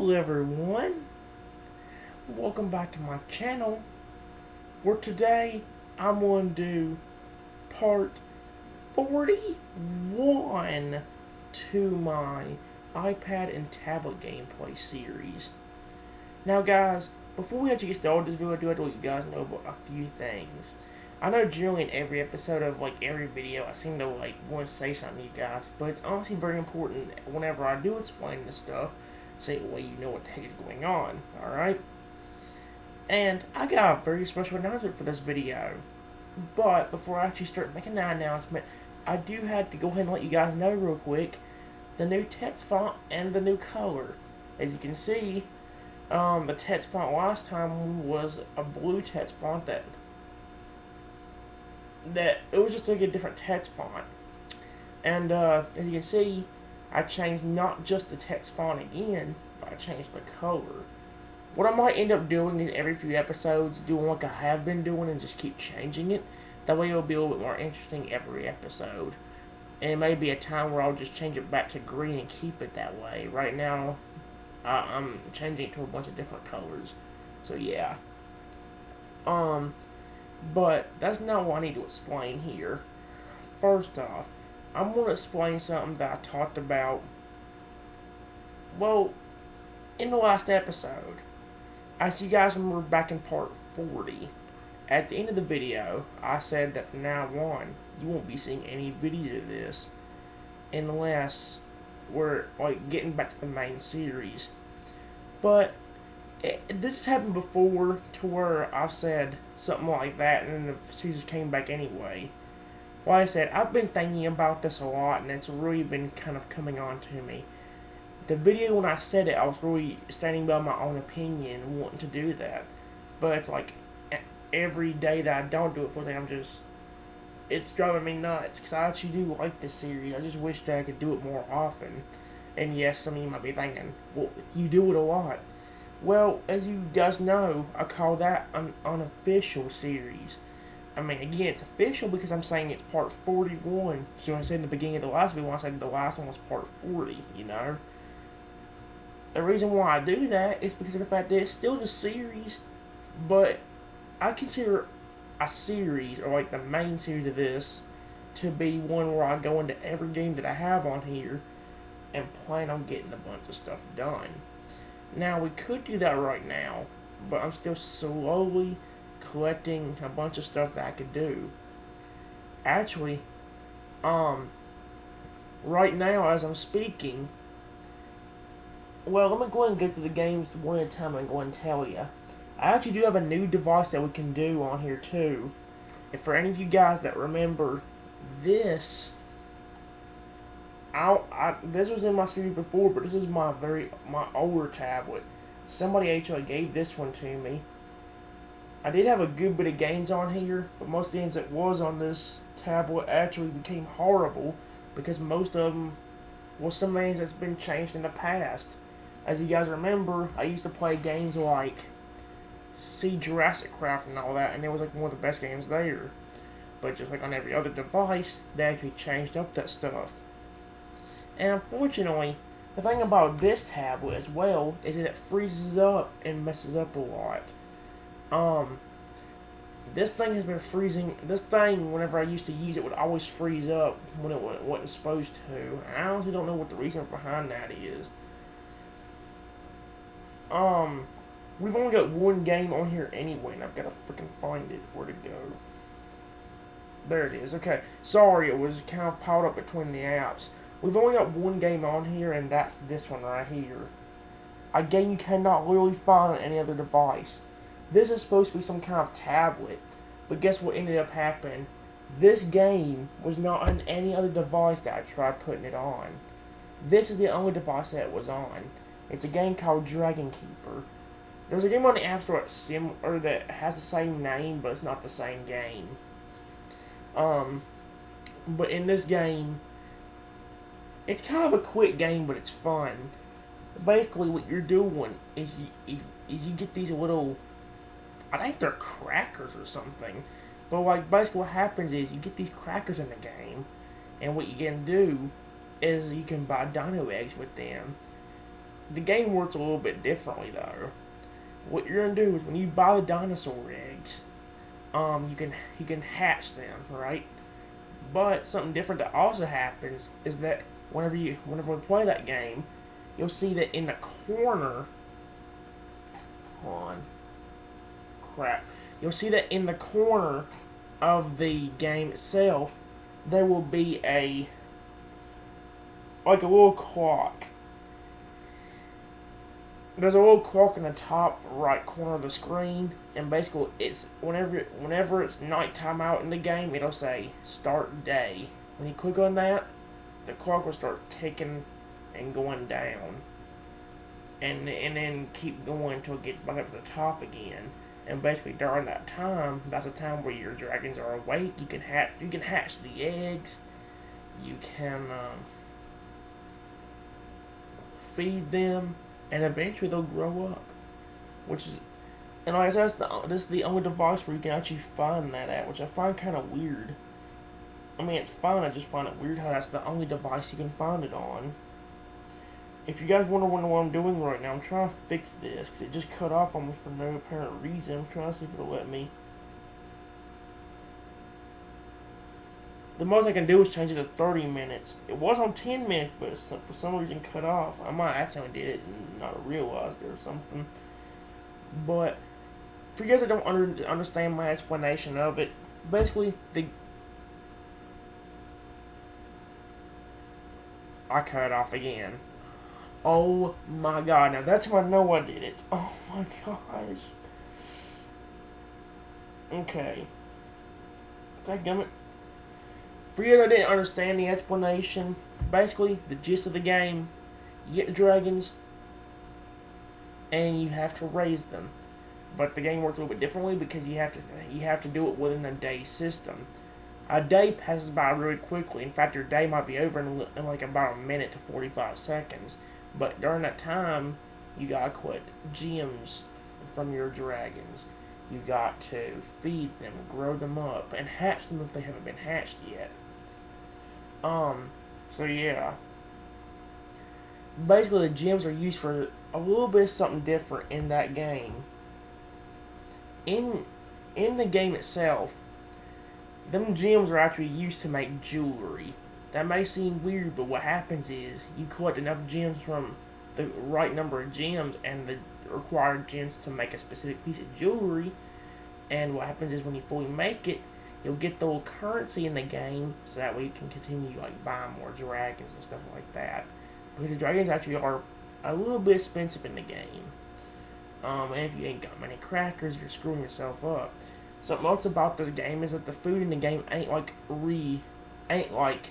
Hello everyone, welcome back to my channel, where today I'm going to do part 41 to my iPad and tablet gameplay series. Now guys, before we actually get started with this video, I do have to let you guys know about a few things. I know generally in every episode of every video I seem to want to say something to you guys, but it's honestly very important whenever I do explain this stuff, say it way you know what the heck is going on, alright? And I got a very special announcement for this video. But before I actually start making that announcement, I do have to go ahead and let you guys know real quick the new text font and the new color. As you can see, the text font last time was a blue text font that it was just like a different text font. And as you can see, I changed not just the text font again, but I changed the color. What I might end up doing is every few episodes, doing like I have been doing and just keep changing it. That way it'll be a little bit more interesting every episode. And it may be a time where I'll just change it back to green and keep it that way. Right now, I'm changing it to a bunch of different colors. So yeah. But that's not what I need to explain here. First off, I'm going to explain something that I talked about, well, in the last episode. As you guys remember back in part 40, at the end of the video, I said that from now on, you won't be seeing any video of this unless we're getting back to the main series. But this has happened before to where I said something like that and then the series came back anyway. Like I said, I've been thinking about this a lot and it's really been kind of coming on to me. The video when I said it, I was really standing by my own opinion and wanting to do that. But it's like every day that I don't do it for them, it's driving me nuts because I actually do like this series. I just wish that I could do it more often. And yes, some of you might be thinking, well, you do it a lot. Well, as you guys know, I call that an unofficial series. I mean, again, it's official because I'm saying it's part 41. So I said in the beginning of the last video, I said the last one was part 40, you know? The reason why I do that is because of the fact that it's still the series, but I consider a series, or the main series of this, to be one where I go into every game that I have on here and plan on getting a bunch of stuff done. Now, we could do that right now, but I'm still slowly collecting a bunch of stuff that I could do. Actually, right now as I'm speaking, well, let me go ahead and go through the games one at a time and go and tell you. I actually do have a new device that we can do on here too. And for any of you guys that remember this, this was in my series before, but this is my older tablet. Somebody actually gave this one to me. I did have a good bit of games on here, but most of the games that was on this tablet actually became horrible because most of them was some games that's been changed in the past. As you guys remember, I used to play games like see Jurassic Craft and all that, and it was one of the best games there. But just like on every other device, they actually changed up that stuff. And unfortunately, the thing about this tablet as well is that it freezes up and messes up a lot. This thing has been freezing. This thing, whenever I used to use it, would always freeze up when it wasn't supposed to. And I honestly don't know what the reason behind that is. We've only got one game on here anyway, and I've got to freaking find it. Where'd it go? There it is. Okay, sorry, it was kind of piled up between the apps. We've only got one game on here, and that's this one right here. A game you cannot literally find on any other device. This is supposed to be some kind of tablet, but guess what ended up happening? This game was not on any other device that I tried putting it on. This is the only device that it was on. It's a game called Dragon Keeper. There's a game on the App Store that has the same name, but it's not the same game. But in this game, it's kind of a quick game, but it's fun. Basically, what you're doing is you get these little, I think they're crackers or something. But basically what happens is you get these crackers in the game, and what you can do is you can buy dino eggs with them. the game works a little bit differently though. What you're gonna do is when you buy the dinosaur eggs, you can hatch them, right? But something different that also happens is that whenever we play that game, you'll see that in the corner. Hold on. Crap. You'll see that in the corner of the game itself, there will be like a little clock. There's a little clock in the top right corner of the screen, and basically it's whenever it's nighttime out in the game, it'll say start day. When you click on that, the clock will start ticking and going down, and then keep going until it gets back up to the top again. And basically during that time, that's a time where your dragons are awake. You can hatch the eggs. You can feed them, and eventually they'll grow up. And like I said, this is the only device where you can actually find that at, which I find kind of weird. I mean, it's fine, I just find it weird how that's the only device you can find it on. If you guys wonder what I'm doing right now, I'm trying to fix this, because it just cut off on me for no apparent reason. I'm trying to see if it'll let me. The most I can do is change it to 30 minutes. It was on 10 minutes, but it's for some reason cut off. I might accidentally did it and not realized it or something. But for you guys that don't understand my explanation of it, basically I cut it off again. Oh my god, now that's how I know I did it. Oh my gosh. Okay. Dadgummit. For you that didn't understand the explanation, basically, the gist of the game, you get the dragons, and you have to raise them. But the game works a little bit differently because you have to do it within a day system. A day passes by really quickly. In fact, your day might be over in like about a minute to 45 seconds. But during that time, you gotta collect gems from your dragons. You got to feed them, grow them up, and hatch them if they haven't been hatched yet. So yeah. Basically, the gems are used for a little bit of something different in that game. In the game itself, them gems are actually used to make jewelry. That may seem weird, but what happens is you collect enough gems from the right number of gems and the required gems to make a specific piece of jewelry. And what happens is when you fully make it, you'll get the little currency in the game, so that way you can continue like buying more dragons and stuff like that. Because the dragons actually are a little bit expensive in the game. And if you ain't got many crackers, you're screwing yourself up. Something else about this game is that the food in the game ain't like ain't like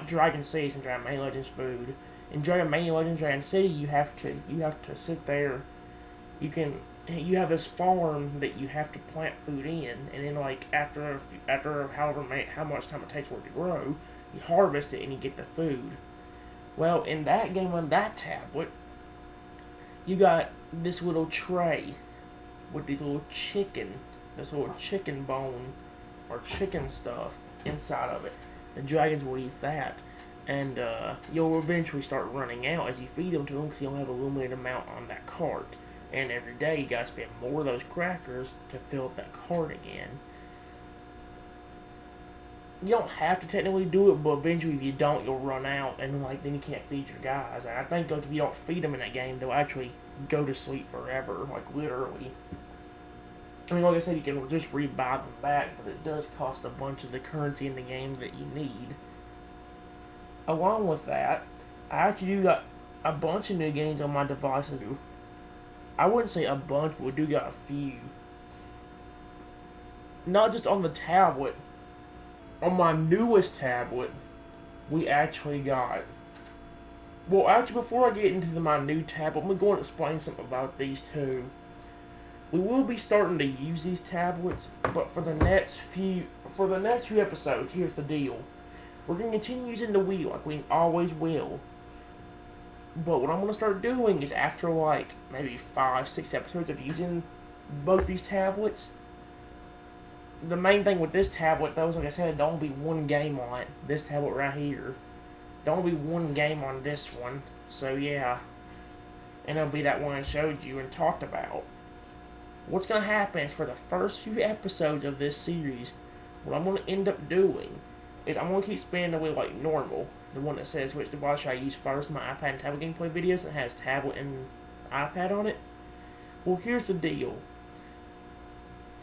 Dragon Cities and Dragon Mania Legends food. In Dragon Mania Legends Dragon City, you have to sit there. You have this farm that you have to plant food in, and then like after how much time it takes for it to grow, you harvest it and you get the food. Well, in that game on that tablet, you got this little tray with this little chicken bone or chicken stuff inside of it. The dragons will eat that, and you'll eventually start running out as you feed them to them because you only have a limited amount on that cart. And every day you gotta spend more of those crackers to fill up that cart again. You don't have to technically do it, but eventually if you don't, you'll run out, and then you can't feed your guys. And I think like if you don't feed them in that game, they'll actually go to sleep forever, like literally. I mean, like I said, you can just rebuy them back, but it does cost a bunch of the currency in the game that you need. Along with that, I actually do got a bunch of new games on my devices. I wouldn't say a bunch, but we do got a few. Not just on the tablet. On my newest tablet, we actually got... Well, actually, before I get into my new tablet, I'm going to go and explain something about these two. We will be starting to use these tablets, but for the next few episodes, here's the deal. We're going to continue using the Wii like we always will. But what I'm going to start doing is after like maybe 5-6 episodes of using both these tablets, the main thing with this tablet though is, like I said, there'll only be one game on it. This tablet right here. There'll only be one game on this one, so yeah. And it'll be that one I showed you and talked about. What's going to happen is for the first few episodes of this series, what I'm going to end up doing is I'm going to keep spinning the wheel like normal. The one that says which device should I use first in my iPad and tablet gameplay videos. It has tablet and iPad on it. Well, here's the deal.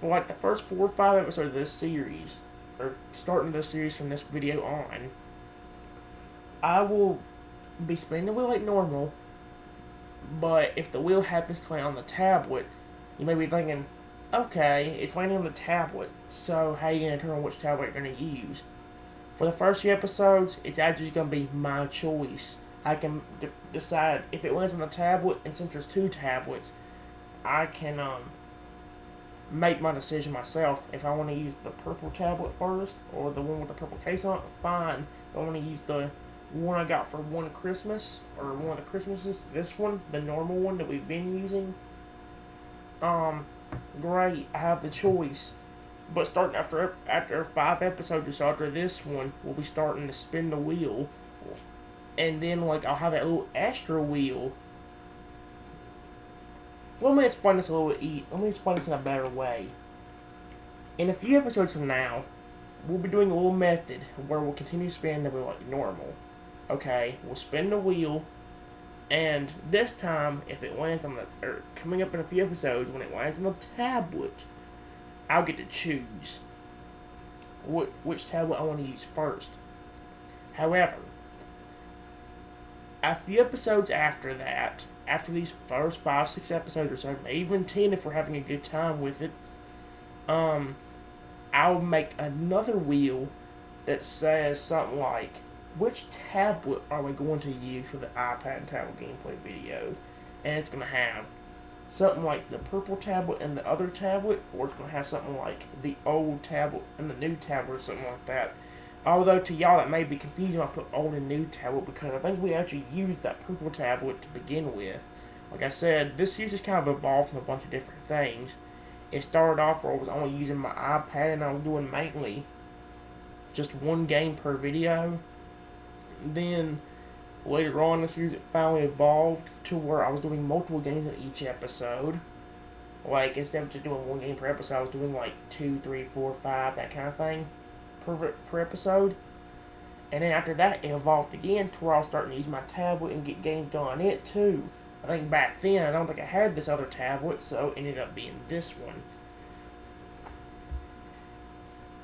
For like the first 4 or 5 episodes of this series, or starting this series from this video on, I will be spinning the wheel like normal, but if the wheel happens to land on the tablet, you may be thinking, okay, it's landing on the tablet, so how are you going to determine which tablet you're going to use? For the first few episodes, it's actually going to be my choice. I can decide if it lands on the tablet, and since there's 2 tablets, I can make my decision myself. If I want to use the purple tablet first, or the one with the purple case on it, fine. If I want to use the one I got for one Christmas, or one of the Christmases, this one, the normal one that we've been using, great, I have the choice. But starting after 5 episodes or so after this one, we'll be starting to spin the wheel. And then, like, I'll have that little extra wheel. Let me explain this let me explain this in a better way. In a few episodes from now, we'll be doing a little method where we'll continue spinning the wheel like normal. Okay, we'll spin the wheel, and this time, if it lands on coming up in a few episodes, when it lands on the tablet, I'll get to choose which tablet I want to use first. However, a few episodes after that, after these first 5, 6 episodes or so, maybe even 10 if we're having a good time with it, I'll make another wheel that says something like, which tablet are we going to use for the iPad and tablet gameplay video? And it's going to have something like the purple tablet and the other tablet, or it's going to have something like the old tablet and the new tablet, or something like that. Although to y'all that may be confusing, I put old and new tablet because I think we actually used that purple tablet to begin with. Like I said, this series has kind of evolved from a bunch of different things. It started off where I was only using my iPad and I was doing mainly just one game per video. Then later on in the series, it finally evolved to where I was doing multiple games in each episode. Like, instead of just doing one game per episode, I was doing like 2, 3, 4, 5, that kind of thing per episode. And then after that, it evolved again to where I was starting to use my tablet and get games done on it too. I think back then, I don't think I had this other tablet, so it ended up being this one.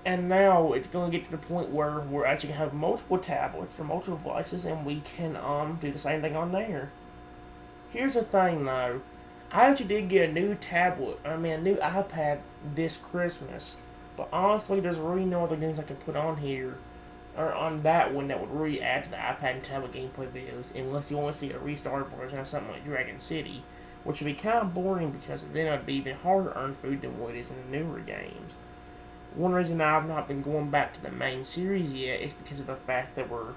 And now it's going to get to the point where we're actually going to have multiple tablets for multiple devices, and we can do the same thing on there. Here's the thing though, I actually did get a new a new iPad this Christmas. But honestly, there's really no other games I can put on here, or on that one, that would really add to the iPad and tablet gameplay videos, unless you want to see a restarted version of something like Dragon City, which would be kind of boring because then it would be even harder to earn food than what it is in the newer games. One reason I've not been going back to the main series yet is because of the fact that we're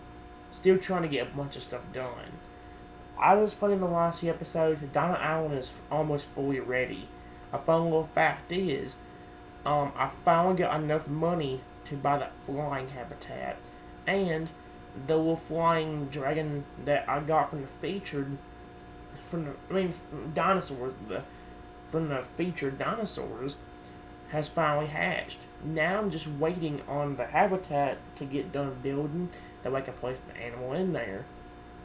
still trying to get a bunch of stuff done. I was playing the last few episodes. Dino Island is almost fully ready. A fun little fact is, I finally got enough money to buy that flying habitat, and the little flying dragon that I got from the featured dinosaurs has finally hatched. Now I'm just waiting on the habitat to get done building, that way I can place the animal in there.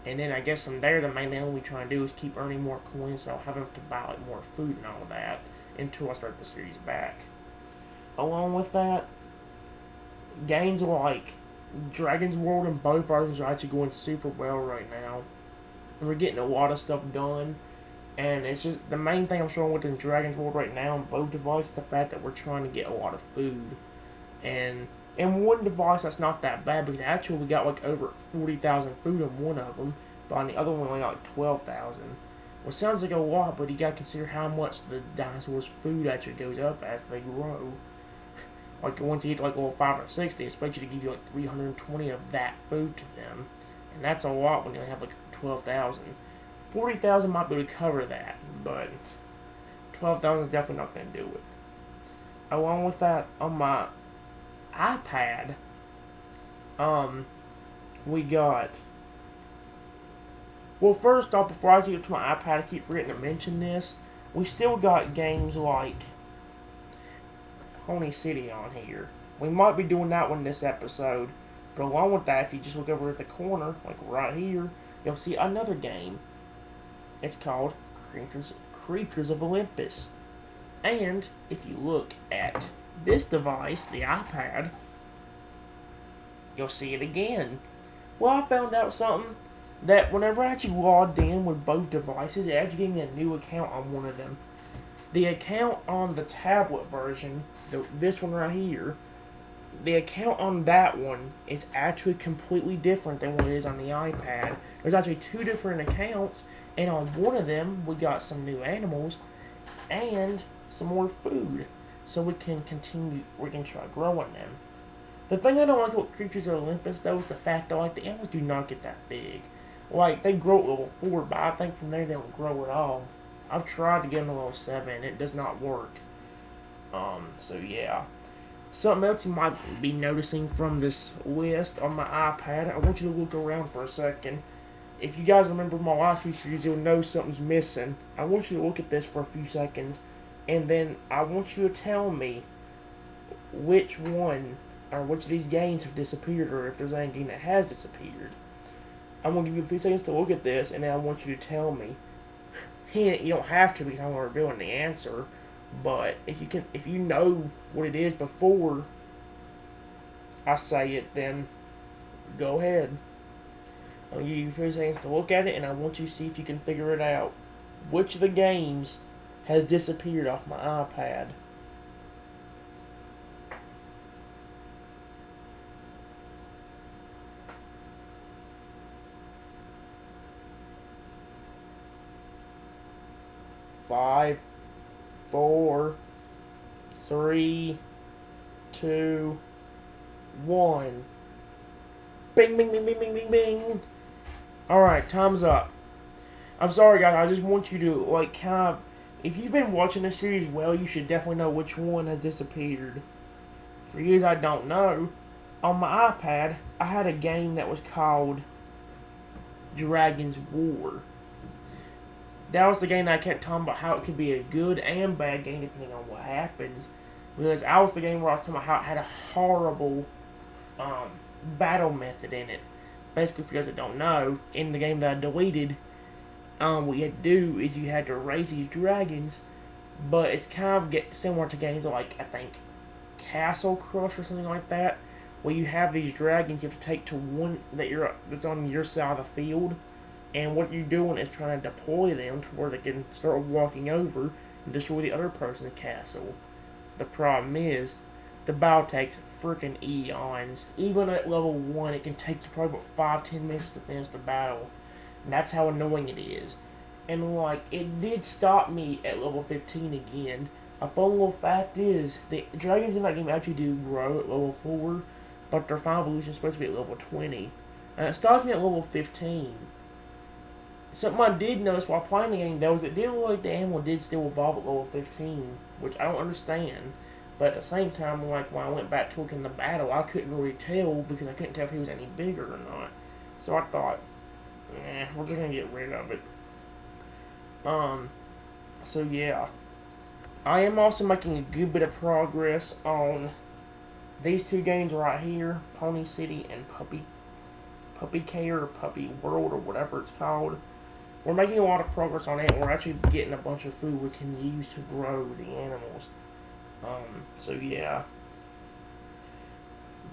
And then I guess from there, the main thing we're trying to do is keep earning more coins, so I'll have enough to buy like more food and all that until I start the series back. Along with that, games like Dragon's World and both versions are actually going super well right now. And we're getting a lot of stuff done. And it's just, the main thing I'm showing with in Dragon's World right now on both devices is the fact that we're trying to get a lot of food. And in one device, that's not that bad, because actually we got like over 40,000 food on one of them, but on the other one we got like 12,000. Well, sounds like a lot, but you gotta consider how much the dinosaurs' food actually goes up as they grow. Like, once you get to like level 5 or 6, they expect you to give you like 320 of that food to them. And that's a lot when you have like 12,000. 40,000 might be able to cover that, but 12,000 is definitely not going to do it. Along with that, on my iPad, we got Well, first off, before I get to my iPad, I keep forgetting to mention this. We still got games like Pony City on here. We might be doing that one this episode. But along with that, if you just look over at the corner, like right here, you'll see another game. It's called Creatures of Olympus. And if you look at this device, the iPad, you'll see it again. Well, I found out something that whenever I actually logged in with both devices, it actually gave me a new account on one of them. The account on the tablet version, this one right here, the account on that one is actually completely different than what it is on the iPad. There's actually two different accounts, and on one of them, we got some new animals and some more food. So we can try growing them. The thing I don't like about Creatures of Olympus, though, is the fact that, like, the animals do not get that big. Like, they grow at level 4, but I think from there they don't grow at all. I've tried to get them to level 7, it does not work. So yeah. Something else you might be noticing from this list on my iPad, I want you to look around for a second. If you guys remember my last few series, you'll know something's missing. I want you to look at this for a few seconds, and then I want you to tell me which one, or which of these games have disappeared, or if there's any game that has disappeared. I'm going to give you a few seconds to look at this, and then I want you to tell me. Hint, you don't have to because I'm revealing the answer, but if you know what it is before I say it, then go ahead. I'll give you a few seconds to look at it, and I want you to see if you can figure it out. Which of the games has disappeared off my iPad? Five, 4, 3, 2, 1. Bing, bing, bing, bing, bing, bing, bing. Alright, time's up. I'm sorry, guys. I just want you to, like, kind of... If you've been watching this series well, you should definitely know which one has disappeared. For you that don't know, on my iPad, I had a game that was called Dragon's War. That was the game that I kept talking about how it could be a good and bad game depending on what happens. Because that was the game where I was talking about how it had a horrible battle method in it. Basically, for you guys that don't know, in the game that I deleted, what you had to do is you had to raise these dragons, but it's kind of similar to games like, I think, Castle Crush or something like that, where you have these dragons you have to take to one that's on your side of the field, and what you're doing is trying to deploy them to where they can start walking over and destroy the other person's castle. The problem is, the battle takes freaking eons. Even at level 1, it can take you probably about 5-10 minutes to finish the battle. And that's how annoying it is. And like, it did stop me at level 15 again. A fun little fact is, the dragons in that game actually do grow at level 4, but their final evolution is supposed to be at level 20. And it stops me at level 15. Something I did notice while playing the game, though, is it did look like the animal did still evolve at level 15, which I don't understand. But at the same time, like, when I went back to look in the battle, I couldn't really tell because I couldn't tell if he was any bigger or not. So I thought, we're just gonna get rid of it. So yeah. I am also making a good bit of progress on these two games right here, Pony City and Puppy Care or Puppy World or whatever it's called. We're making a lot of progress on it, and we're actually getting a bunch of food we can use to grow the animals. So yeah.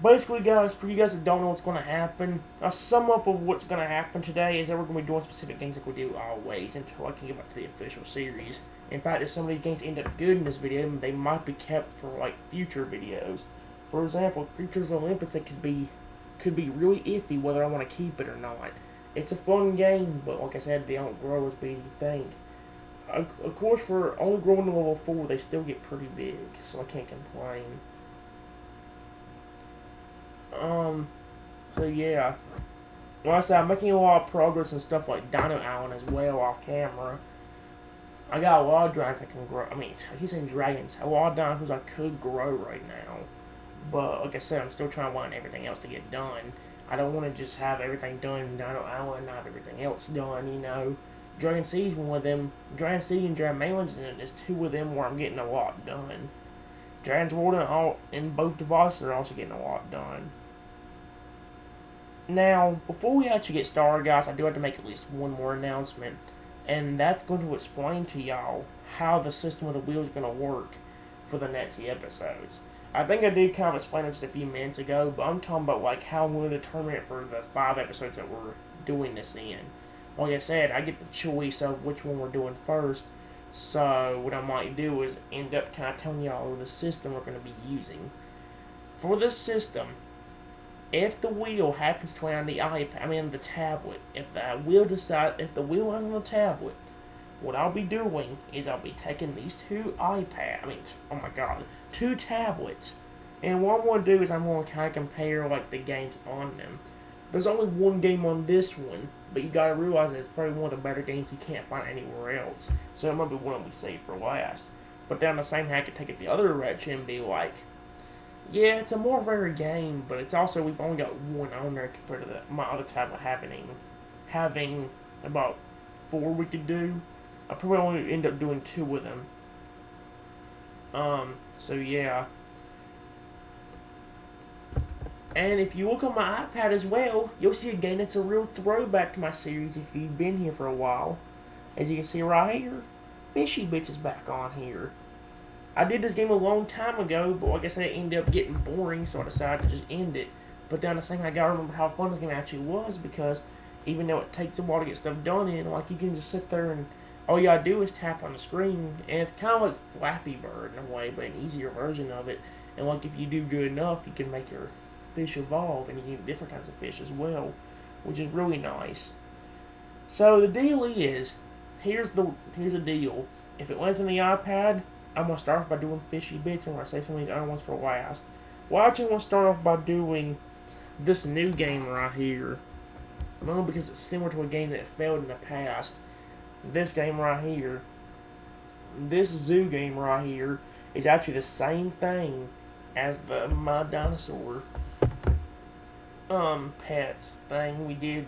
Basically, guys, for you guys that don't know what's going to happen, a sum up of what's going to happen today is that we're going to be doing specific things like we do always until I can get back to the official series. In fact, if some of these games end up good in this video, they might be kept for, like, future videos. For example, Creatures of Olympus, it could be really iffy whether I want to keep it or not. It's a fun game, but like I said, they don't grow as big as you think. Of course, for only growing to level 4, they still get pretty big, so I can't complain. So yeah. Like I said, I'm making a lot of progress and stuff like Dino Island as well off camera. I got a lot of dragons I can grow. I mean, I keep saying dragons. A lot of dinosaurs I could grow right now. But, like I said, I'm still trying to want everything else to get done. I don't want to just have everything done. I want to have everything else done, you know. Dragon Sea's one of them. Dragon Sea and Dragon Mainland is two of them where I'm getting a lot done. Dragon's World and all in both devices are also getting a lot done. Now, before we actually get started, guys, I do have to make at least one more announcement, and that's going to explain to y'all how the system of the wheel is going to work for the next few episodes. I think I did kind of explain it just a few minutes ago, but I'm talking about like how I'm going to determine it for the 5 episodes that we're doing this in. Like I said, I get the choice of which one we're doing first, so what I might do is end up kind of telling y'all the system we're going to be using. For this system, if the wheel happens to land the tablet, if the wheel lands on the tablet, what I'll be doing is I'll be taking these two tablets, and what I'm going to do is I'm going to kind of compare like the games on them. There's only one game on this one, but you gotta realize that it's probably one of the better games you can't find anywhere else. So it might be one we save for last. But down the same hand, I could take it the other direction and be like, yeah, it's a more rare game, but it's also, we've only got one on there compared to my other tablet having about 4 we could do. I probably only end up doing 2 with them. So yeah. And if you look on my iPad as well, you'll see a game that's a real throwback to my series if you've been here for a while. As you can see right here, Fishy Bits is back on here. I did this game a long time ago, but like I said, it ended up getting boring, so I decided to just end it. But then the same, I gotta remember how fun this game actually was, because even though it takes a while to get stuff done in, like you can just sit there and all you gotta do is tap on the screen, and it's kind of like Flappy Bird in a way, but an easier version of it. And like if you do good enough, you can make your fish evolve, and you can get different kinds of fish as well, which is really nice. So the deal is, here's the deal. If it lands on the iPad, I'm going to start off by doing Fishy Bits, and I'm going to say some of these other ones for last. Well, I actually want to start off by doing this new game right here. Not because it's similar to a game that failed in the past. This game right here, this zoo game right here, is actually the same thing as the My Dinosaur pets thing we did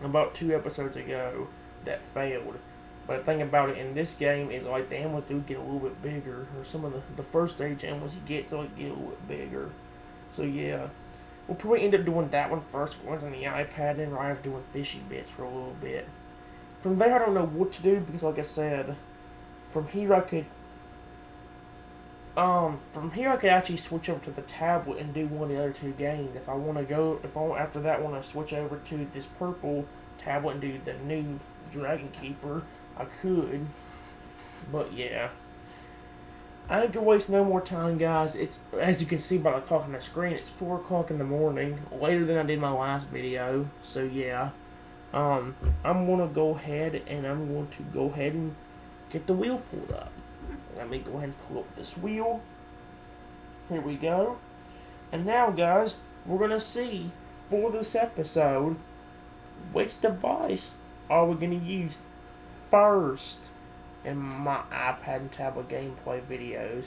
about 2 episodes ago that failed. But the thing about it in this game is like the animals do get a little bit bigger, or some of the first stage animals you get to like get a little bit bigger. So yeah, we'll probably end up doing that one first for once on the iPad, and right after doing Fishy Bits for a little bit. From there I don't know what to do, because like I said, from here I could actually switch over to the tablet and do one of the other 2 games. If I want after that want to switch over to this purple tablet and do the new Dragon Keeper, I could. But yeah, I ain't gonna waste no more time, guys. It's, as you can see by the clock on the screen, it's 4 o'clock in the morning, later than I did my last video. So yeah, I'm gonna go ahead and get the wheel pulled up. Let me go ahead and pull up this wheel. Here we go. And now, guys, we're going to see, for this episode, which device are we going to use first in my iPad and tablet gameplay videos.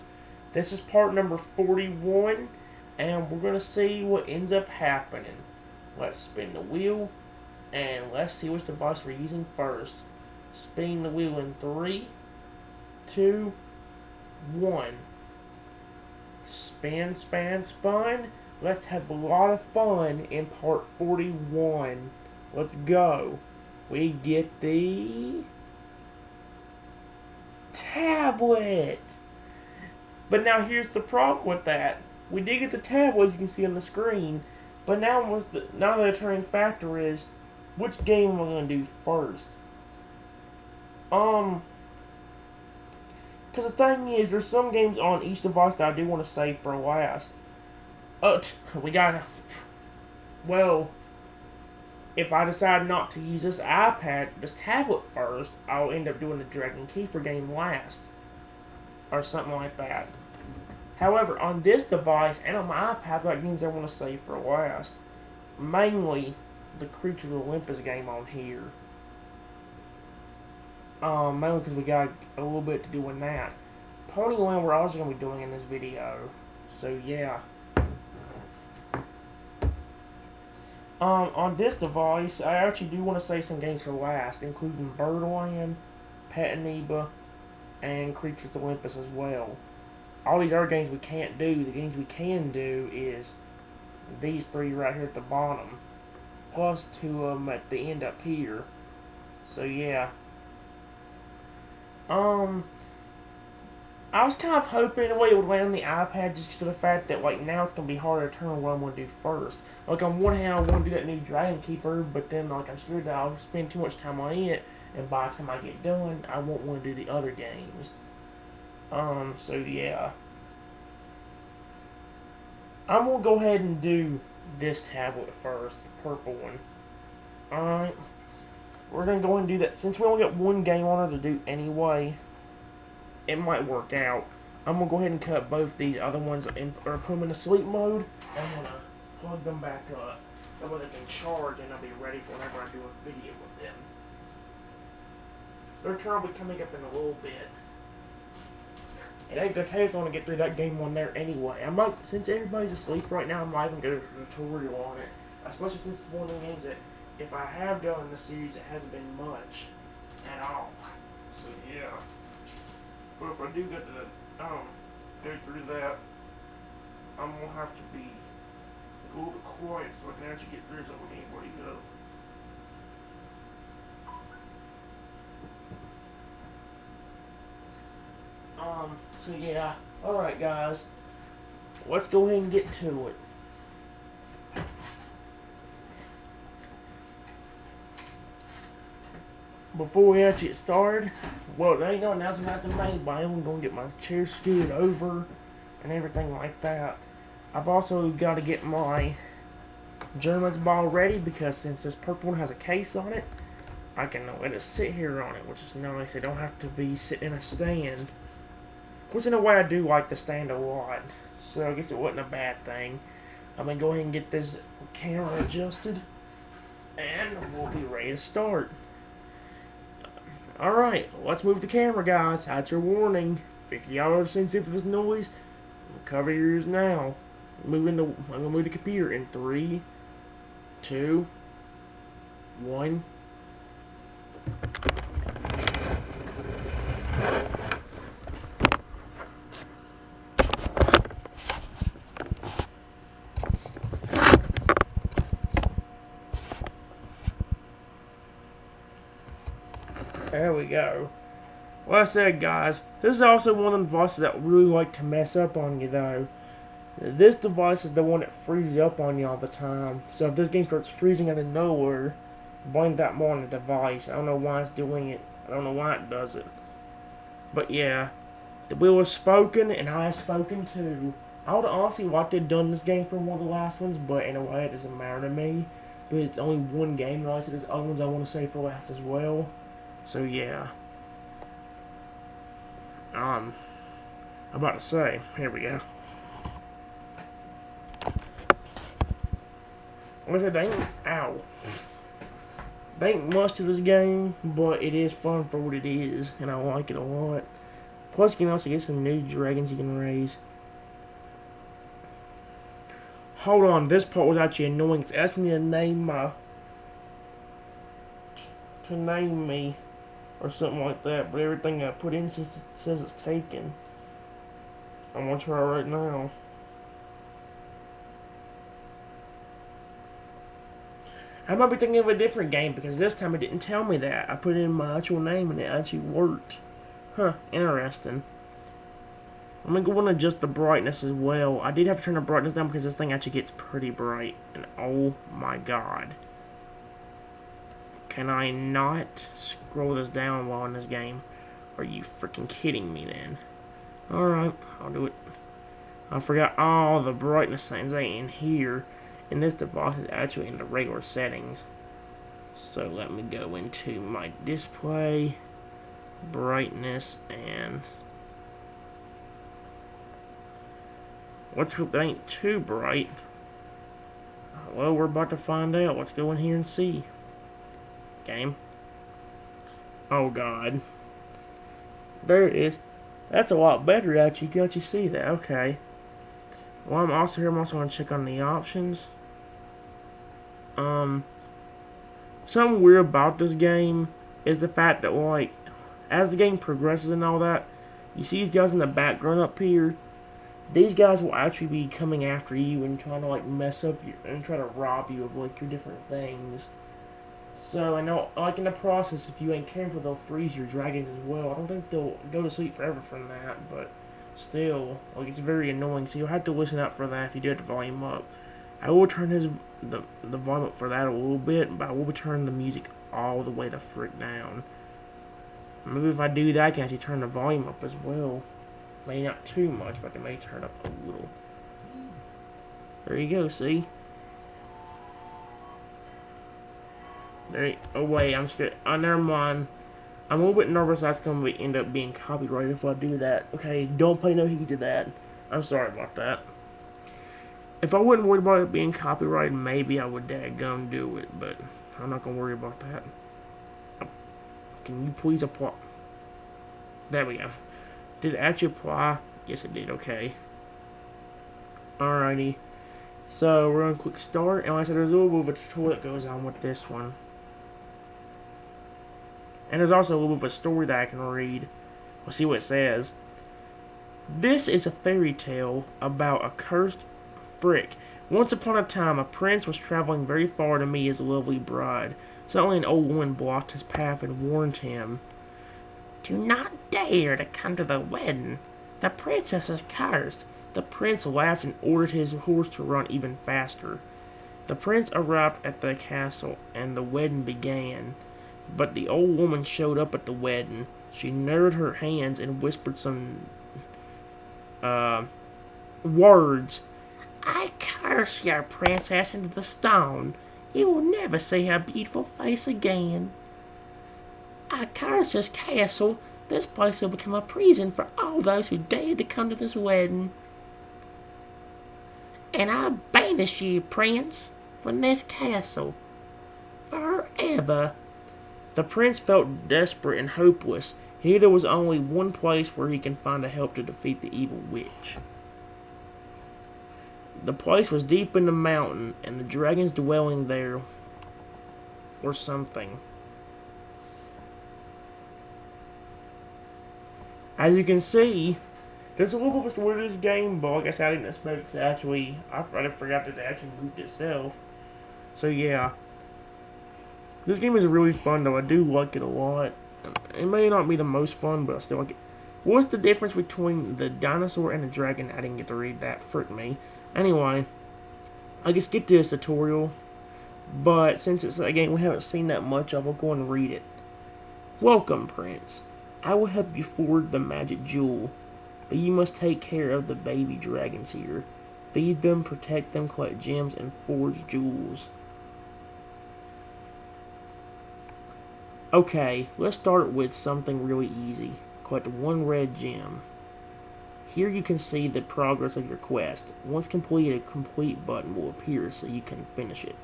This is part number 41, and we're going to see what ends up happening. Let's spin the wheel, and let's see which device we're using first. Spin the wheel in 3, 2, 1. Spin, span, spun. Let's have a lot of fun in part 41. Let's go. We get the tablet. But now here's the problem with that. We did get the tablet, as you can see on the screen. But now the determining factor is, which game am I going to do first? Because the thing is, there's some games on each device that I do want to save for last. Well, if I decide not to use this tablet first, I'll end up doing the Dragon Keeper game last. Or something like that. However, on this device and on my iPad, I've got games I want to save for last. Mainly, the Creatures of Olympus game on here. Mainly because we got a little bit to do in that. Ponyland we're also going to be doing in this video. So yeah. On this device, I actually do want to save some games for last, including Birdland, Pet Amoeba, and Creatures Olympus as well. All these other games we can't do. The games we can do is these three right here at the bottom, plus two of them at the end up here. So yeah. I was kind of hoping in a way it would land on the iPad just because of the fact that like now it's gonna be harder to determine what I'm gonna do first. Like on one hand I want to do that new Dragon Keeper, but then like I'm scared that I'll spend too much time on it, and by the time I get done, I won't want to do the other games. So yeah. I'm gonna go ahead and do this tablet first, the purple one. Alright. We're gonna go and do that. Since we only got one game on her to do anyway, it might work out. I'm gonna go ahead and cut both these other ones in, or put them in a sleep mode. I'm gonna plug them back up. That way they can charge and I'll be ready for whenever I do a video with them. Their turn will be coming up in a little bit. It ain't gonna take us long to get through that game on there anyway. I might, since everybody's asleep right now, I might even go to a tutorial on it. Especially since it's one of the games that, if I have done in the series, it hasn't been much at all. So yeah. But if I do get to go through that, I'm gonna have to be a little bit quiet so I can actually get through so we anybody go. So yeah. Alright guys. Let's go ahead and get to it. Before we actually get started, well, there ain't no announcement I can make, but I'm going to get my chair scooted over and everything like that. I've also got to get my German's ball ready because since this purple one has a case on it, I can let it sit here on it, which is nice. I don't have to be sitting in a stand. Of course, in a way, I do like the stand a lot, so I guess it wasn't a bad thing. I'm going to go ahead and get this camera adjusted, and we'll be ready to start. Alright, let's move the camera, guys. That's your warning. If y'all are sensitive to this noise, cover your ears now. I'm going to move the computer in 3, 2, 1. There we go. Like I said, guys, this is also one of the devices that really like to mess up on you, though. This device is the one that freezes up on you all the time. So if this game starts freezing out of nowhere, blame that more on the device. I don't know why it's doing it. I don't know why it does it. But yeah, the wheel has spoken, and I have spoken too. I would honestly like to have done this game for one of the last ones, but in a way it doesn't matter to me. But it's only one game, right? So there's other ones I want to save for last as well. So yeah. I'm about to say, here we go. Like I said, they ain't much to this game, but it is fun for what it is, and I like it a lot. Plus, you can also get some new dragons you can raise. Hold on, this part was actually annoying. It's asking me to name me. Or something like that, but everything I put in says it's taken. I'm gonna try right now. I might be thinking of a different game because this time it didn't tell me that. I put in my actual name and it actually worked. Huh, interesting. I'm gonna go and adjust the brightness as well. I did have to turn the brightness down because this thing actually gets pretty bright. And oh my god. Can I not scroll this down while in this game? Are you freaking kidding me, then? Alright, I'll do it. I forgot all the brightness settings ain't in here. And this device is actually in the regular settings. So let me go into my display, brightness, and... let's hope that ain't too bright. Well, we're about to find out. Let's go in here and see. Game. Oh god. There it is. That's a lot better actually. Can't you see that? Okay. Well, I'm also going to check on the options. Um, something weird about this game is the fact that, like, as the game progresses and all that, you see these guys in the background up here. These guys will actually be coming after you and trying to, like, mess up you and try to rob you of, like, your different things. So I know, like, in the process, if you ain't careful, they'll freeze your dragons as well. I don't think they'll go to sleep forever from that, but still, like, it's very annoying. So you'll have to listen out for that if you do have the volume up. I will turn the volume up for that a little bit, but I will be turning the music all the way the frick down. Maybe if I do that, I can actually turn the volume up as well. Maybe not too much, but I may turn up a little. There you go, see? There. Oh wait, I'm scared. Oh, never mind. I'm a little bit nervous that's gonna end up being copyrighted if I do that. Okay, don't play no heed to that. I'm sorry about that. If I wasn't worried about it being copyrighted, maybe I would dadgum do it, but I'm not gonna worry about that. Can you please apply? There we go. Did it actually apply? Yes, it did. Okay. Alrighty. So we're on quick start, and like I said, there's a little bit of a tutorial that goes on with this one. And there's also a little bit of a story that I can read. We'll see what it says. This is a fairy tale about a cursed frick. Once upon a time, a prince was traveling very far to meet his lovely bride. Suddenly, an old woman blocked his path and warned him, "Do not dare to come to the wedding. The princess is cursed." The prince laughed and ordered his horse to run even faster. The prince arrived at the castle, and the wedding began. But the old woman showed up at the wedding. She narrowed her hands and whispered some words. "I curse your princess into the stone. You will never see her beautiful face again. I curse this castle. This place will become a prison for all those who dare to come to this wedding. And I banish you, prince, from this castle forever." The prince felt desperate and hopeless. He knew there was only one place where he can find a help to defeat the evil witch. The place was deep in the mountain, and the dragons dwelling there or something. As you can see, there's a little bit of a story to this game, but like I said, I didn't expect it to actually, I forgot that it actually moved itself. So yeah. This game is really fun though, I do like it a lot. It may not be the most fun, but I still like it. What's the difference between the dinosaur and the dragon? I didn't get to read that, frick me. Anyway, I guess get to this tutorial, but since it's a game we haven't seen that much of, I'll go and read it. "Welcome, Prince. I will help you forward the magic jewel, but you must take care of the baby dragons here. Feed them, protect them, collect gems, and forge jewels." Okay, let's start with something really easy. Collect one red gem. Here you can see the progress of your quest. Once completed, a complete button will appear so you can finish it.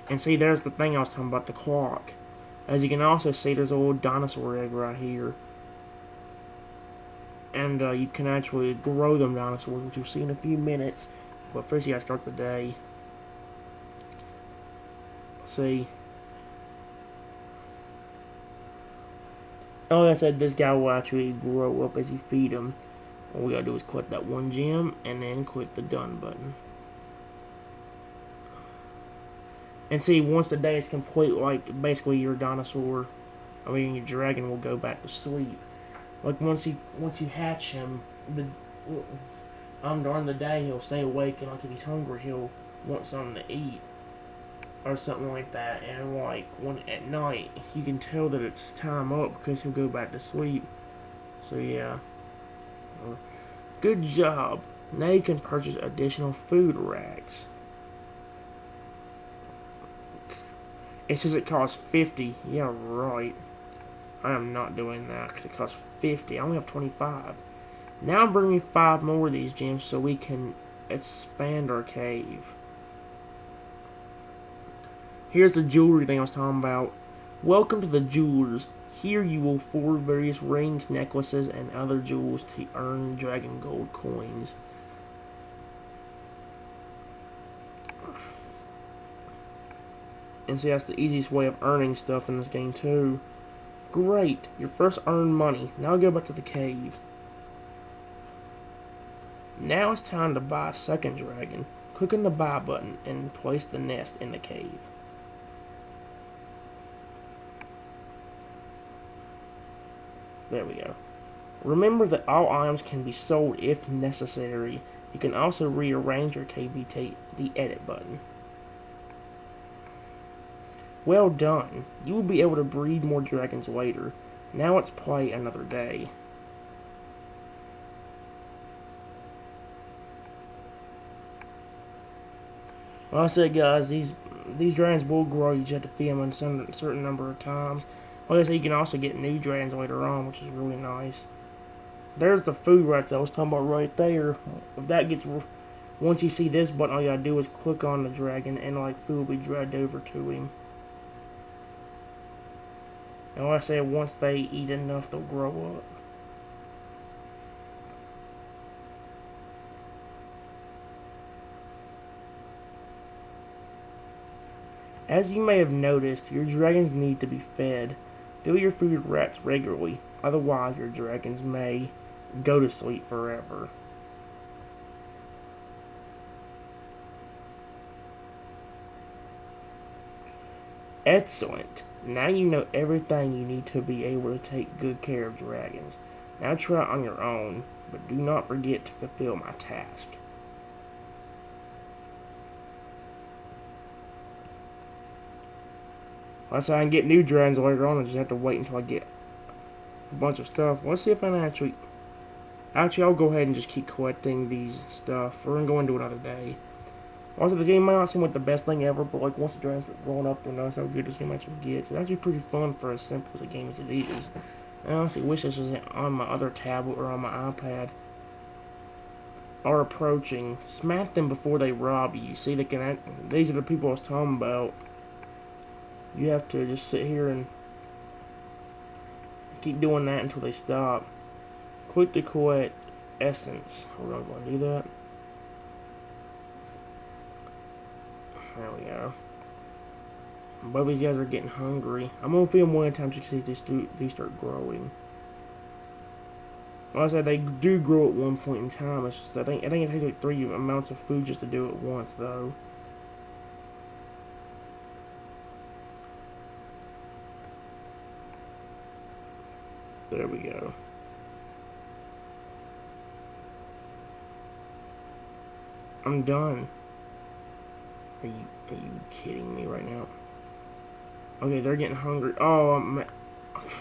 And see, there's the thing I was talking about, the clock. As you can also see, there's a little dinosaur egg right here. And you can actually grow them dinosaurs, which you'll see in a few minutes. But first you gotta start the day. See. Oh, like I said, this guy will actually grow up as you feed him. All we gotta do is collect that one gem, and then click the done button. And see, once the day is complete, like, basically your dinosaur, your dragon will go back to sleep. Like, once you hatch him, during the day, he'll stay awake, and like, if he's hungry, he'll want something to eat. Or something like that, and like when at night you can tell that it's time up because he'll go back to sleep. So yeah, good job. Now you can purchase additional food racks. It says it costs 50. Yeah, right. I am not doing that because it costs 50. I only have 25. Now bring me 5 more of these gems so we can expand our cave. Here's the jewelry thing I was talking about. Welcome to the jewelers. Here you will forge various rings, necklaces, and other jewels to earn dragon gold coins. And see, that's the easiest way of earning stuff in this game too. Great, your first earned money. Now go back to the cave. Now it's time to buy a second dragon. Click on the buy button and place the nest in the cave. There we go. Remember that all items can be sold if necessary. You can also rearrange your cave with the edit button. Well done. You will be able to breed more dragons later. Now let's play another day. Like I said, guys, these dragons will grow. You just have to feed them a certain number of times. Like I said, you can also get new dragons later on, which is really nice. There's the food rats I was talking about right there. If that gets, once you see this button, all you gotta do is click on the dragon, and like food will be dragged over to him. And like I said, once they eat enough, they'll grow up. As you may have noticed, your dragons need to be fed. Fill your food with rats regularly, otherwise your dragons may go to sleep forever. Excellent. Now you know everything you need to be able to take good care of dragons. Now try it on your own, but do not forget to fulfill my task. Unless I can get new dragons later on, I just have to wait until I get a bunch of stuff. Let's see if I can actually... Actually, I'll go ahead and just keep collecting these stuff. We're going to go into another day. Also, this game might not seem like the best thing ever, but like once the dragons start growing up, you'll notice how good this game actually gets. It's actually pretty fun for as simple as a game as it is. I honestly wish this was on my other tablet or on my iPad. Are approaching. Smack them before they rob you. See, they can. These are the people I was talking about. You have to just sit here and keep doing that until they stop. Click to collect essence. We're not going to do that. There we go. Both these guys are getting hungry. I'm going to feed them one at a time just to see if they start growing. Like I said, they do grow at one point in time. It's just I think it takes like 3 amounts of food just to do it once, though. There we go. I'm done. Are you kidding me right now? Okay, they're getting hungry. Oh,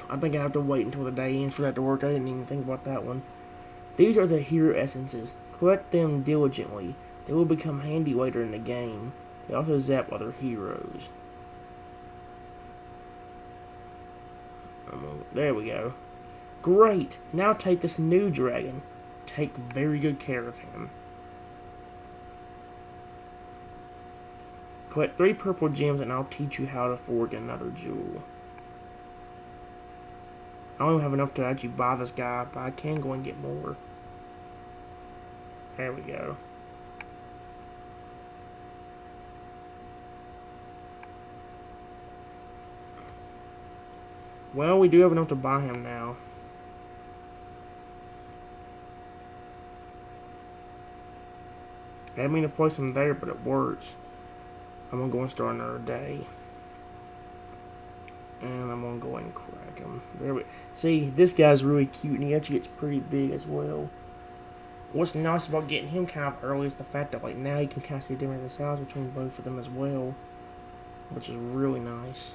I think I have to wait until the day ends for that to work. I didn't even think about that one. These are the hero essences. Collect them diligently. They will become handy later in the game. They also zap other heroes. There we go. Great! Now take this new dragon. Take very good care of him. Collect 3 purple gems and I'll teach you how to forge another jewel. I don't have enough to actually buy this guy, but I can go and get more. There we go. Well, we do have enough to buy him now. I didn't mean to place him there, but it works. I'm going to go and start another day. And I'm going to go ahead and crack him. There we see, this guy's really cute, and he actually gets pretty big as well. What's nice about getting him kind of early is the fact that like now you can kind of see the difference in size between both of them as well. Which is really nice.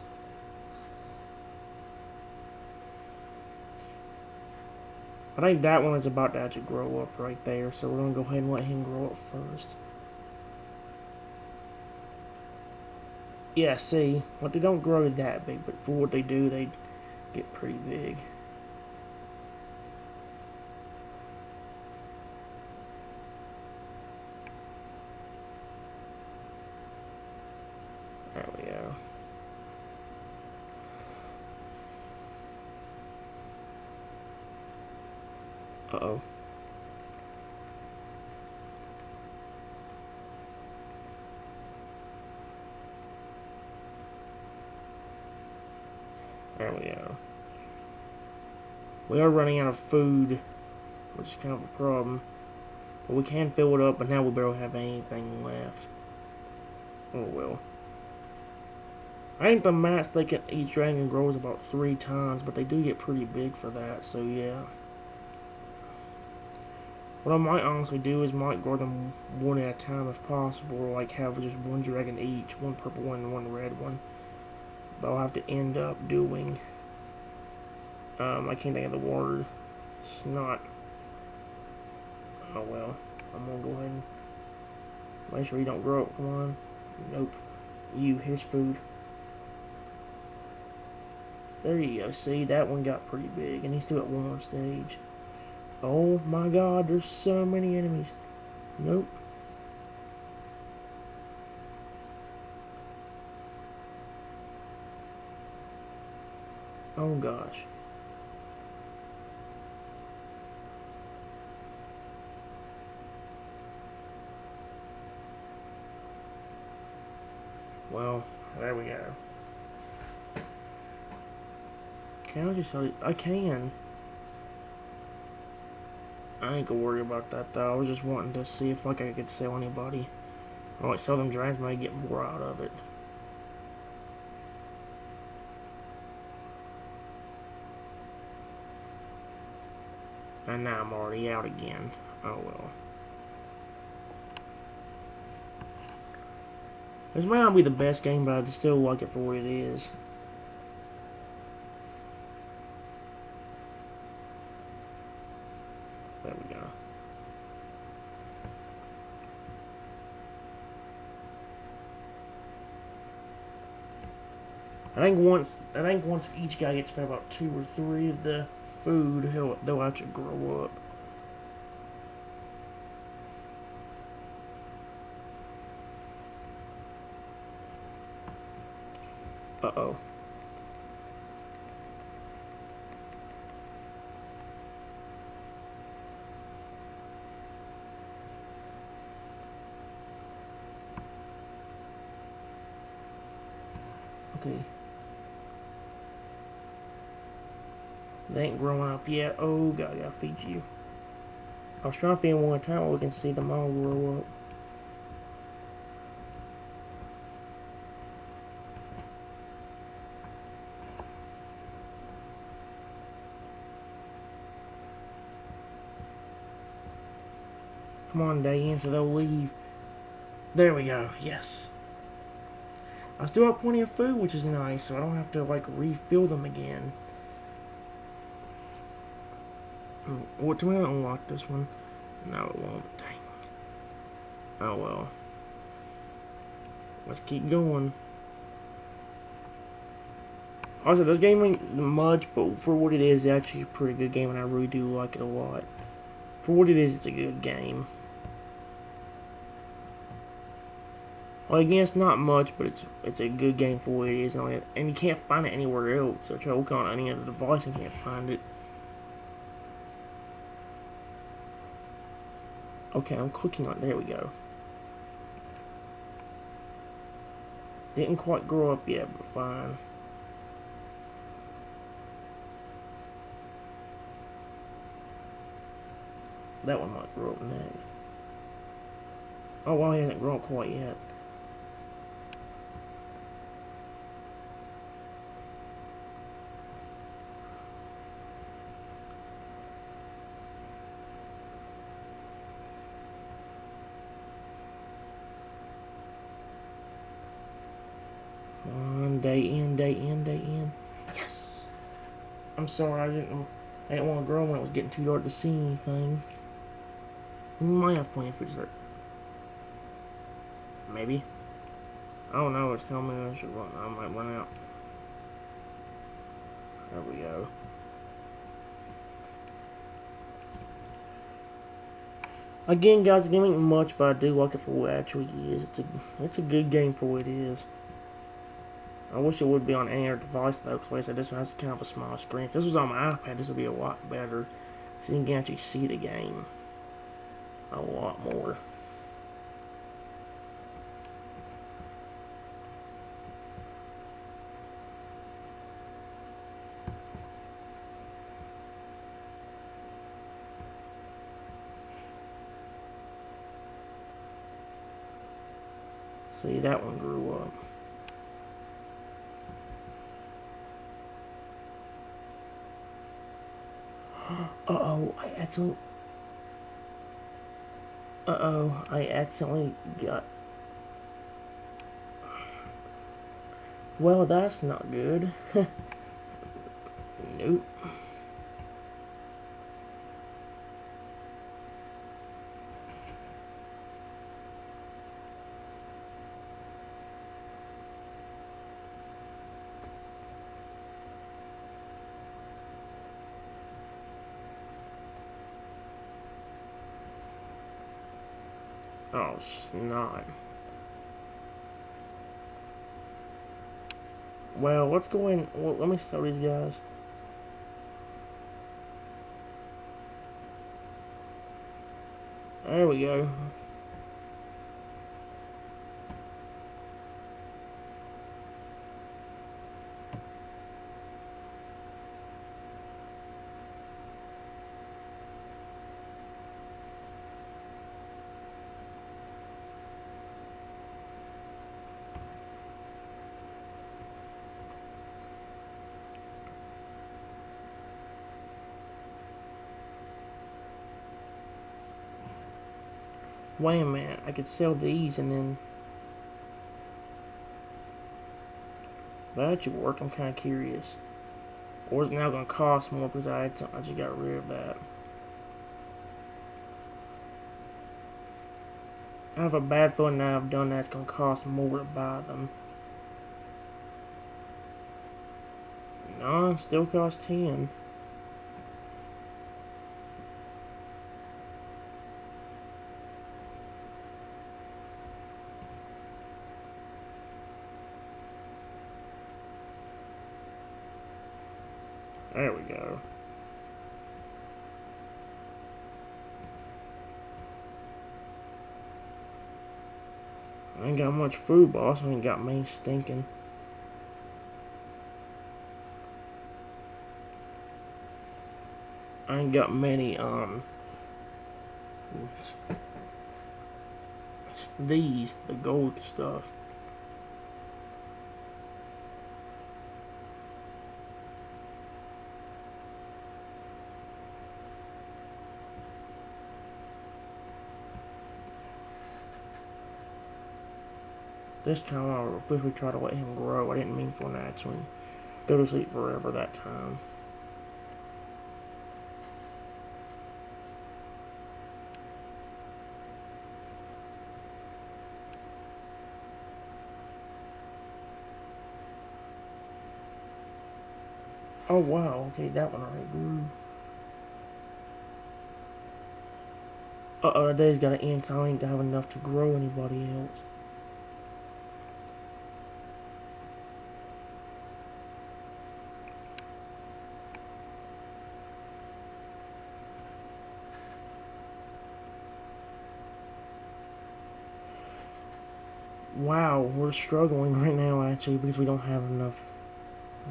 I think that one is about to actually grow up right there, so we're going to go ahead and let him grow up first. Yeah, see, but they don't grow that big, but for what they do, they get pretty big. There we go. Uh-oh. There we go. We are running out of food, which is kind of a problem. But we can fill it up, but now we barely have anything left. Oh well. I think the max they can each dragon grows about 3 times, but they do get pretty big for that, so yeah. What I might honestly do is might grow them one at a time if possible, or like have just one dragon each, one purple one and one red one. But I'll have to end up doing, I can't think of the word. It's not, oh well. I'm gonna go ahead and make sure you don't grow up, come on. Nope. Here's food. There you go, see, that one got pretty big, and he's still at one more stage. Oh my god, there's so many enemies. Nope. Oh gosh. Well, there we go. Can I just tell you? I can. I ain't gonna worry about that though. I was just wanting to see if like I could sell anybody. Or like sell them dragons, might get more out of it. And now I'm already out again. Oh well. This might not be the best game, but I still like it for what it is. There we go. I think once each guy gets fed about 2 or 3 of the food, they'll actually grow up. Uh-oh. Okay. They ain't growing up yet. Oh, God, I gotta feed you. I was trying to feed them one time, we can see them all grow up. Come on, Diane, so they'll leave. There we go, yes. I still have plenty of food, which is nice, so I don't have to, like, refill them again. What, do we unlock this one? No, it won't. Dang. Oh, well. Let's keep going. Also, this game ain't much, but for what it is, it's actually a pretty good game, and I really do like it a lot. For what it is, it's a good game. Well, again, it's not much, but it's a good game for what it is, and you can't find it anywhere else. So try to look on any other device and can't find it. Okay, I'm clicking on. There we go. Didn't quite grow up yet, but fine. That one might grow up next. Oh, well, he hasn't grown quite yet. Day in, day in, day in. Yes! I'm sorry, I didn't want to grow when it was getting too dark to see anything. We might have plenty of food dessert. Maybe. I don't know, it's telling me I should run. I might run out. There we go. Again, guys, the game ain't much, but I do like it for what it actually is. It's a good game for what it is. I wish it would be on any other device though, because like I said, this one has kind of a small screen. If this was on my iPad, this would be a lot better, because you can actually see the game a lot more. See, that one grew up. Uh-oh, I accidentally got... Well, that's not good. Nope. Oh, snot. Well, what's going... Well, let me sell these guys. There we go. Wait a minute, I could sell these and then... That should work, I'm kind of curious. Or is it now going to cost more because I just got rid of that? I have a bad feeling now I've done that it's going to cost more to buy them. No, it still costs 10. There we go. I ain't got much food, boss. I ain't got me stinking. I ain't got many, these, the gold stuff. This time I'll officially try to let him grow. I didn't mean for him to actually go to sleep forever that time. Oh wow, okay, that one already grew. Uh-oh, that day's gotta end, so I ain't gonna have enough to grow anybody else. Wow, we're struggling right now actually because we don't have enough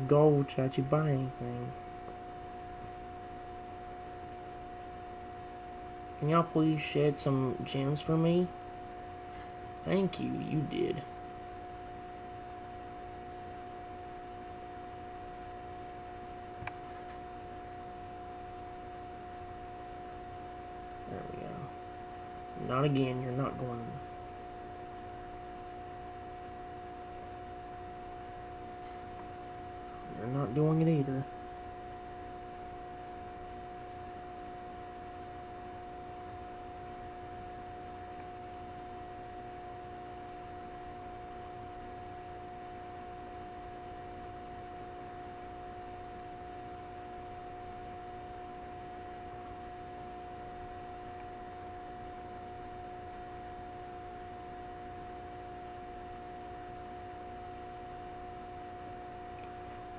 gold to actually buy anything. Can y'all please shed some gems for me? Thank you, you did. There we go. Not again, you're not going. You're not doing it either.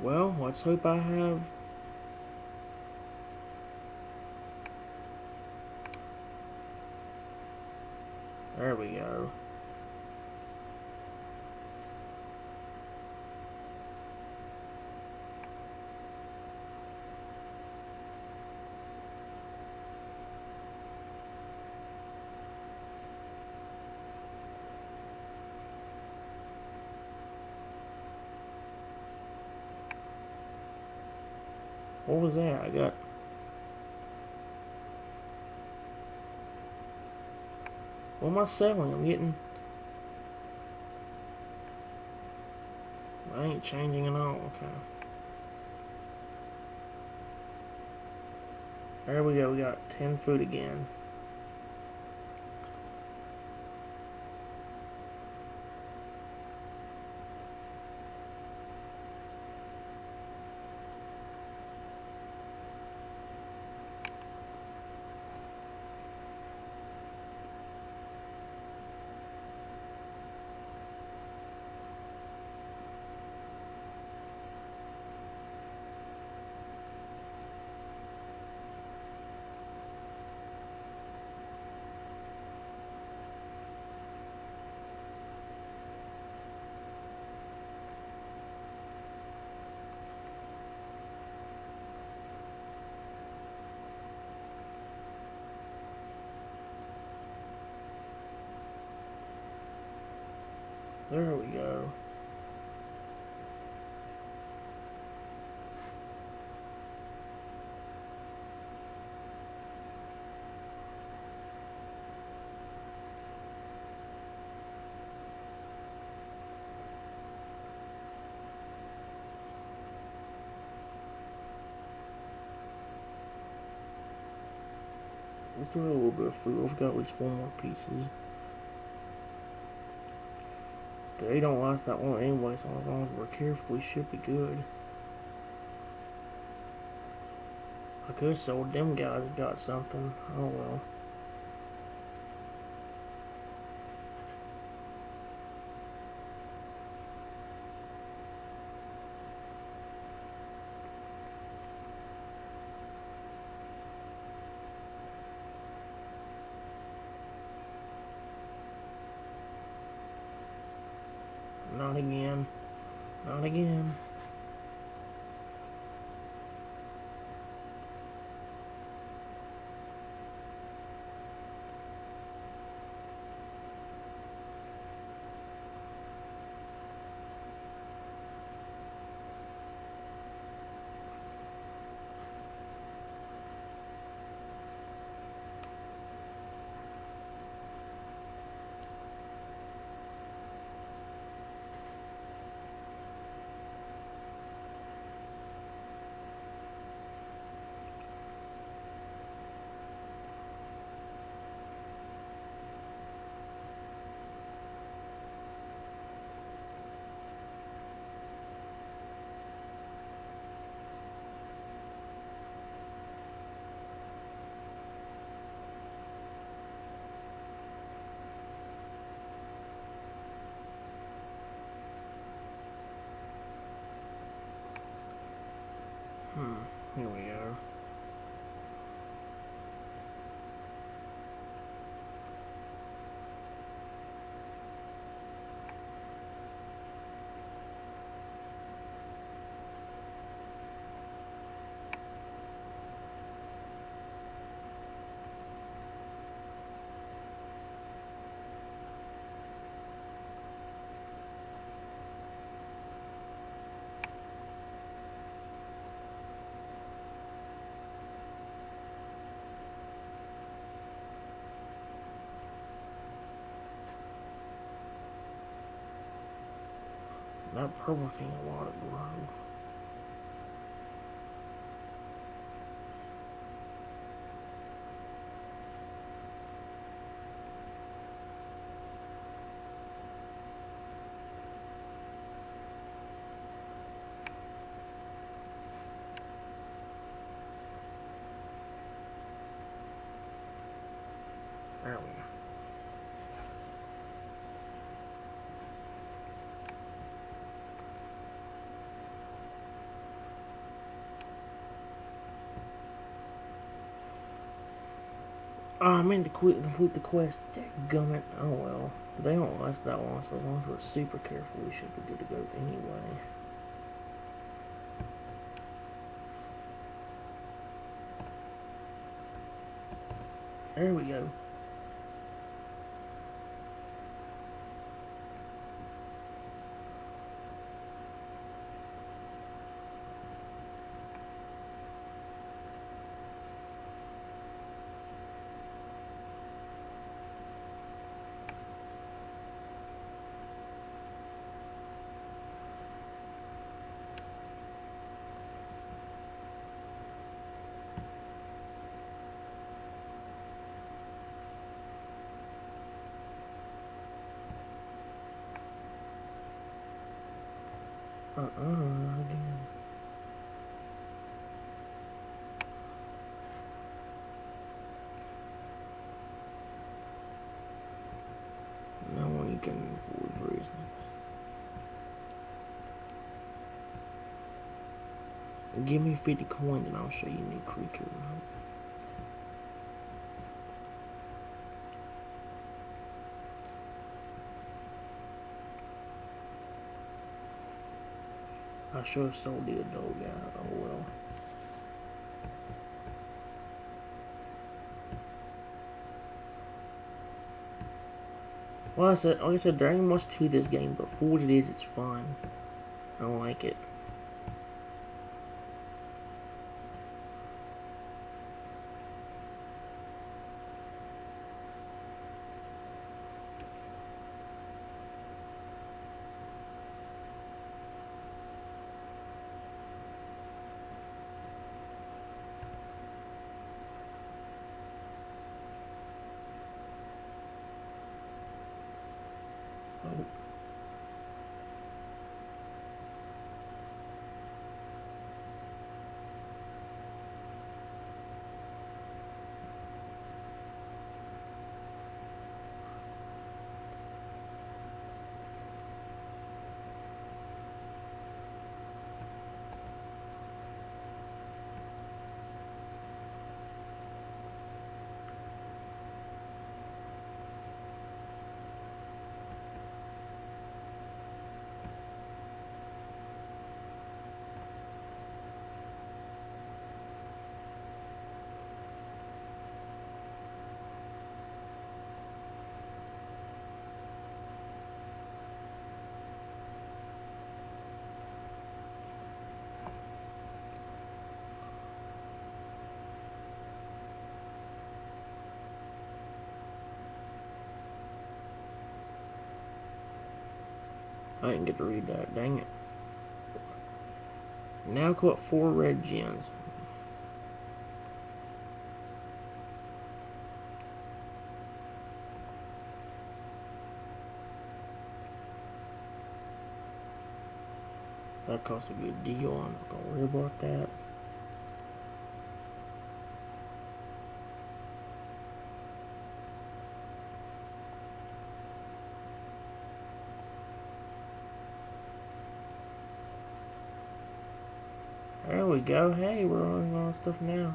Well, let's hope I have... There we go. What was that? I got... What am I selling? I'm getting... I ain't changing at all. Okay. There we go. We got 10 food again. There we go. Let's do a little bit of food. I've got at least 4 more pieces. They don't last that long anyway, so as long as we're careful, we should be good. I could have sold them guys and got something. Oh well. Not again. Not again. Here we go. That purple thing a lot of grow. There we go. Oh, I meant to complete the quest. Dadgummit. Oh well. They don't last that long, so as long as we're super careful, we should be good to go anyway. There we go. Again. No one you can avoid reasons. Give me 50 coins and I'll show you a new creature. I sure sold the adult guy. Oh well. Well, like I said, there ain't much to this game, but for what it is, it's fun. I like it. Oh. I didn't get to read that. Dang it. Now caught 4 red gems. That cost a good deal. I'm not gonna worry about that. There we go. Hey, we're on stuff now.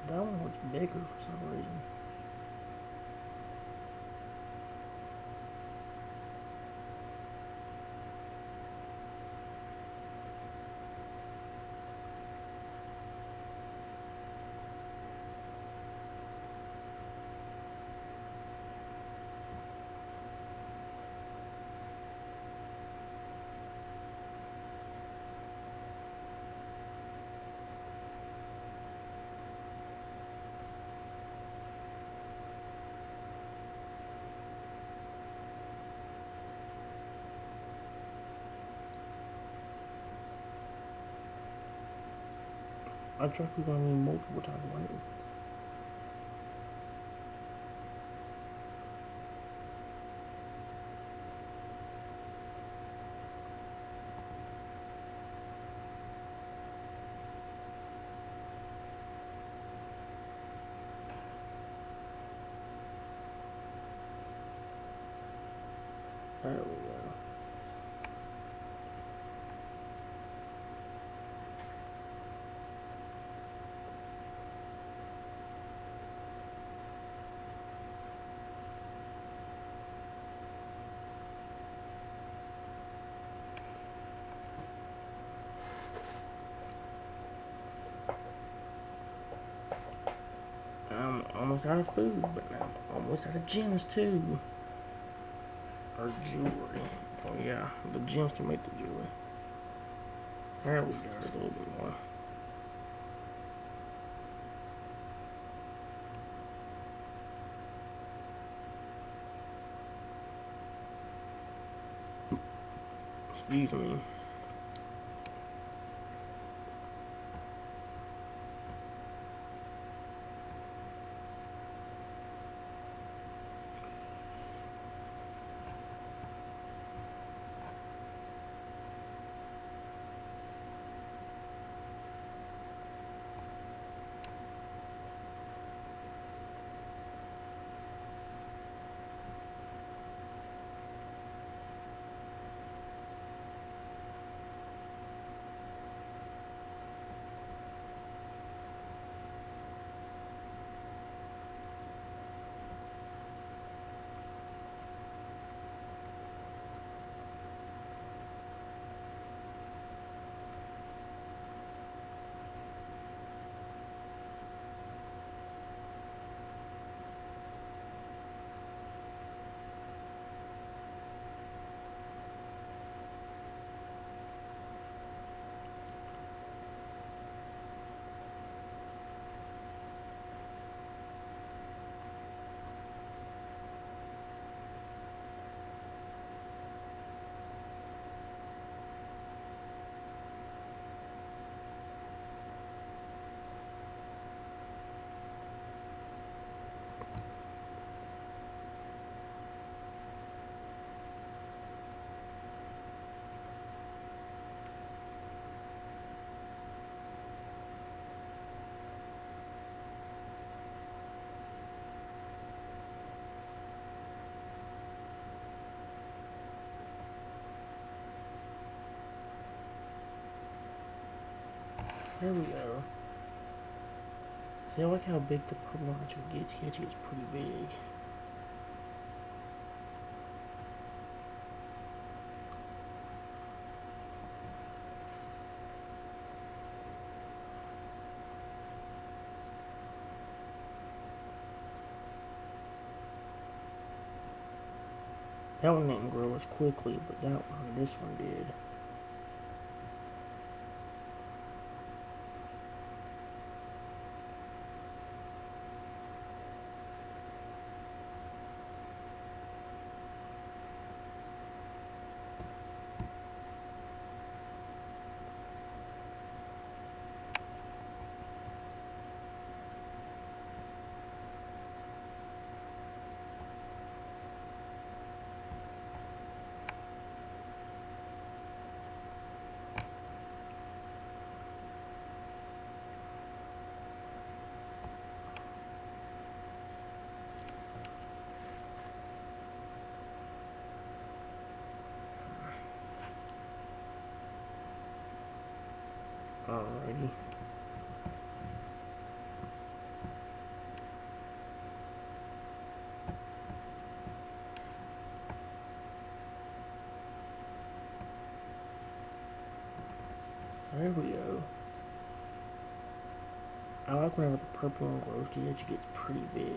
That one looks bigger for some reason. I tried clicking on you multiple times. Why didn't there we go. I'm almost out of food, but now I'm almost out of gems too. Or jewelry. Oh yeah, the gems to make the jewelry. There we go, there's a little bit more. Excuse me. There we go. See, I like how big the purple Nacho gets. He actually gets pretty big. That one didn't grow as quickly, but this one did. Alrighty. There we go. I like whenever the purple one grows, the edge gets pretty big.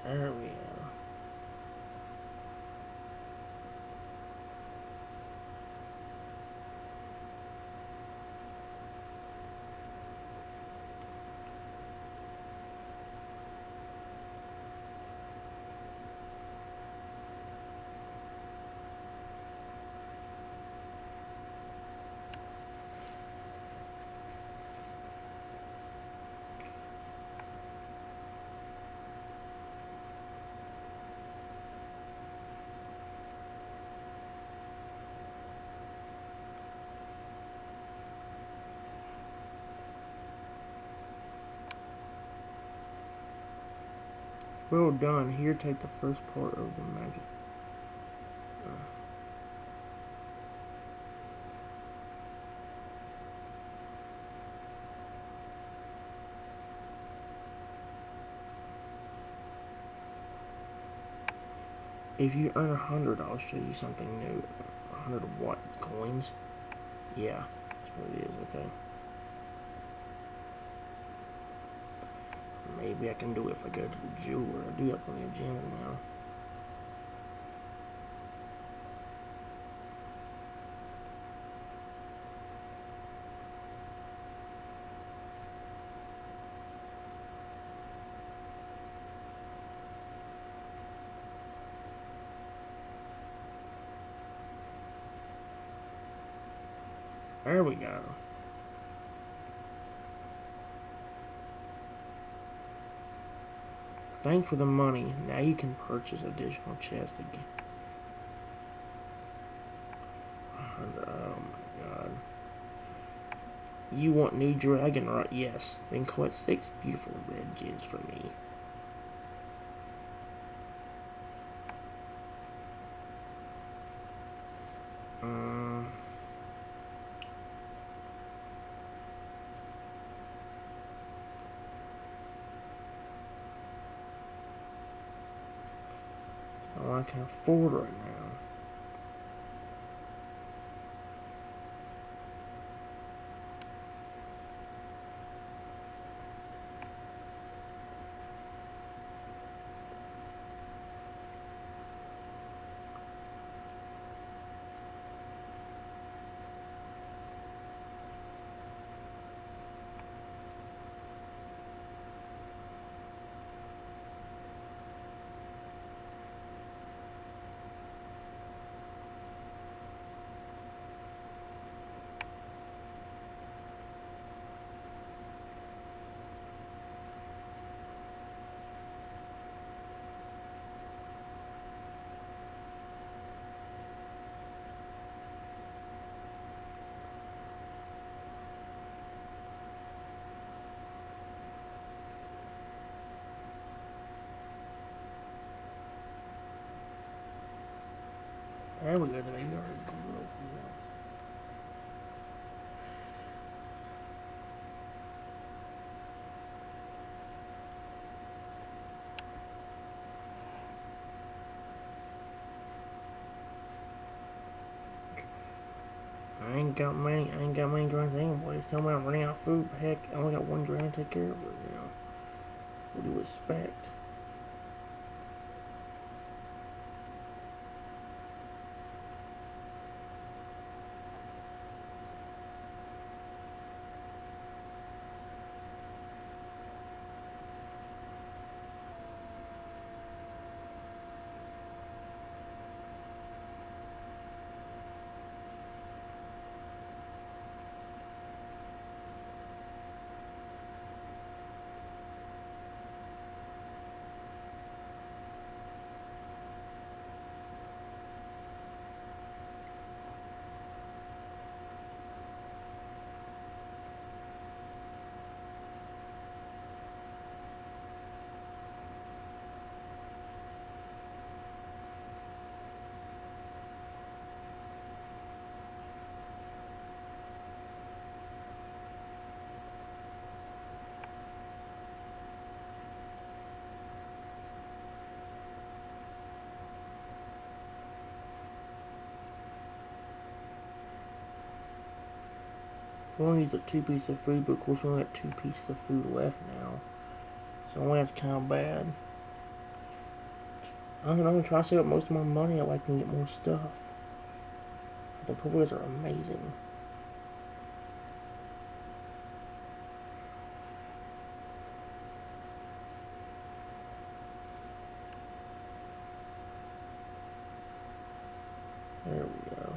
There we go. Well done. Here, take the first part of the magic. If you earn 100, I'll show you something new. 100 what? Coins? Yeah, that's what it is, okay. Maybe I can do it if I go to the jeweler. I do have plenty of gems now. There we go. Thanks for the money. Now you can purchase additional chests again. Oh my god. You want new dragon, right? Yes. Then collect 6 beautiful red gems for me. All I can afford right now. There we go. The baby already grew up. I ain't got many dragons anyways. Tell me I'm running out of food. Heck, I only got 1 dragon to take care of it, you know. What do you expect? We only used up 2 pieces of food, but of course we only got 2 pieces of food left now. So that's kind of bad. I'm gonna try to save up most of my money so I can get more stuff. The purples are amazing. There we go.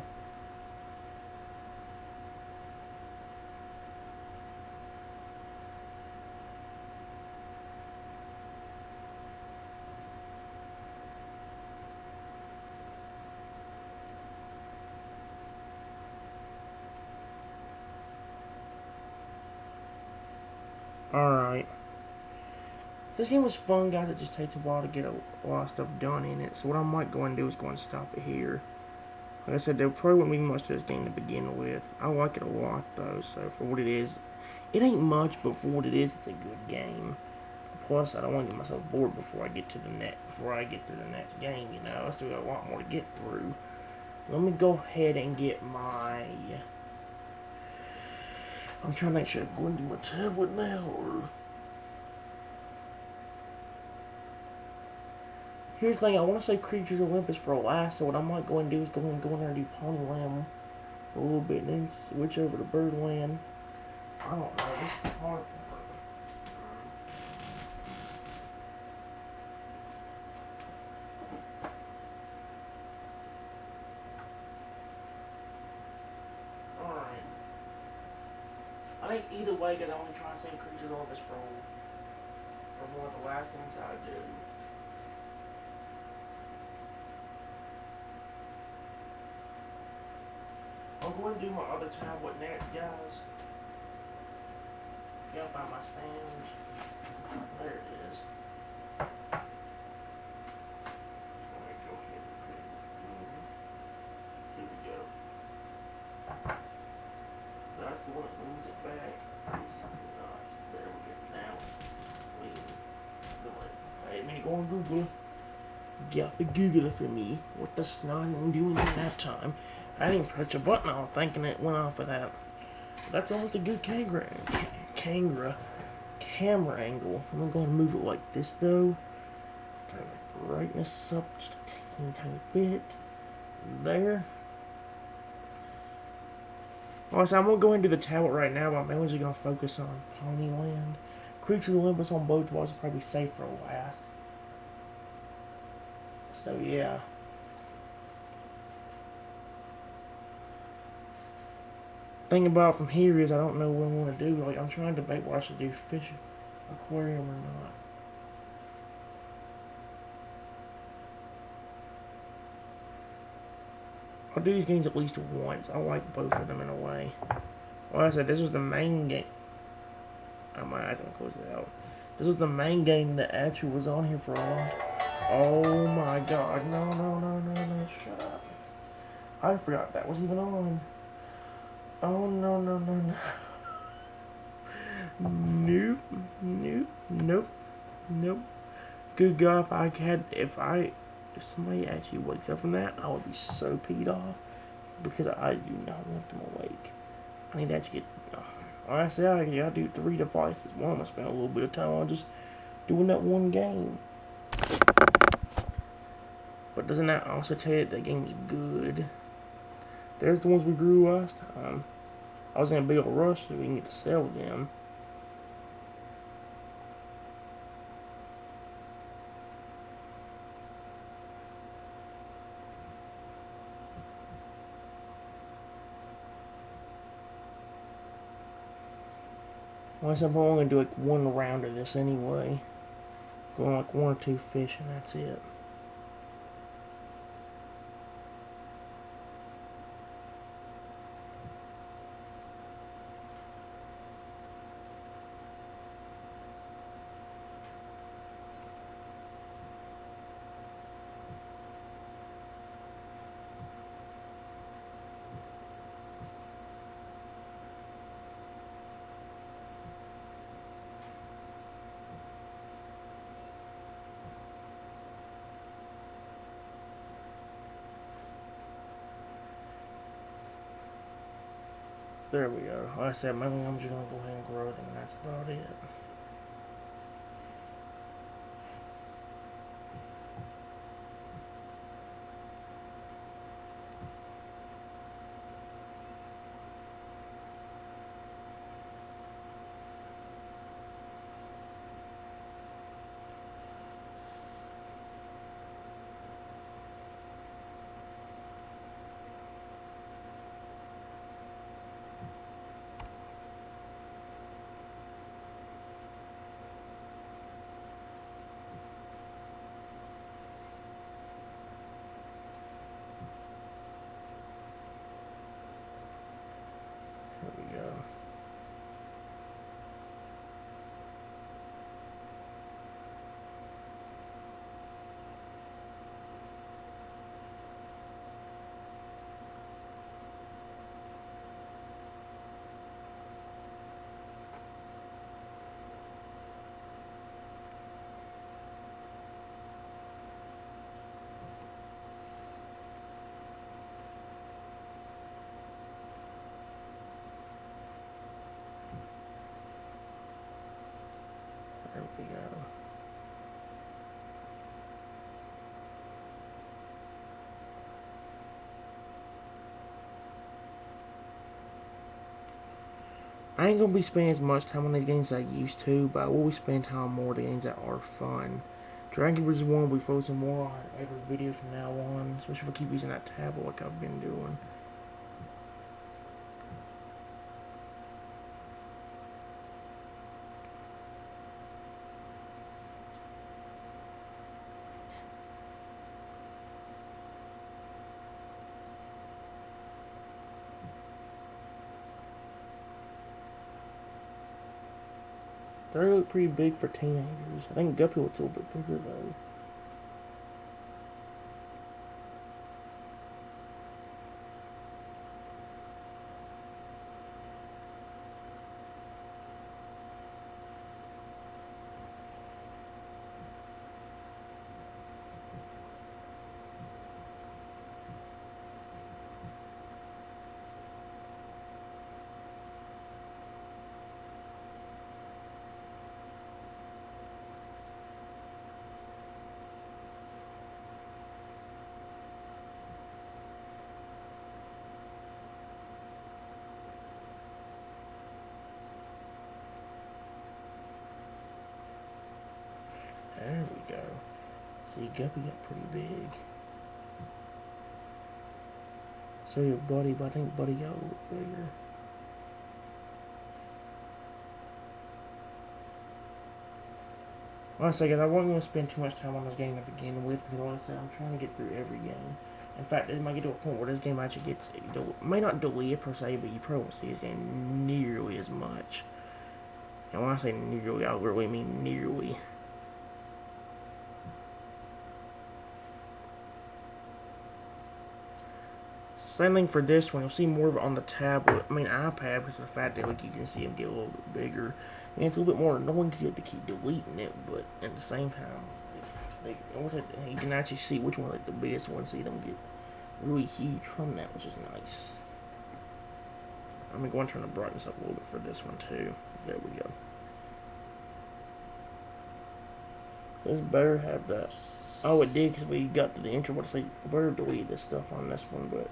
Alright. This game was fun, guys. It just takes a while to get a lot of stuff done in it. So what I might go and do is go and stop it here. Like I said, there probably wouldn't be much to this game to begin with. I like it a lot, though. So for what it is, it ain't much, but for what it is, it's a good game. Plus, I don't want to get myself bored before I get to the next game. You know, I still got a lot more to get through. Let me go ahead and get my. I'm trying to make sure I'm going to my tablet now, or. Here's the thing, I want to say Creatures Olympus for last, so what I might go and do is go in there and do Ponyland for a little bit, and then switch over to Birdland. I don't know, this is hard. Alright. I think either way, because I want to try and sing Creatures Olympus for one of the last things I do. I'm going to do my other tablet next, guys. Gotta find my stand. There it is. Let me go ahead and put it. Here we go. That's the one that moves it back. This is not. There we go. Now it's leaving. Hey, man, go on Google. Got the Google for me. What the snot I'm doing at that time. I didn't press a button off thinking it went off of that. That's almost a good camera angle. I'm gonna go and move it like this though. Turn the brightness up just a tiny bit. There. Also, I'm gonna go into the tablet right now, but I'm mainly just gonna focus on Ponyland. Creatures Olympus on both walls will probably safe for last. So yeah. Thing about from here is I don't know what I want to do. Like, I'm trying to debate what I should do, fish aquarium or not. I'll do these games at least once. I like both of them in a way. Like I said, this was the main game. Oh, my eyes gonna close it out. This was the main game that actually was on here for a long time. Oh my god, no, shut up. I forgot that was even on. Oh, no. Nope. Good God, if somebody actually wakes up from that, I would be so peed off. Because I do not want them awake. I need to actually get, like I said, I gotta do 3 devices. One, I'm gonna spend a little bit of time on just doing that one game. But doesn't that also tell you that the game's good? There's the ones we grew last time. I was in a big old rush so we can get to sell them. Well, I'm only going to do like one round of this anyway. Going like 1 or 2 fish and that's it. There we go. Like I said, maybe I'm just going to go ahead and grow them and that's about it. I ain't gonna be spending as much time on these games as I used to, but I will be spending time on more of the games that are fun. Dragon Bridge 1 will be focusing more on every video from now on, especially if I keep using that tablet like I've been doing. They look pretty big for teenagers. I think Guppy looks a little bit bigger though. There we go. See, Guppy got pretty big. So did Buddy, but I think Buddy got a little bigger. Honestly, guys, I wasn't going to spend too much time on this game to begin with because, like I said, I'm trying to get through every game. In fact, it might get to a point where this game actually gets, may not deleted per se, but you probably won't see this game nearly as much. And when I say nearly, I really mean nearly. Same thing for this one. You'll see more of it on the tablet. I mean iPad, because of the fact that like you can see them get a little bit bigger. And it's a little bit more annoying because you have to keep deleting it, but at the same time, you can actually see which one like the biggest one. See them get really huge from that, which is nice. I'm going to turn the brightness up a little bit for this one too. There we go. This better have that. Oh, it did because we got to the intro. But it's like better delete this stuff on this one, but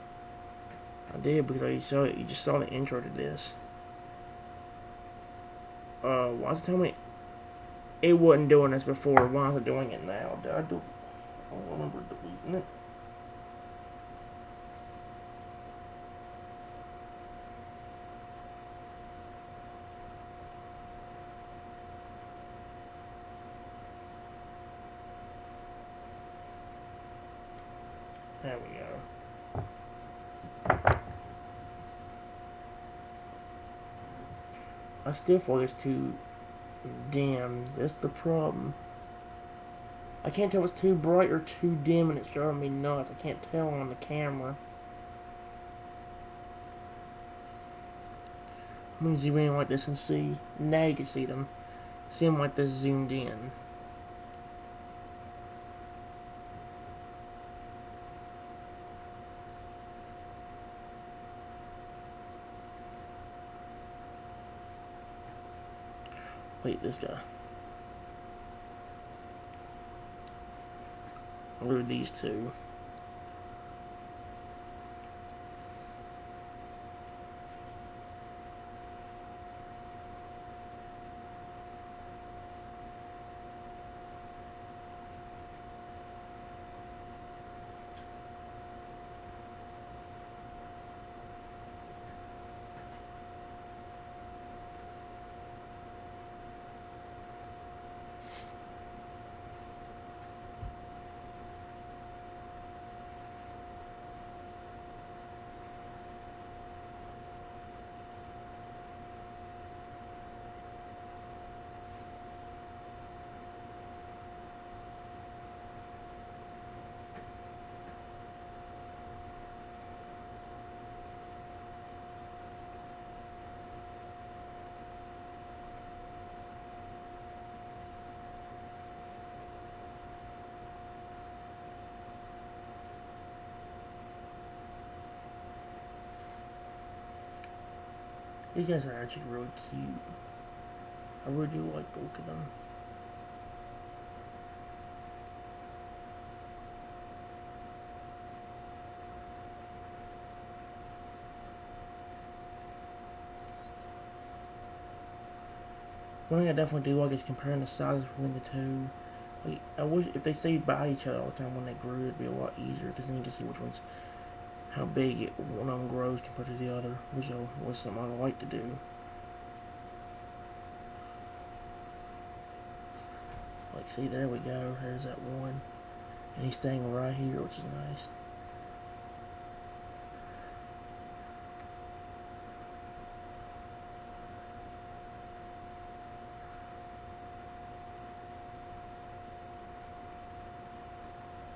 I did because I saw it. You just saw the intro to this. Why is it telling me it wasn't doing this before? Why is it doing it now? Did I do? I don't remember deleting it. There we go. I still feel like it's too dim. That's the problem. I can't tell if it's too bright or too dim, and it's driving me nuts. I can't tell on the camera. I'm gonna zoom in like this and see. Now you can see them. See them like this zoomed in. Wait, this guy. I'll do these two. These guys are actually really cute. I really do like the look of them. One thing I definitely do like is comparing the sizes between the two. Like, I wish if they stayed by each other all the time when they grew, it'd be a lot easier because then you can see which one's how big one of them grows compared to the other, which was something I like to do. Like, see, there we go. There's that one, and he's staying right here, which is nice.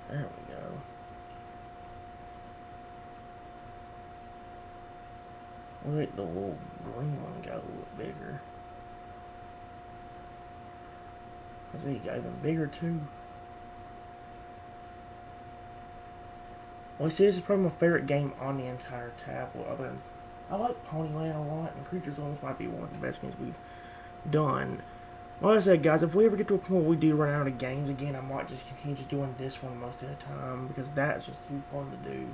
There we go. We'll make the little green one go a little bigger. I see he got even bigger too. Well, see, this is probably my favorite game on the entire tablet. Other than, I like Ponyland a lot, and Creature Zones might be one of the best games we've done. Like I said, guys, if we ever get to a point where we do run out of games again, I might just continue just doing this one most of the time because that's just too fun to do.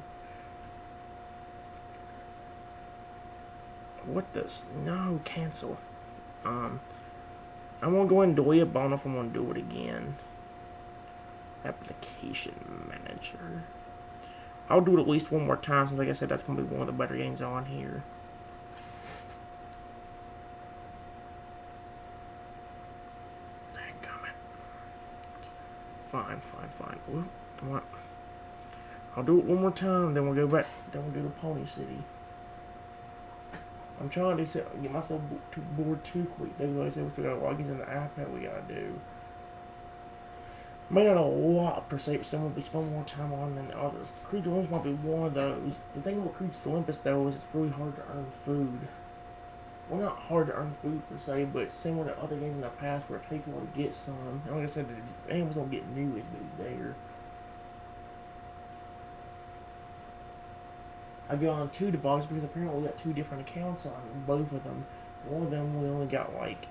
What this? No, cancel. I'm gonna go ahead and delete it, but I don't know if I'm gonna do it again. Application Manager. I'll do it at least one more time since, like I said, that's gonna be one of the better games on here. Fine. Whoop, come on. I'll do it one more time, then we'll go back. Then we'll do the Pony City. I'm trying to get myself bored too quick. That's why I said we still got logins in the iPad we gotta do. May not a lot per se, but some will be spending more time on than others. Creature Olympus might be one of those. The thing about Creature Olympus though is it's really hard to earn food. Well, not hard to earn food per se, but similar to other games in the past where it takes a while to get some. And like I said, the animals don't get new as there. I got on 2 devices because apparently we got 2 different accounts on both of them. One of them we only got like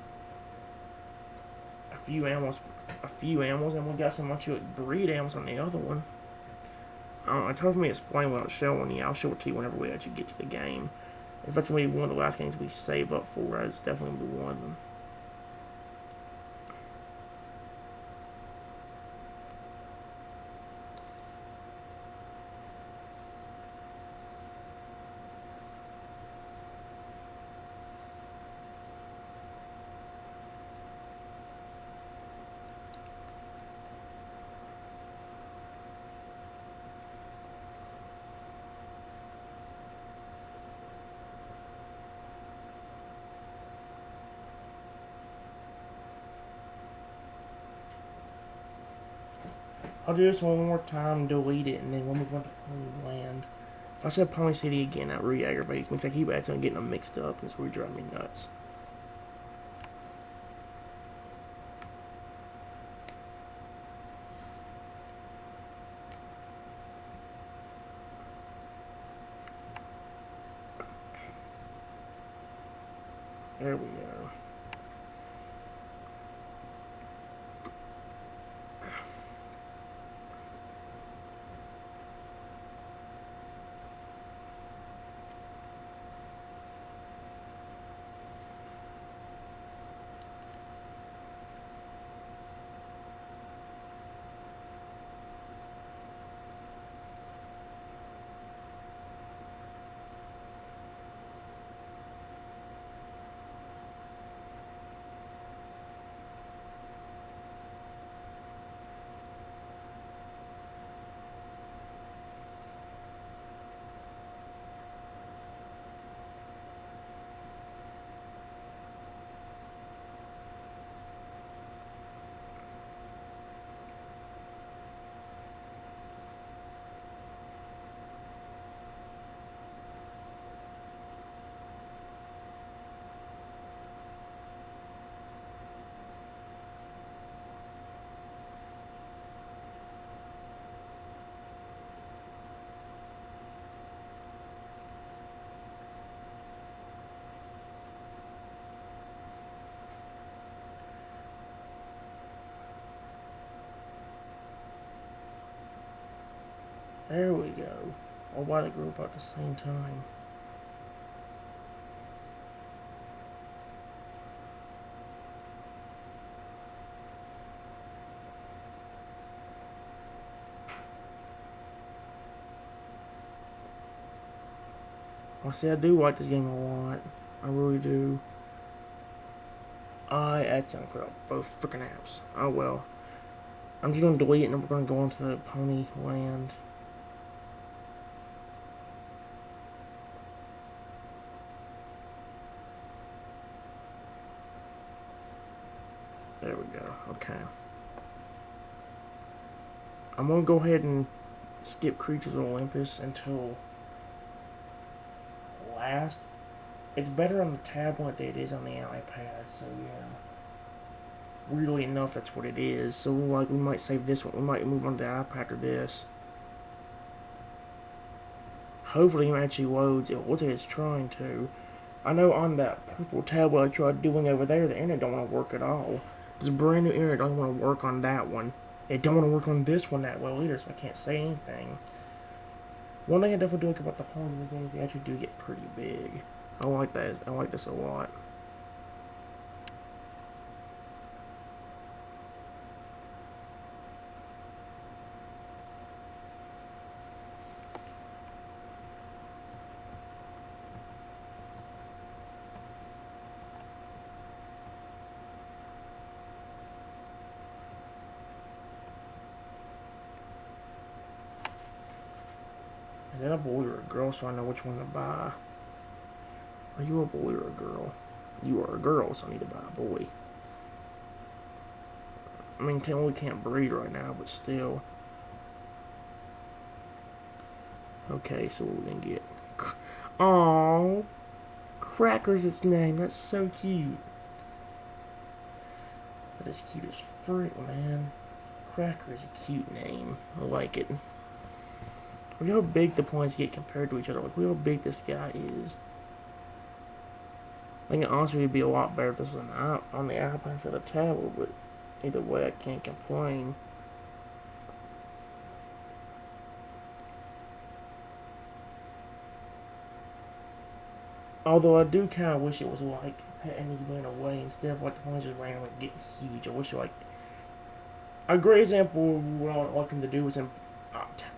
a few animals, and we got some much breed animals on the other one. It's hard for me to explain without showing you. I'll show it to you whenever we actually get to the game. If that's going to be one of the last games we save up for, it's definitely going to be one of them. I'll do this one more time, delete it, and then we'll move on to Ponyland. If I said Pony City again, that really aggravates me because I keep accidentally getting them mixed up, and it's really driving me nuts. There we go. There we go. Or why they grew up at the same time. I say I do like this game a lot. I really do. I accidentally put up both freaking apps. Oh well. I'm just gonna delete it and we're gonna go on to the Pony Land. There we go. Okay. I'm gonna go ahead and skip Creatures of Olympus until last. It's better on the tablet than it is on the iPad, so yeah. Weirdly enough, that's what it is. So like we might save this one. We might move on to the iPad after this. Hopefully it actually loads. It looks like it's trying to. I know on that purple tablet I tried doing over there, the internet don't want to work at all. This brand new internet don't want to work on that one. It don't want to work on this one that well either, so I can't say anything. One thing I definitely do like about the phones in this game is they actually do get pretty big. I like that. I like this a lot. Is that a boy or a girl so I know which one to buy? Are you a boy or a girl? You are a girl, so I need to buy a boy. I mean, we can't breed right now, but still. Okay, so what we gonna get? Aww, Cracker's its name. That's so cute. That is cute as frick, man. Cracker is a cute name. I like it. Look how big the points get compared to each other. Look how big this guy is. I think honestly it'd be a lot better if this was on the iPad instead of the tablet, but either way I can't complain. Although I do kind of wish it was like and he went away instead of like the points just randomly getting huge. I wish like a great example of what I'd like him to do was in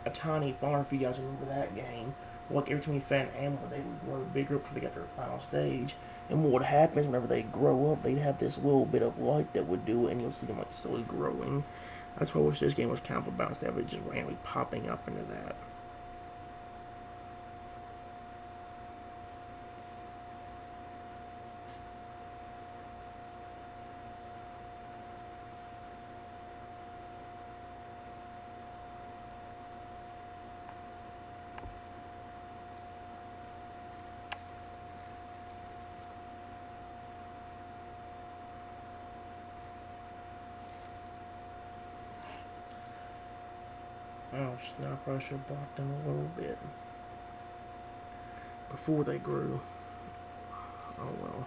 a tiny farm. If you guys remember that game, like every time you found ammo, they would grow bigger until they got to their final stage. And what happens whenever they grow up, they'd have this little bit of light that would do it, and you'll see them like slowly growing. That's what I wish this game was kind of about instead of it just randomly popping up into that. Oh snap, I should have blocked them a little bit before they grew. Oh well.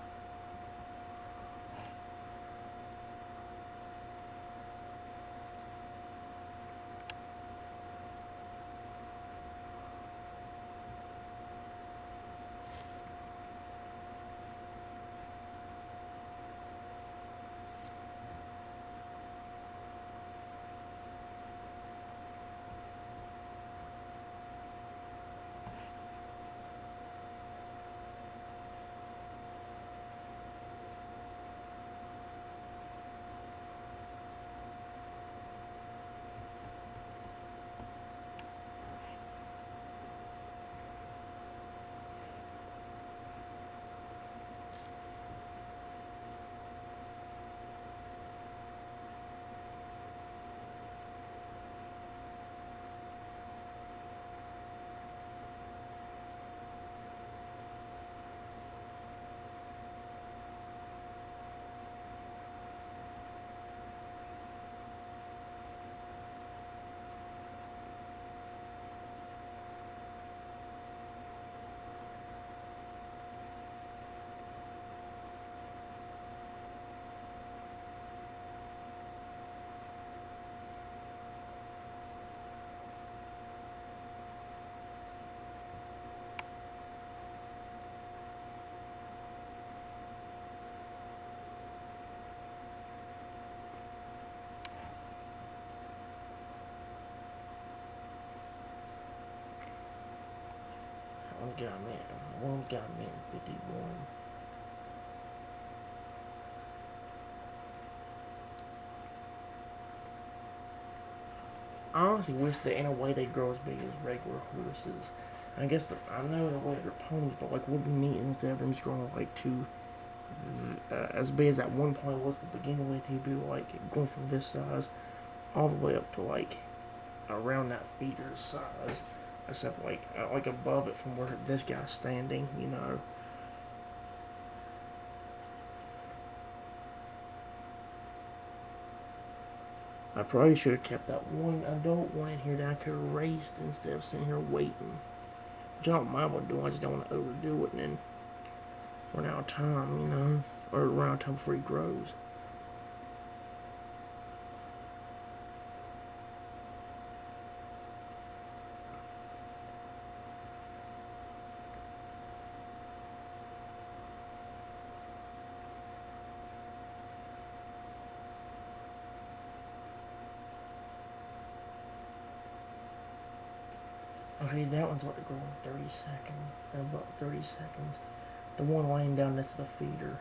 one's got me. One's got me in 51. I honestly wish that in a way they grow as big as regular horses. I guess I know in a way they're ponies, but like would be neat instead of them just growing like two as big as that one point was to begin with. He'd be like going from this size all the way up to like around that feeder size, except like above it from where this guy's standing. You know. I probably should have kept that one adult one in here that I could have raised instead of sitting here waiting. Which I don't mind what doing, I just don't want to overdo it and then run out of time, you know? Or run out of time before he grows. Okay, that one's about to grow in 30 seconds. About 30 seconds. The one laying down next to the feeder.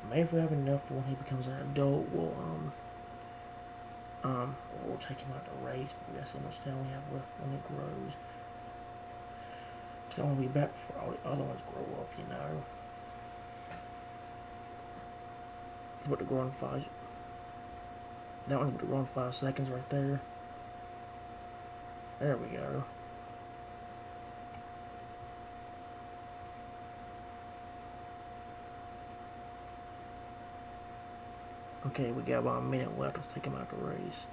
Maybe if we have enough for when he becomes an adult, we'll take him out to race. But we gotta see how much time we have left when he grows. Cause I want to be back before all the other ones grow up, you know. He's about to grow in 5. That one's about to grow in 5 seconds right there. There we go. Okay, we got about a minute left. Let's take him out to race.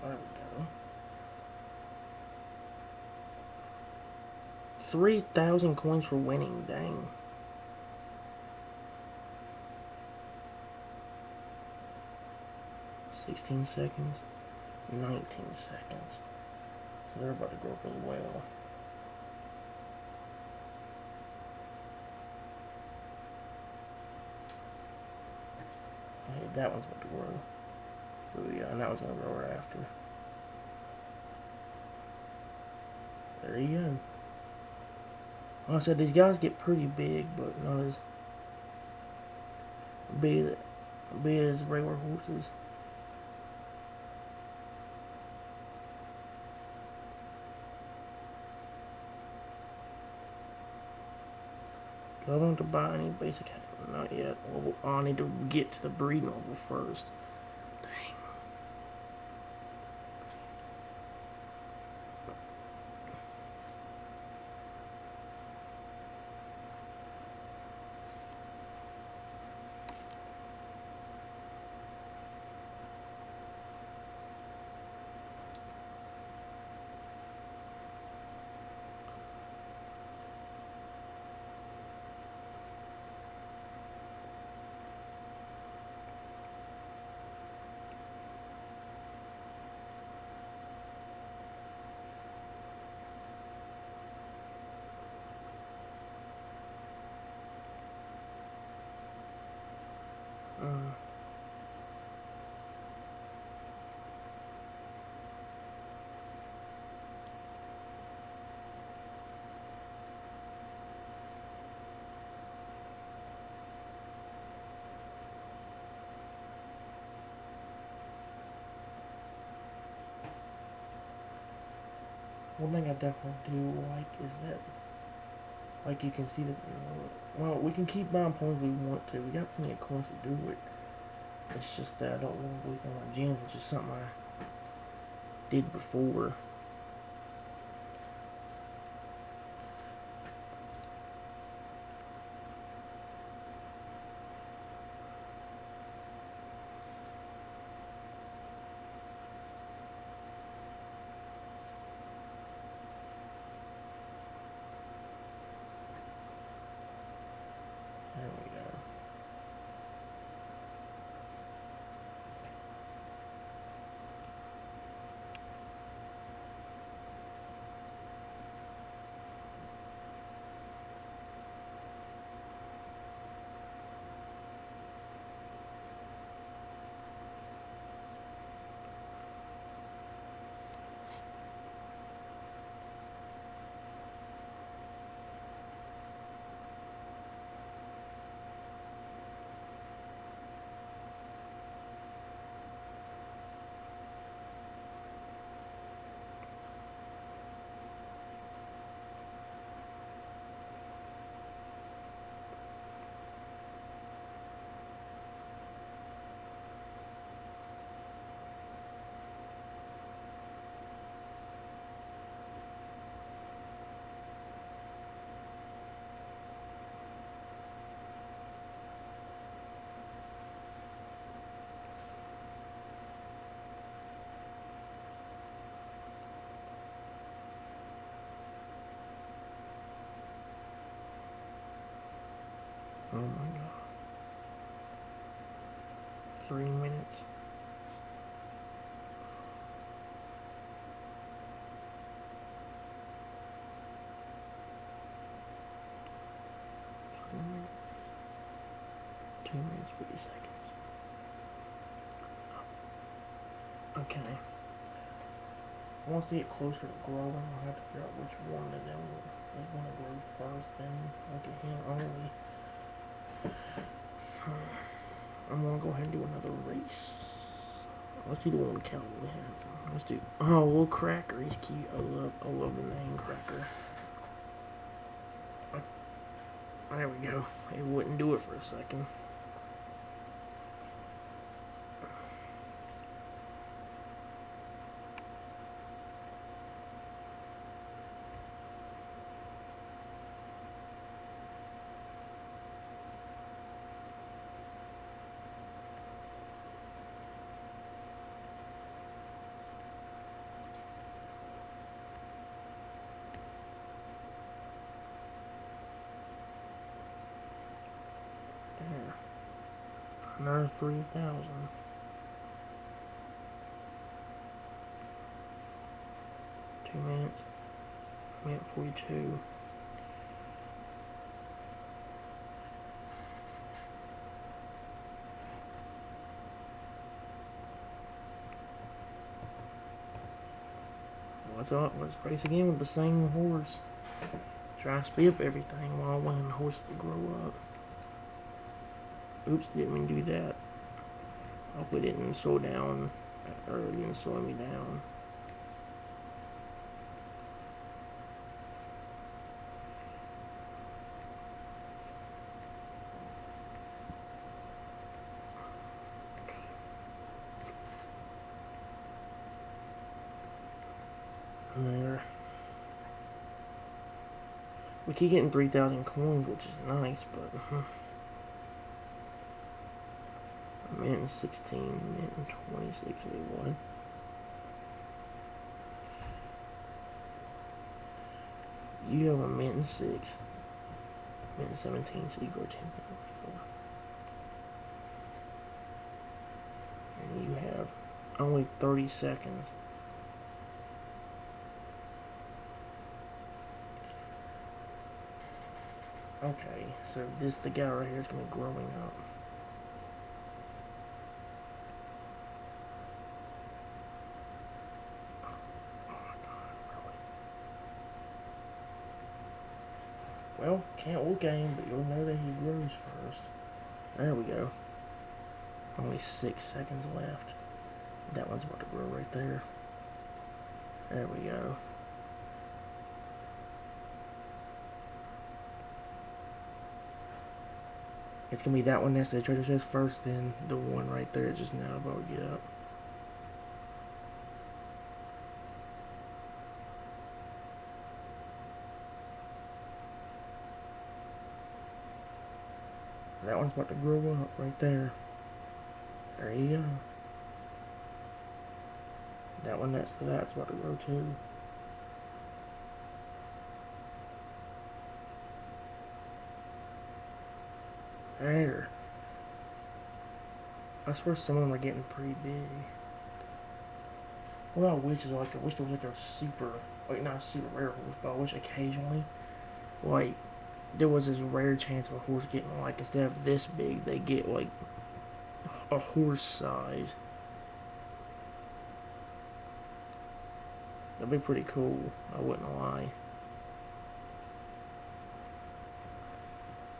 There we go. 3,000 coins for winning, dang. $16 seconds, 19 seconds. So they're about to grow up really well. Okay, that one's about to grow. Oh yeah, and that one's gonna grow right after. There you go. Like I said, these guys get pretty big, but not as big as regular horses. Do I want to buy any basic? Not yet. Well, I need to get to the breeding level first. Dang. One thing I definitely do like is that, like you can see that, well, we can keep buying points if we want to. We got plenty of coins to do it. It's just that I don't want to waste all my gems, which is something I did before. 3 minutes. Minutes. 2 minutes, 50 seconds. Okay. Once they get closer to growing, I'll have to figure out which one of them is going to grow first, then look at him only. I'm going to go ahead and do another race. Let's do the one with Cowboy hat. Let's do, oh, little Cracker, he's cute. I love the name Cracker. There we go. It wouldn't do it for a second. Another 3,000. Two minutes. Minute 42. What's up? Let's race again with the same horse. Try to speed up everything while waiting the horses to grow up. Oops, didn't mean to do that. Hope it didn't slow down, or it didn't slow me down. There. We keep getting 3,000 coins, which is nice, but a minute and 16, a minute and 26, we won. You have a minute and 6, a minute and 17, so you grow 10,000. And you have only 30 seconds. Okay, so the guy right here is going to be growing up. Well, can't look at him, but you'll know that he grows first. There we go. Only 6 seconds left. That one's about to grow right there. There we go. It's going to be that one next to the treasure chest first, then the one right there is just now about to get up. That one's about to grow up right there. There you go. That one next to that's about to grow too. There. I swear some of them are getting pretty big. What I wish is I wish there was like a super, like not a super rare horse, but I wish occasionally, like, there was this rare chance of a horse getting, like, instead of this big, they get like a horse size. That'd be pretty cool, I wouldn't lie.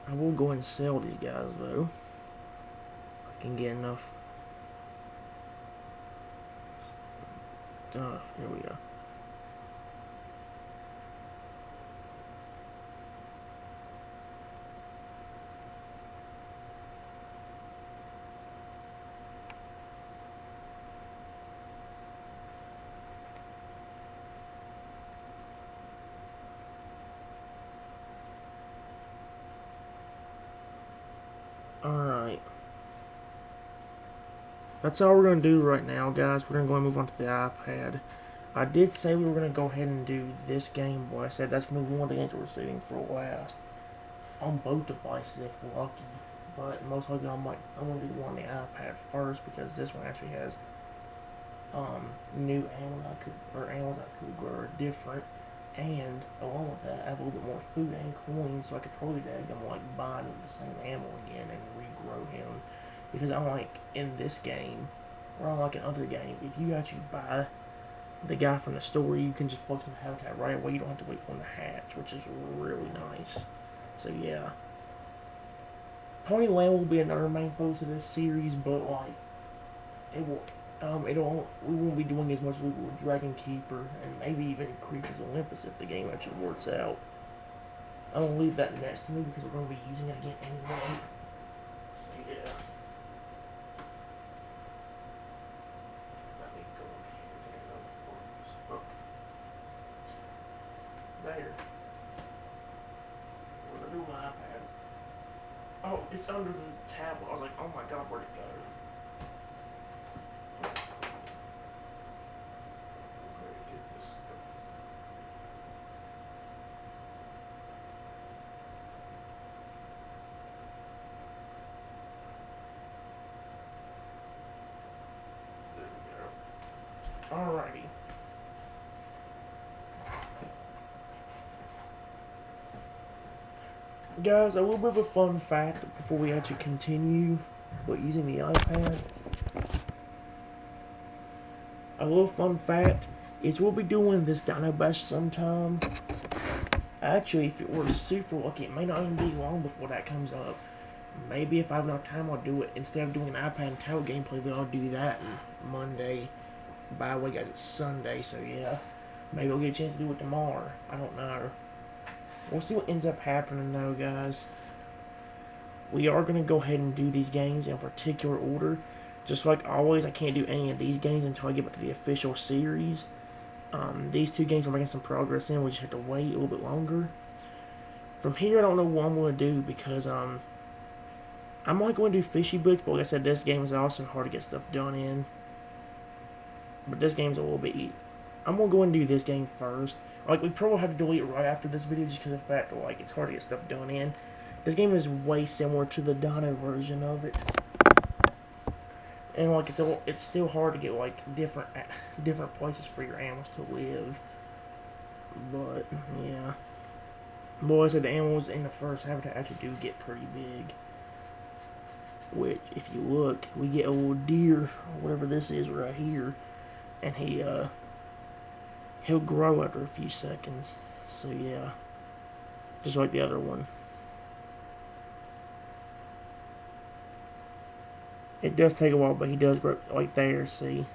I will go ahead and sell these guys though. I can get enough stuff. Here we go. Alright. That's all we're going to do right now, guys. We're going to go and move on to the iPad. I did say we were going to go ahead and do this Game Boy. I said that's going to be one of the games we're saving for last. On both devices if lucky. but most likely I'm gonna do one on the iPad first because this one actually has new animals I could grow are different, and along with that, I have a little bit more food and coins, so I could probably I'm like buying the same animal again and regrow him. Because unlike in this game, or unlike in other game, if you actually buy the guy from the store, you can just place him in habitat right away. You don't have to wait for him to hatch, which is really nice. So yeah, Ponyland will be another main focus of this series, but like it will we won't be doing as much as we will with Dragon Keeper and maybe even Creatures Olympus if the game actually works out. I'm gonna leave that next to me because we're gonna be using it again anyway. So yeah. Let me go ahead and there. Where'd I do my iPad? Oh, it's under the tablet. I was like, oh my god, where'd it go? Alrighty. Guys, a little bit of a fun fact before we actually continue with using the iPad. A little fun fact is we'll be doing this Dino Bash sometime. Actually, if it were super lucky, it may not even be long before that comes up. Maybe if I have enough time, I'll do it. Instead of doing an iPad and tablet gameplay, I'll do that on Monday. By the way, guys, it's Sunday, so yeah. Maybe I'll get a chance to do it tomorrow. I don't know. We'll see what ends up happening, though, guys. We are going to go ahead and do these games in particular order. Just like always, I can't do any of these games until I get back to the official series. These two games we're making some progress in. We just have to wait a little bit longer. From here, I don't know what I'm going to do because I'm only going to do Fishy Boots, but like I said, this game is also hard to get stuff done in. But this game's a little bit easy. I'm going to go and do this game first. Like, we probably have to delete it right after this video just because of the fact that, like, it's hard to get stuff done in. This game is way similar to the Dino version of it. And, like, it's still hard to get, like, different places for your animals to live. But, yeah. Boy, I said the animals in the first habitat actually do get pretty big. Which, if you look, we get a little deer, or whatever this is right here. And he'll grow after a few seconds. So yeah, just like the other one. It does take a while, but he does grow like there. See.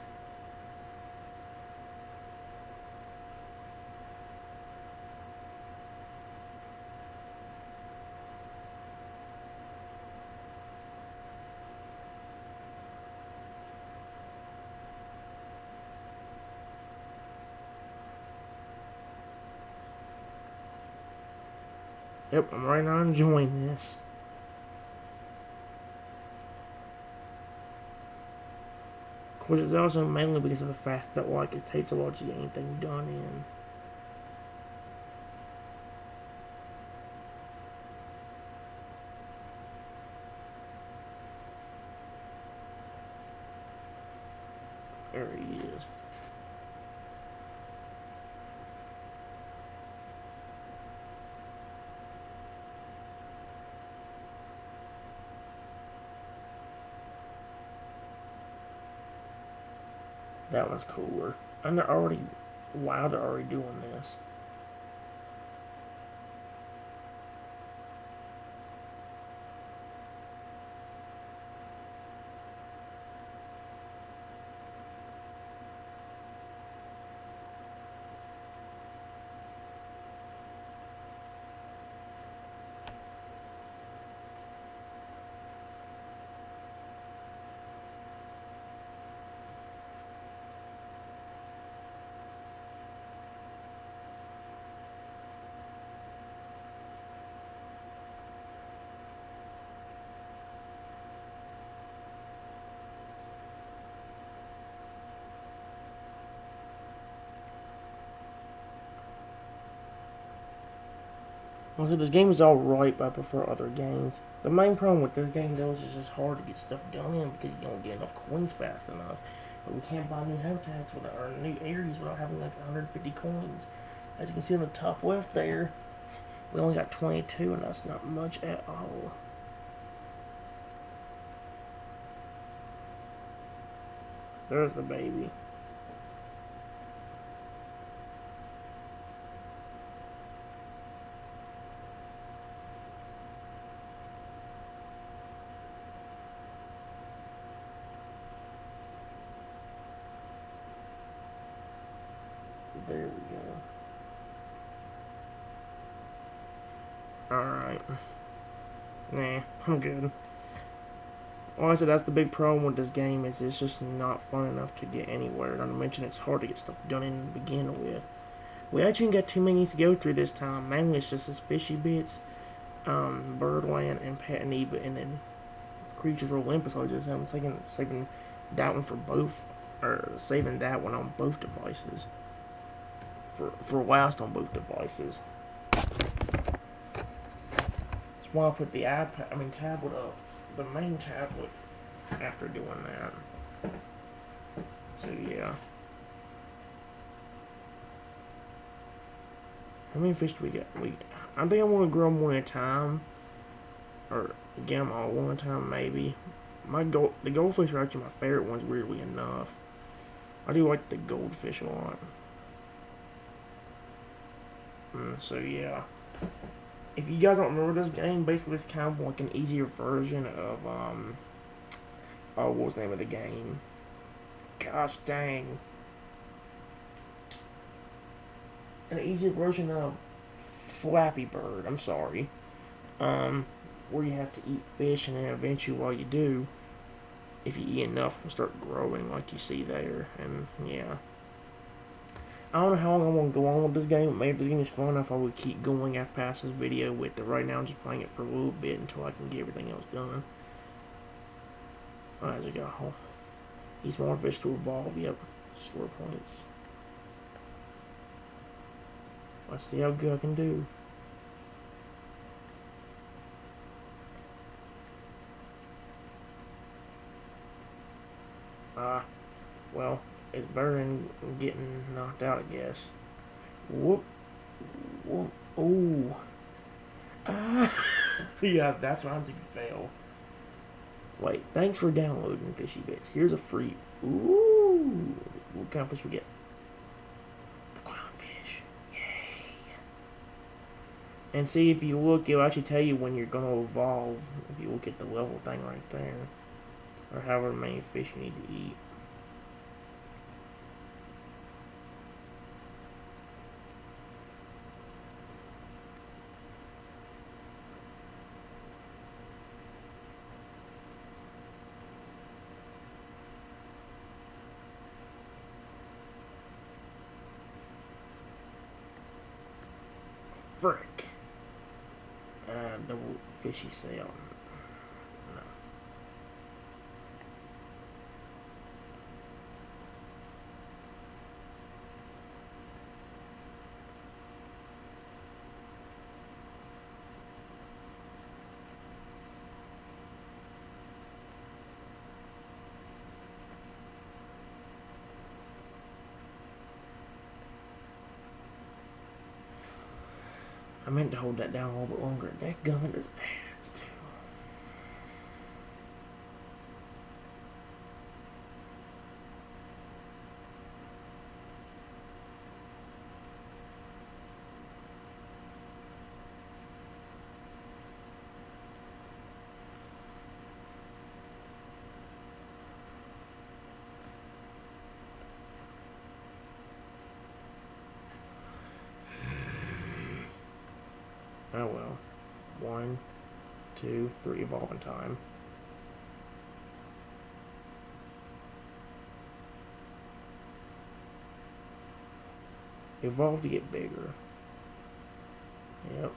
Yep, I'm right now enjoying this. Of course, it's also mainly because of the fact that, like, it takes a while to get anything done in. There he is. That one's cooler. And they're already, wow, they're already doing this. Well, so this game is alright, but I prefer other games. The main problem with this game, though, is it's just hard to get stuff done in because you don't get enough coins fast enough. But we can't buy new habitats without, or new areas without having like 150 coins. As you can see on the top left there, we only got 22, and that's not much at all. There's the baby. There we go. Alright. Nah, I'm good. Well, I said that's the big problem with this game is it's just not fun enough to get anywhere. Not to mention it's hard to get stuff done in to begin with. We actually ain't got too many to go through this time. Mainly it's just this fishy bits, Birdland and Pataneba, and then Creatures of Olympus. I was just thinking saving that one for both, or saving that one on both devices. For last on both devices. That's why I put the tablet up, the main tablet, after doing that. So yeah. How many fish do we get? I think I want to grow them one at a time, or get them all one at a time maybe. The goldfish are actually my favorite ones, weirdly enough. I do like the goldfish a lot. So yeah. If you guys don't remember this game, basically it's kind of like an easier version of what was the name of the game? Gosh dang. An easier version of Flappy Bird, I'm sorry. Where you have to eat fish, and then eventually while you do, if you eat enough, it'll start growing like you see there, and yeah. I don't know how long I want to go on with this game, but maybe if this game is fun enough, I would keep going after past this video with it. Right now I'm just playing it for a little bit until I can get everything else done. Alright, there we go. Eat more fish to evolve, yep. Score points. Let's see how good I can do. Well, it's better than getting knocked out, I guess. Whoop. Whoop. Ooh. Yeah, that's what happens if you fail. Wait, thanks for downloading Fishy Bits. Here's a free... Ooh. What kind of fish we get? The clownfish. Yay. And see, if you look, it'll actually tell you when you're going to evolve. If you look at the level thing right there. Or however many fish you need to eat. Frick. Double fishy sail. No. I meant to hold that down a little bit longer. That gun is ass too. Oh well. 1, 2, 3 evolving time. Evolve to get bigger. Yep.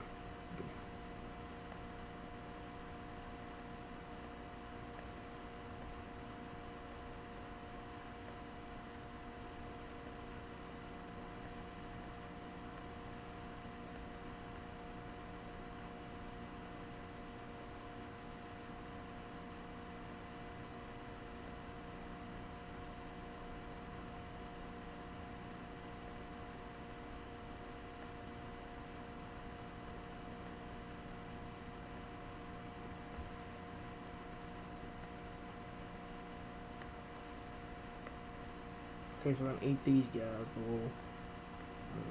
Okay, so I'm gonna eat these guys. The little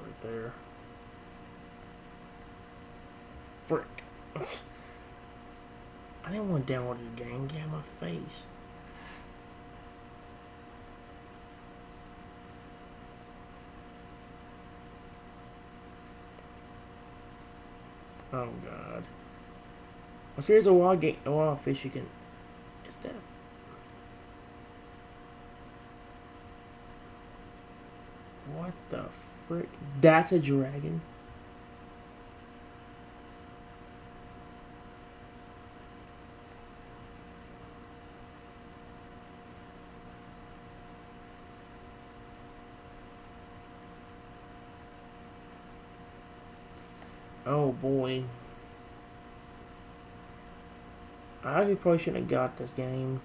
right there. Frick. I didn't want to download the game. Get out of my face. Oh god. A series of wild fish you can. Is that? What the frick? That's a dragon. Oh boy. I actually probably shouldn't have got this game.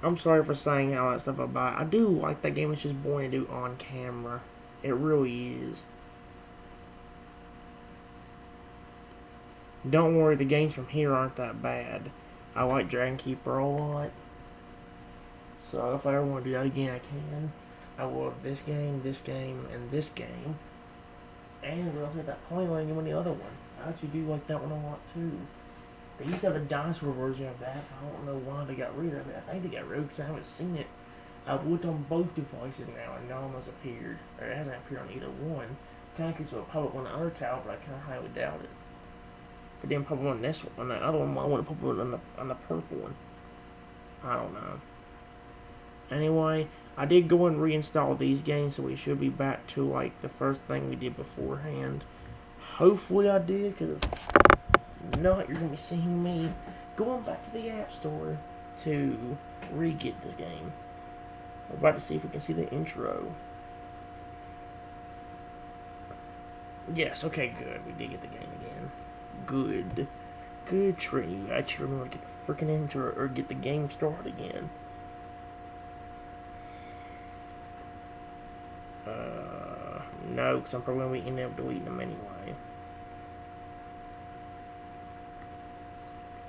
I'm sorry for saying all that stuff about it. I do like that game. It's just boring to do on camera. It really is. Don't worry, the games from here aren't that bad. I like Dragon Keeper a lot. So if I ever want to do that again, I can. I love this game, and this game. And we also had that Playland game and the other one. I actually do like that one a lot too. They used to have a dinosaur version of that. I don't know why they got rid of it. I think they got rid of it because I haven't seen it. I've looked on both devices now and no one has appeared. Or it hasn't appeared on either one. Kind of case will pop up on the other tower, but I kind of highly doubt it. If it didn't pop up on this one, on the other one, I want to pop up on the purple one. I don't know. Anyway, I did go and reinstall these games, so we should be back to like the first thing we did beforehand. Hopefully I did, because if not, you're going to be seeing me going back to the App Store to re-get this game. We're about to see if we can see the intro. Yes, okay, good. We did get the game again. Good. Good tree. You actually remember to get the freaking intro, or get the game started again. No, because I'm probably going to end up deleting them anyway.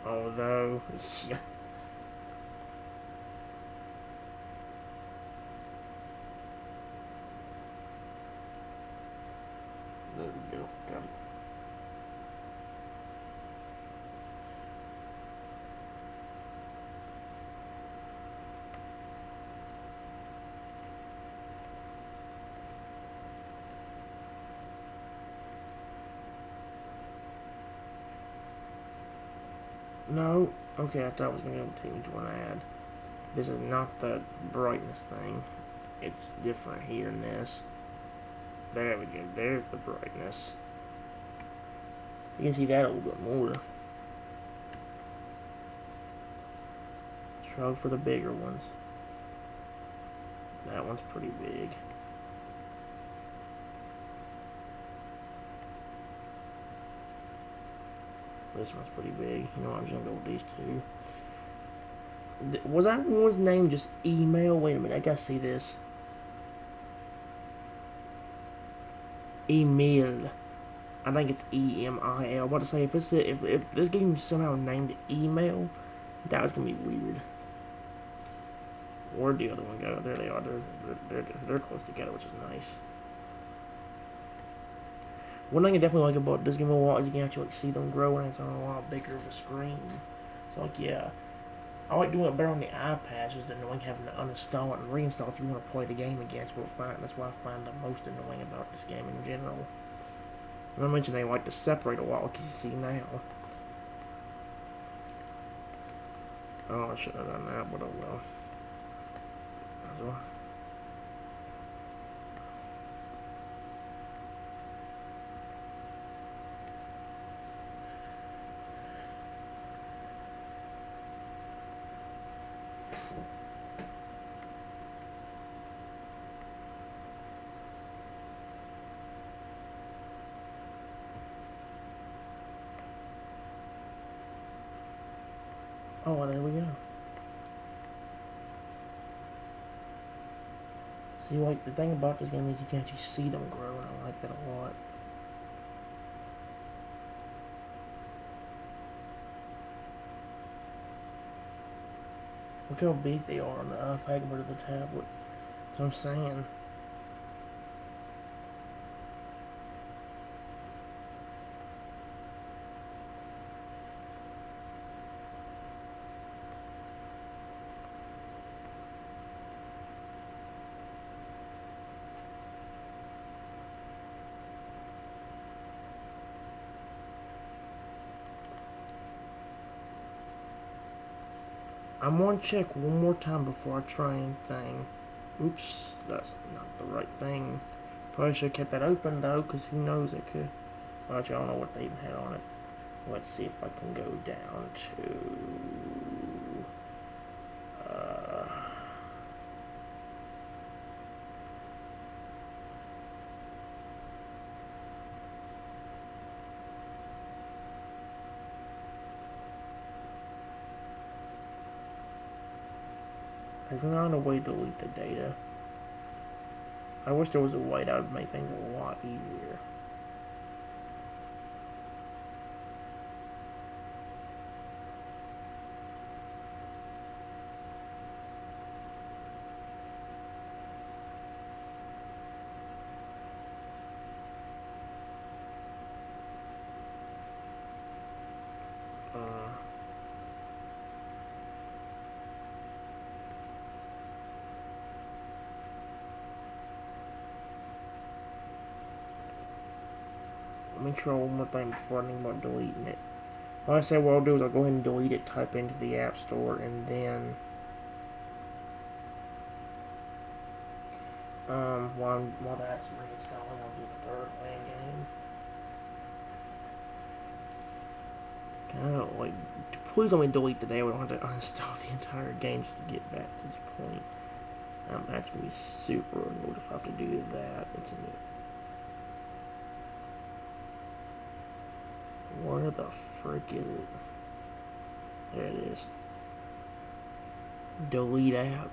Although, yeah. There we go. Got it. No. Okay, I thought it was going to take me to an ad. This is not the brightness thing. It's different here in this. There we go. There's the brightness. You can see that a little bit more. Let's try for the bigger ones. That one's pretty big. This one's pretty big. You know, I'm just gonna go with these two. Was that one's name just email? Wait a minute, I gotta see this. Email. I think it's E-M-I-L. What to say? If this game somehow named email, that was gonna be weird. Where'd the other one go? There they are. They're close together, which is nice. One thing I definitely like about this game a lot is you can actually like see them grow and it's on a lot bigger of a screen. So like yeah, I like doing it better on the iPad, just annoying having to uninstall it and reinstall if you want to play the game again. That's what I find the most annoying about this game in general. And I mentioned they like to separate a lot, like you see now. Oh, I should have done that, but oh well. As well. Oh, well, there we go. See, like, the thing about this game is you can actually see them grow, and I like that a lot. Look how big they are on the iPad compared to the tablet. That's what I'm saying. I'm gonna check one more time before I try anything. Oops, that's not the right thing. Probably should have kept that open though, because who knows, it could. Well, actually, I don't know what they even had on it. Let's see if I can go down to. I found a way to delete the data. I wish there was a way that would make things a lot easier. Let me try one more thing before I think about deleting it. Like I said, what I'll do is I'll go ahead and delete it, type into the App Store, and then while that's reinstalling, I'll do the third land game. Like, please let me delete the day. We don't have to uninstall the entire game just to get back to this point. I'm actually gonna be super annoyed if I have to do that. It's in it. Where the frick is it? There it is. Delete app.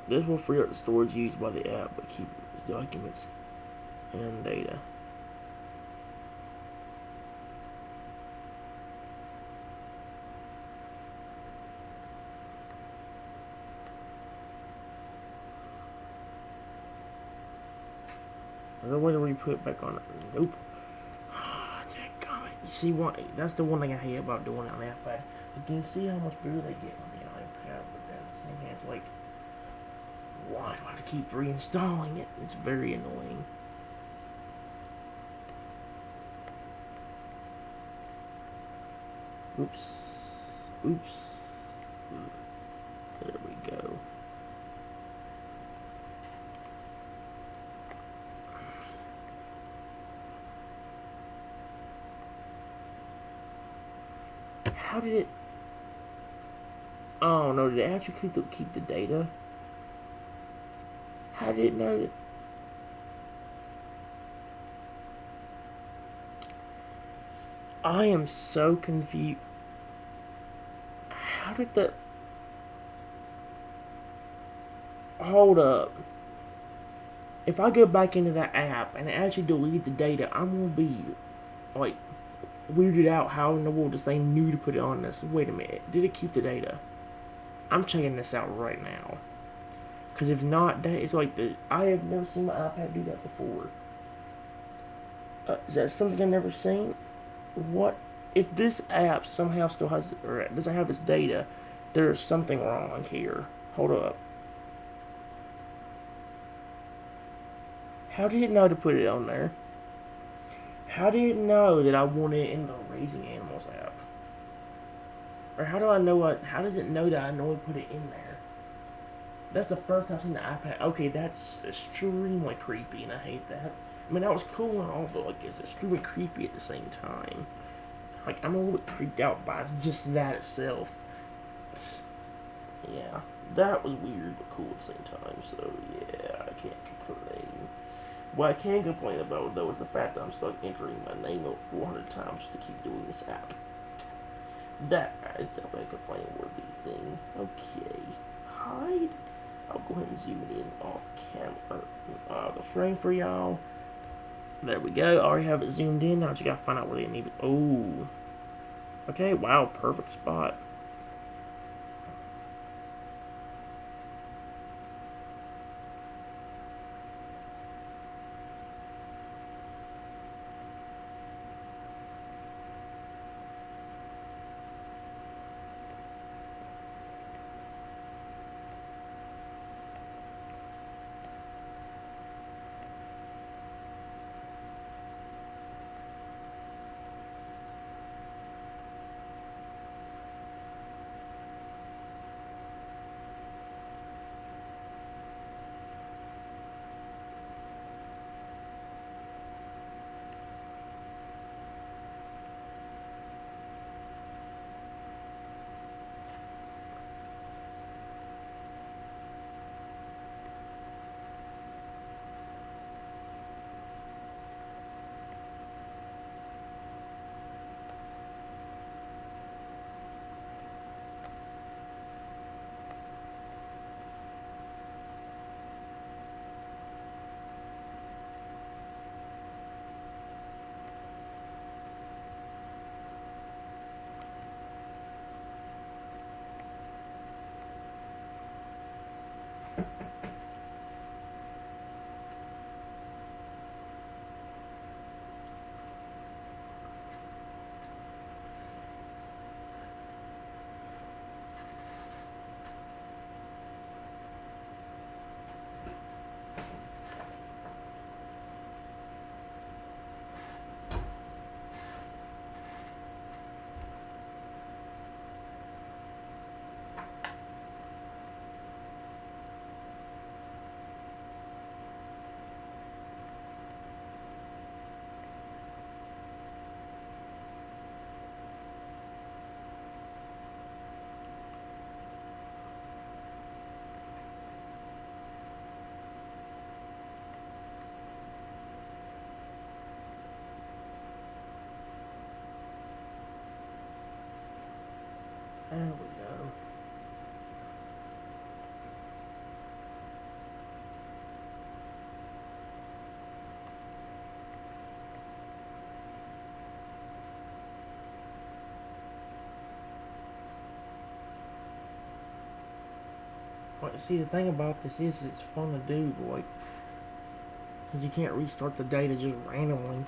This will free up the storage used by the app, but keep documents and data. Is there a way to put it back on it? Nope. You see what? That's the one thing I hate about doing it on the iPad. You can see how much bigger they get on the iPad, but then at the same hand, it's like, why do I have to keep reinstalling it? It's very annoying. Oops. Oops. There we go. How did it? Oh no! Did it actually keep the data? How did it know that? I am so confused. How did the? Hold up. If I go back into that app and actually delete the data, I'm gonna be like weirded out how in the world this thing knew to put it on this. Wait a minute, did it keep the data? I'm checking this out right now. Because if not, that is like I have never seen my iPad do that before. Is that something I've never seen? What if this app somehow still has or doesn't have its data? There is something wrong here. Hold up. How did it know to put it on there? How did it know that I want it in the Raising Animals app? Or how do I know what? How does it know that I know to put it in there? That's the first time I've seen the iPad. Okay, that's extremely creepy, and I hate that. I mean, that was cool and all, but like, it's extremely creepy at the same time. Like, I'm a little bit creeped out by just that itself. Yeah, that was weird but cool at the same time. So yeah, I can't complain. What I can complain about, though, is the fact that I'm stuck entering my name over 400 times just to keep doing this app. That is definitely a complaint-worthy thing. Okay, hide. I'll go ahead and zoom it in off camera, the frame for y'all. There we go. I already have it zoomed in. Now I just gotta find out where they need it. Oh, Okay, wow, perfect spot. There we go. But see, the thing about this is it's fun to do, like, because you can't restart the data just randomly.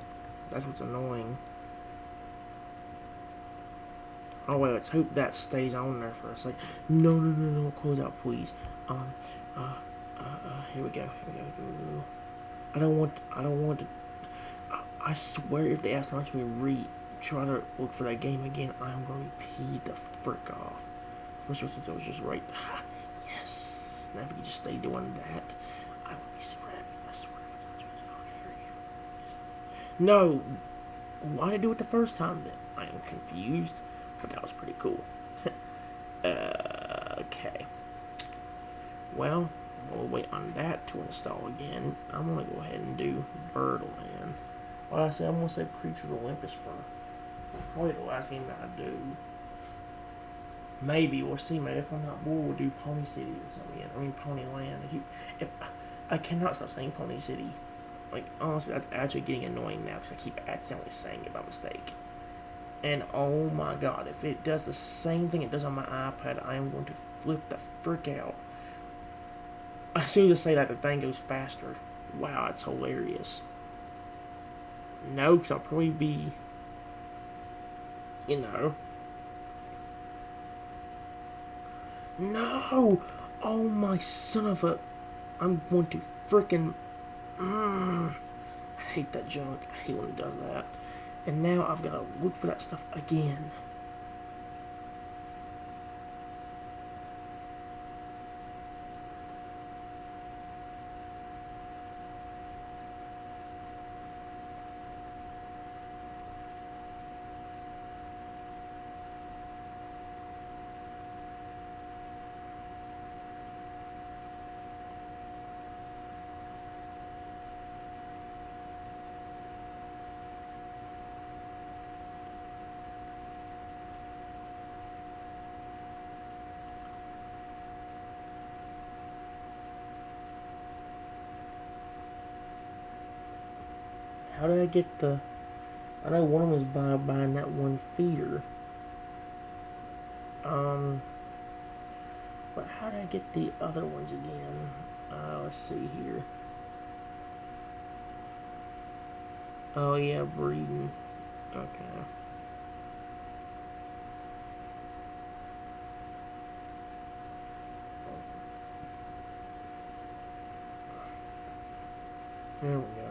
That's what's annoying. Oh wait, let's hope that stays on there for a sec. No, no, no, no, close out, please. Um, here we go. Here we go. I don't want to. I swear, if the astronauts try to look for that game again, I'm going to pee the frick off. Especially since I was just right. Yes. Now if we could just stay doing that, I would be super happy. I swear, if it's not just on here again. No. Why did I do it the first time then? I am confused. But that was pretty cool. Okay. Well, we'll wait on that to install again. I'm going to go ahead and do Birdland. Well, I said I'm going to save Creatures of Olympus for probably the last game that I do. Maybe, we'll see, maybe if I'm not bored, we'll do Pony City or something again. I mean, Ponyland. If I cannot stop saying Pony City. Like, honestly, that's actually getting annoying now because I keep accidentally saying it by mistake. And oh my god, if it does the same thing it does on my iPad, I am going to flip the frick out. As soon as I say that, the thing goes faster. Wow, it's hilarious. No, because I'll probably be, you know. No! Oh my son of a. I'm going to frickin'. I hate that junk. I hate when it does that. And now I've got to look for that stuff again. How did I get the... I know one of them was by buying that one feeder. Um, but how did I get the other ones again? Let's see here. Oh yeah, breeding. Okay. There we go.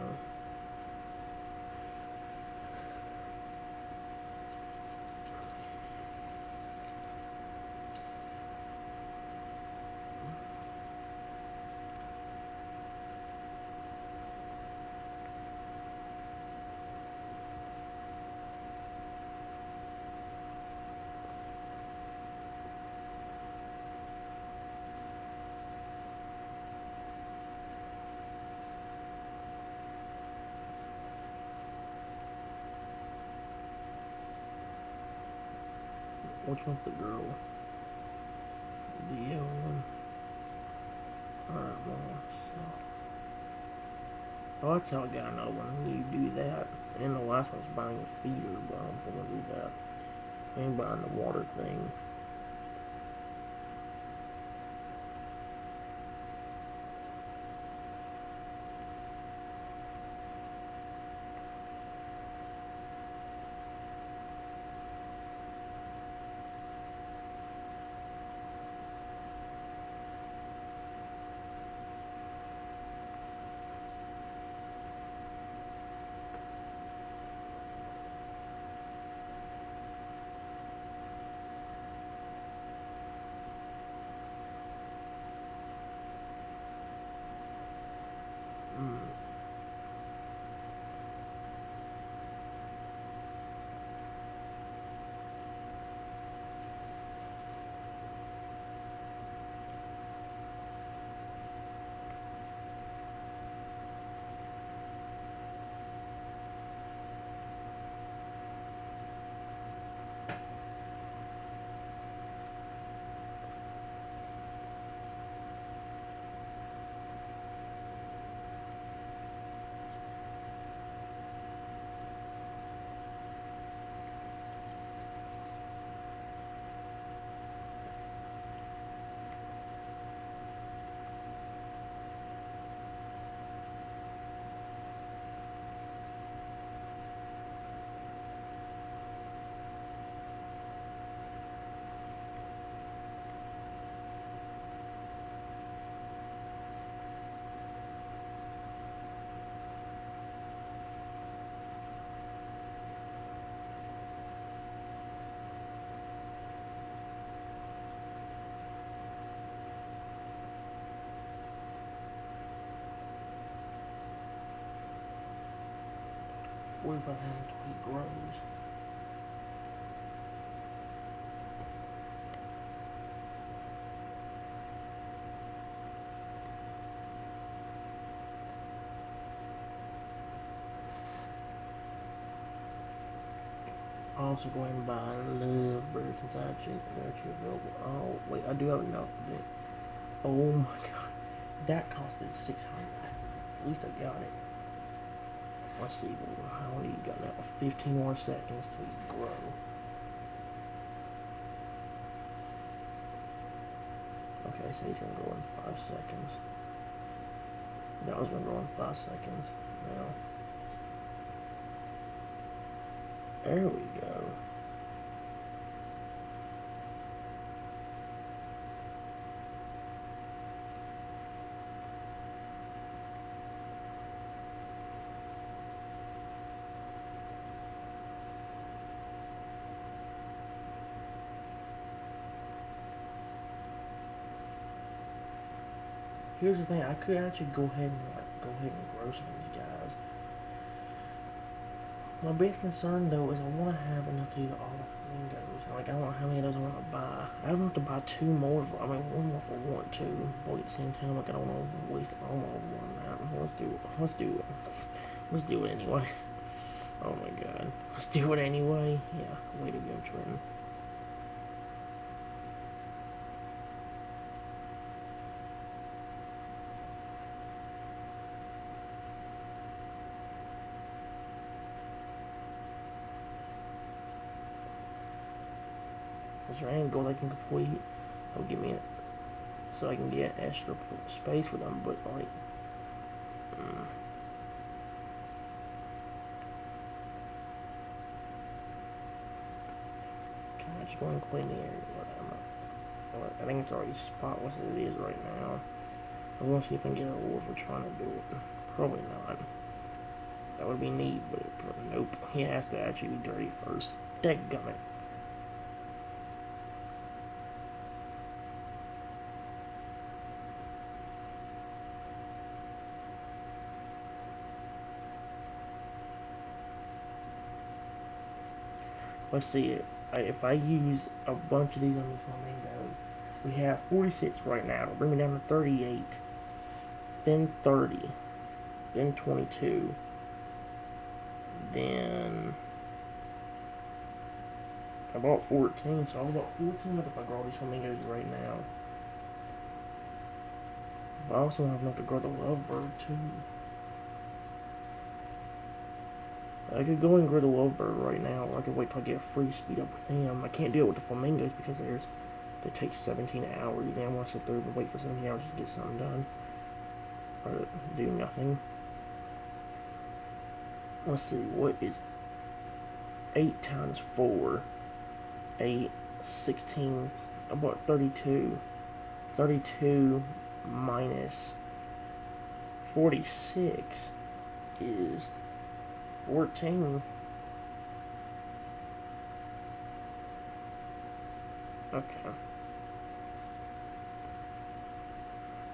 Which one's the girl? The yellow one. Alright, well, so. Oh, that's how I got another one. You do that. And the last one's buying a feeder, but I don't know if I'm gonna do that. And buying the water thing. Mm. What if I have until he grows? I'll also go ahead and buy Love Bird since I actually available. Oh wait, I do have enough of it. Oh my god, that costed 600. At least I got it. Let's see, how many you got now? 15 more seconds till you grow. Okay, so he's gonna grow in 5 seconds. That was gonna grow in 5 seconds. Now, there we go. Here's the thing, I could actually go ahead and grow some of these guys. My biggest concern though is I want to have enough to do all the flamingos. Like I don't know how many of those I want to buy. I have enough to buy 2 more. One more if I want to. But at the same time, like I don't want to waste it. I don't want to run out. Let's do it anyway. Oh my god, let's do it anyway. Yeah, way to go, Trenton. Is there any goals I can complete? That'll give me it so I can get extra space for them. But like, can I just go and clean the area? I think it's already spotless as it is right now. I want to see if I can get a reward for trying to do it. Probably not. That would be neat, but nope. He has to actually be dirty first. Dadgummit. Let's see. If I use a bunch of these on this flamingo, we have 46 right now. It'll bring me down to 38. Then 30. Then 22. Then I bought 14, so I'll about 14 if I grow these flamingos right now. But I also have enough to grow the lovebird too. I could go and grow the lovebird right now, or I could wait till I get a free speed up with him. I can't do it with the flamingos because they take 17 hours. Then I want to sit there and wait for 17 hours to get something done, or do nothing. Let's see, what is 8 times 4? 8, 16, about 32. 32 minus 46 is 14. Okay.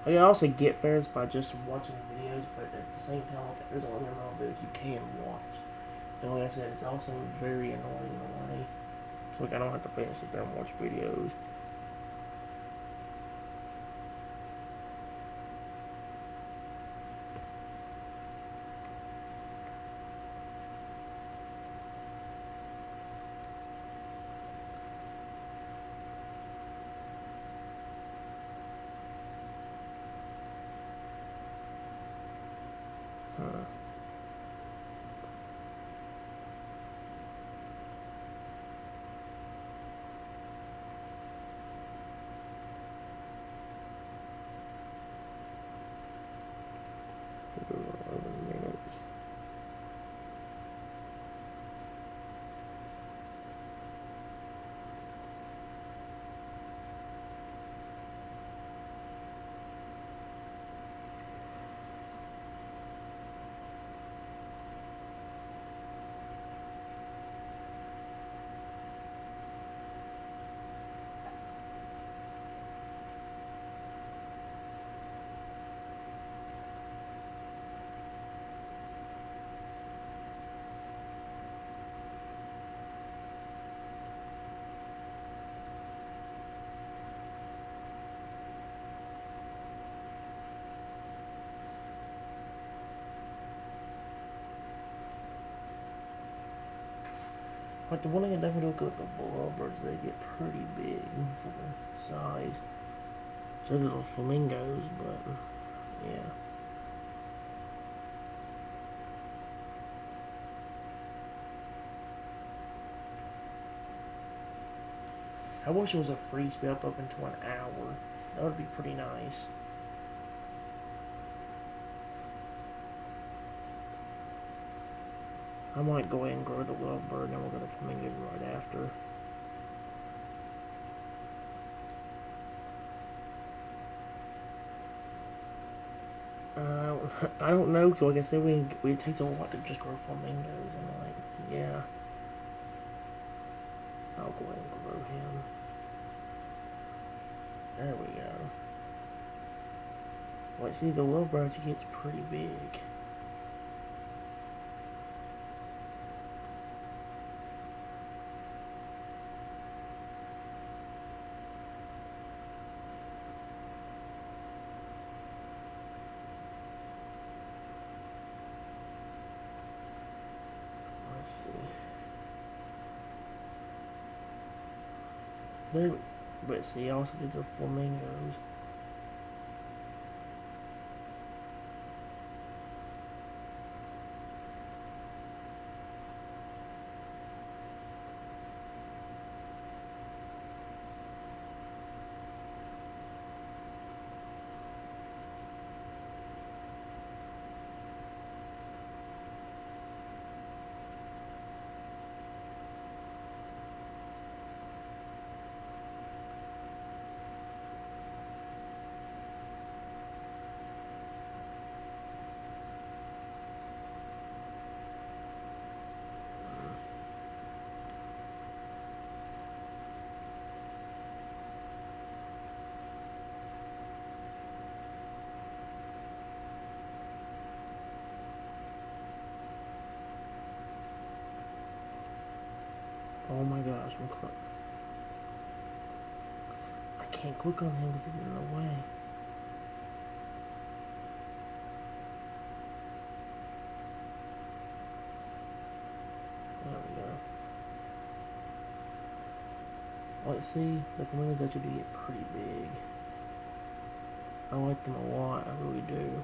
I can also get ferrets by just watching videos, but at the same time, there's a lot of videos you can watch. And like I said, it's also very annoying in a way. So like I don't have to pay and sit there and watch videos. Like the one thing I definitely look at the lovebirds, they get pretty big for the size. So do the flamingos, but yeah. I wish it was a free speed up into an hour. That would be pretty nice. I might go ahead and grow the lovebird, and then we'll go to flamingo right after. I don't know, so like I said, it takes a lot to just grow flamingos, and like, yeah. I'll go ahead and grow him. There we go. Like, see, the lovebird gets pretty big. Let's see. But see, I also did the flamingos. some crap. I can't click on him because he's in the way. There we go. Let's see, the flamingos actually do get pretty big. I like them a lot, I really do.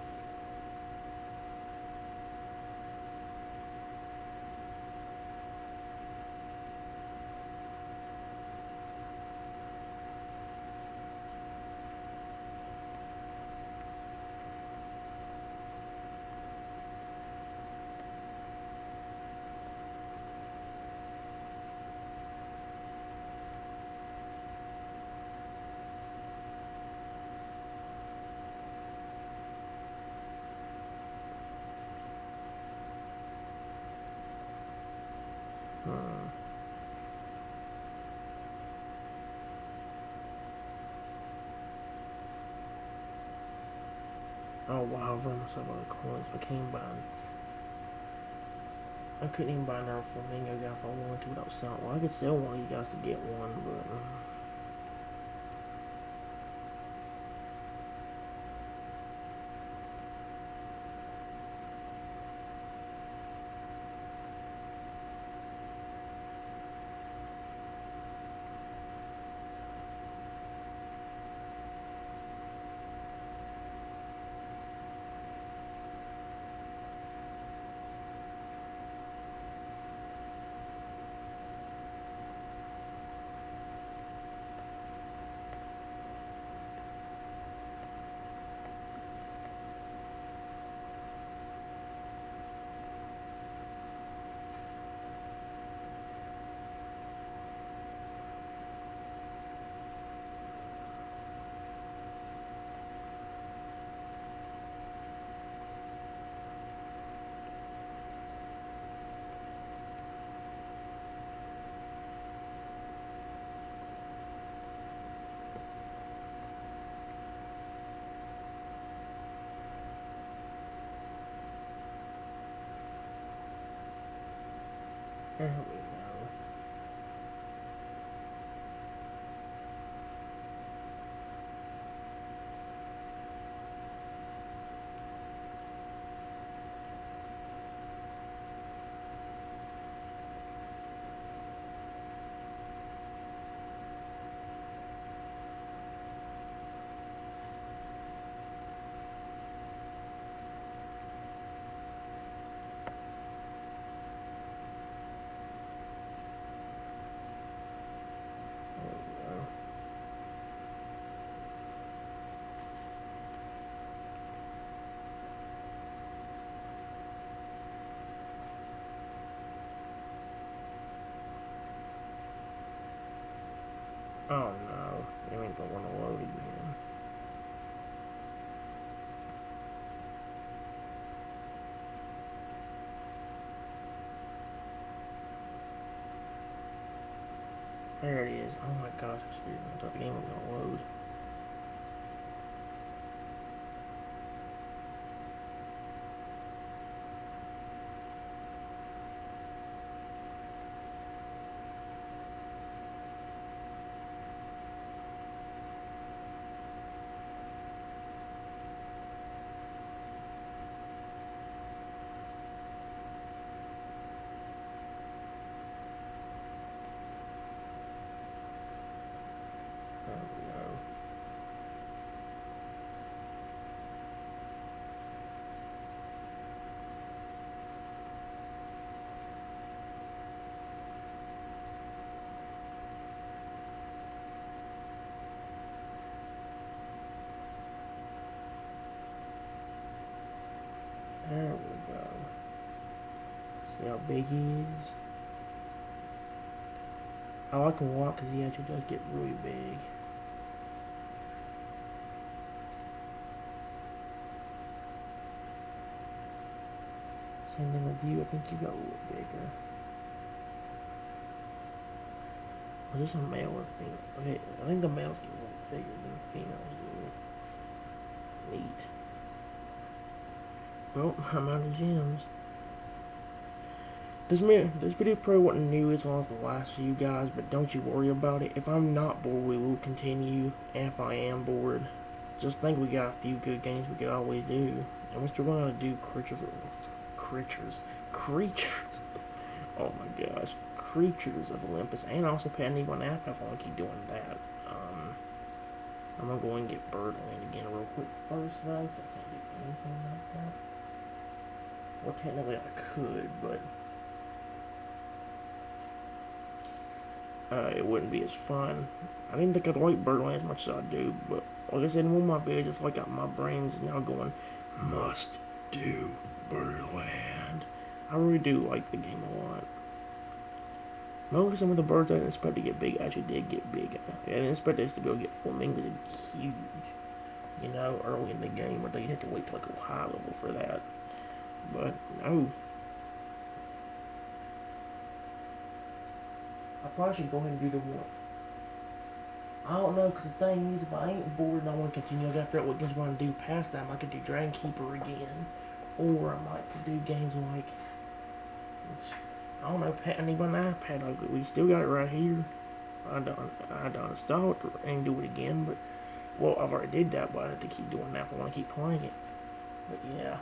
Oh wow, I've run myself out of coins. I can't buy. I couldn't even buy another flamingo guy if I wanted to without selling. Well, I could sell one of you guys to get one, but. There we go. Oh no, you ain't gonna want to load again. There it is. Oh my gosh, excuse me. I thought the game was gonna load. There we go. There we go. See how big he is? I like him a lot because he actually does get really big. Same thing with you. I think you got a little bigger. Was this a male or female? Okay, I think the males get a little bigger than the females do. Neat. Well, I'm out of gems. This video probably wasn't new as long as the last few guys, but don't you worry about it. If I'm not bored, we will continue. And if I am bored, just think we got a few good games we could always do. And we're still gonna do creatures. Oh my gosh, Creatures of Olympus, and also Pet Nemo app if I want to keep doing that. I'm gonna go and get Birdland again real quick first though, 'cause I can't do anything like that. Well, technically I could, but it wouldn't be as fun. I didn't think I'd like Birdland as much as I do, but like I said in one of my videos, it's like my brain's now going, must do Birdland. I really do like the game a lot. Mostly some of the birds I didn't expect to get big actually did get big. I didn't expect this to go get flamingos and huge, you know, early in the game, but they'd have to wait till like a high level for that. But no. I probably should go ahead and do the one. I don't know, because the thing is, if I ain't bored and I want to continue, I gotta figure out what games I want to do past that. I could do Dragon Keeper again, or I might do games like, I don't know, Pet Nemo on iPad. We still got it right here. I done installed it and do it again, but, well, I've already did that, but I have to keep doing that if I want to keep playing it. But yeah,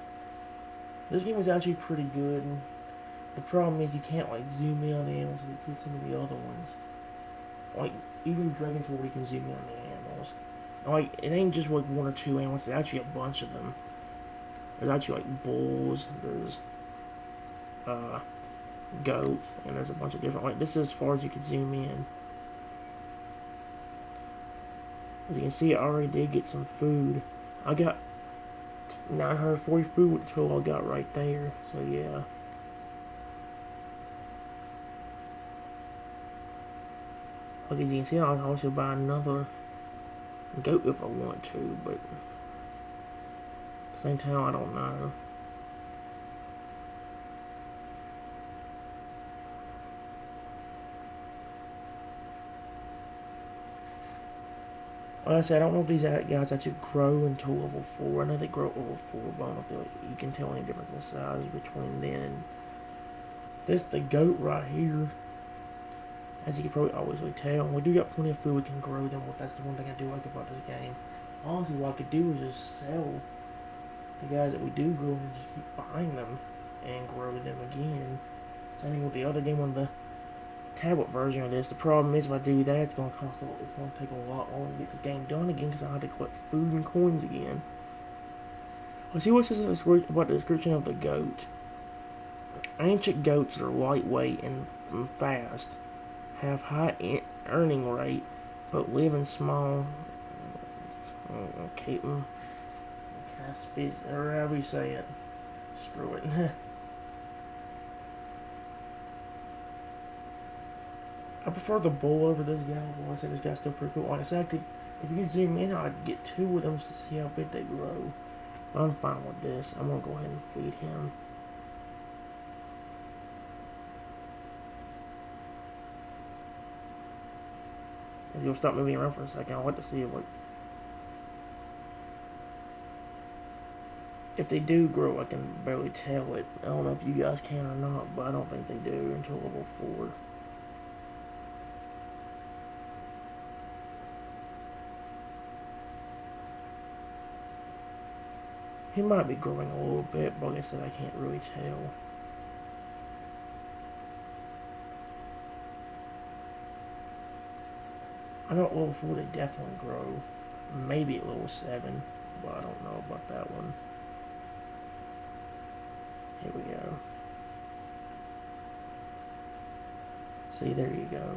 this game is actually pretty good. And the problem is you can't like zoom in on the animals like you can some of the other ones. Like even Dragon's World, you can zoom in on the animals. Like it ain't just like one or two animals. There's actually a bunch of them. There's actually like bulls. There's goats, and there's a bunch of different. Like this is as far as you can zoom in. As you can see, I already did get some food. I got 940 food with the total I got right there. So yeah. Like as you can see, I'll also buy another goat if I want to, but at the same time, I don't know. Like I said, I don't know if these guys actually grow until level 4. I know they grow at level 4, but I don't know if you can tell any difference in size between then and this. The goat right here, as you can probably always tell, we do got plenty of food we can grow them with. That's the one thing I do like about this game. Honestly, what I could do is just sell the guys that we do grow and just keep buying them and grow them again. Same thing with the other game on the tablet version of this. The problem is if I do that, it's going to take a lot longer to get this game done again because I have to collect food and coins again. Let's see what it says about the description of the goat. Ancient goats are lightweight and fast, have high earning rate, but live in small keep them species, or however you say it. Screw it. I prefer the bull over this guy. Well, I said this guy's still pretty cool. Like I said, if you can zoom in, I'd get 2 of them to see how big they grow. But I'm fine with this. I'm gonna go ahead and feed him. As he'll stop moving around for a second, I'll wait to see if they do grow. I can barely tell it. I don't know if you guys can or not, but I don't think they do until level 4. He might be growing a little bit, but like I said, I can't really tell. I know at level 4 they definitely grow. Maybe at level 7, but I don't know about that one. Here we go. See, there you go.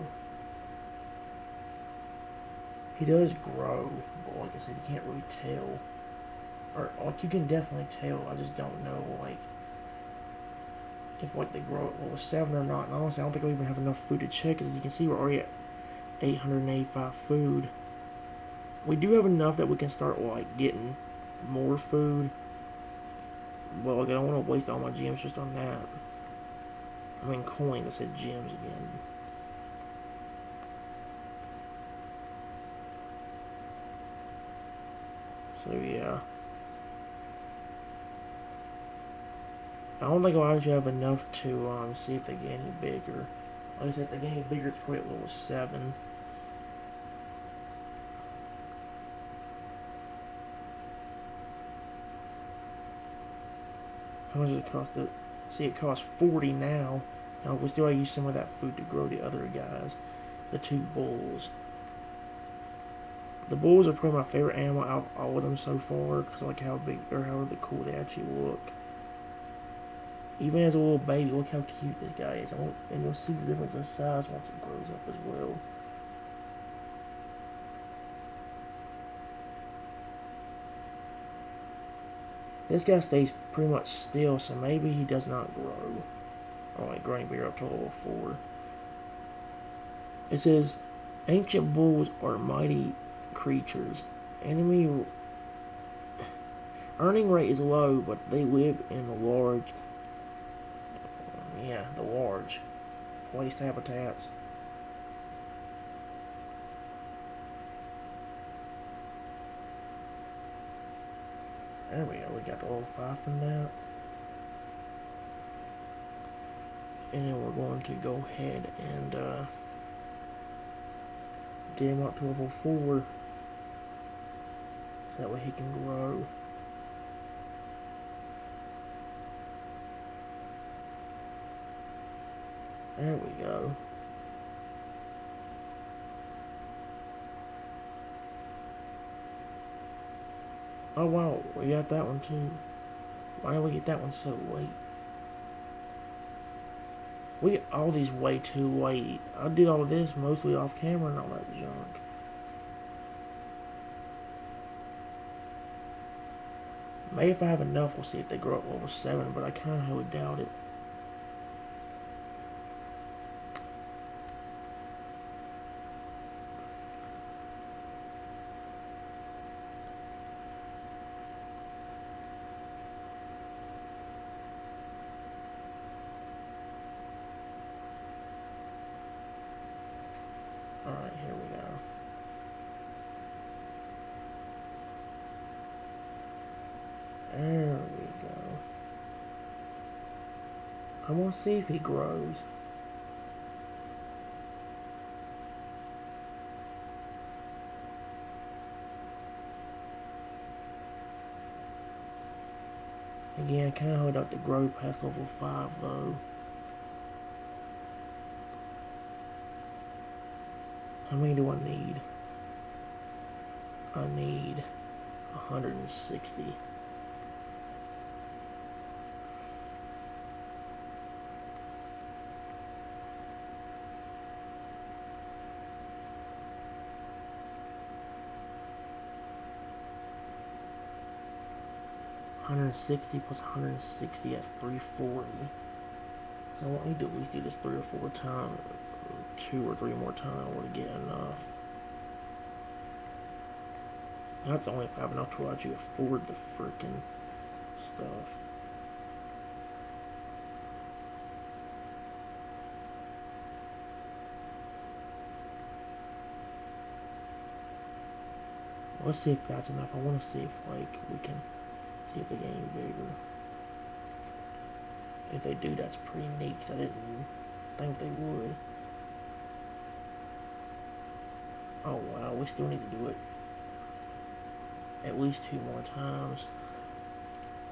He does grow, but like I said, you can't really tell. Or, like, you can definitely tell, I just don't know, like, if, like, they grow at level 7 or not. And honestly, I don't think we even have enough food to check, because as you can see, we're already at 885 food. We do have enough that we can start, like, getting more food. But, like, I don't want to waste all my gems just on that. I mean, coins, I said gems again. So, yeah. I don't think I'll actually have enough to see if they get any bigger. Like I said, if they get any bigger, it's probably at level 7. How much does it cost to see? It costs 40 now. Now we still use some of that food to grow the other guys, the 2 bulls. The bulls are probably my favorite animal out of all of them so far because I like how big or how cool they actually look. Even as a little baby, look how cute this guy is, and you'll see the difference in size once it grows up as well. This guy stays pretty much still, so maybe he does not grow. Alright, growing beer up to level 4. It says, ancient bulls are mighty creatures. Enemy earning rate is low, but they live in the large waste habitats. There we go, we got the level 5 from that. And then we're going to go ahead and get him up to level 4. So that way he can grow. There we go. Oh wow, we got that one too. Why did we get that one so late? We get all these way too late. I did all this mostly off camera and all that junk. Maybe if I have enough, we'll see if they grow up level 7, but I kind of would doubt it. Alright, here we go. There we go. I'm gonna see if he grows. Again, I kind of hope not to grow past level 5 though. How many do I need? I need 160. $160 plus 160, that's 340. So I won't need to at least do this 3 or 4 times, 2 or 3 more times to get enough. That's only if I have enough to actually afford the freaking stuff. Let's see if that's enough. I want to see if like we can see if they get any bigger. If they do, that's pretty neat, because I didn't think they would. Oh wow, we still need to do it at least 2 more times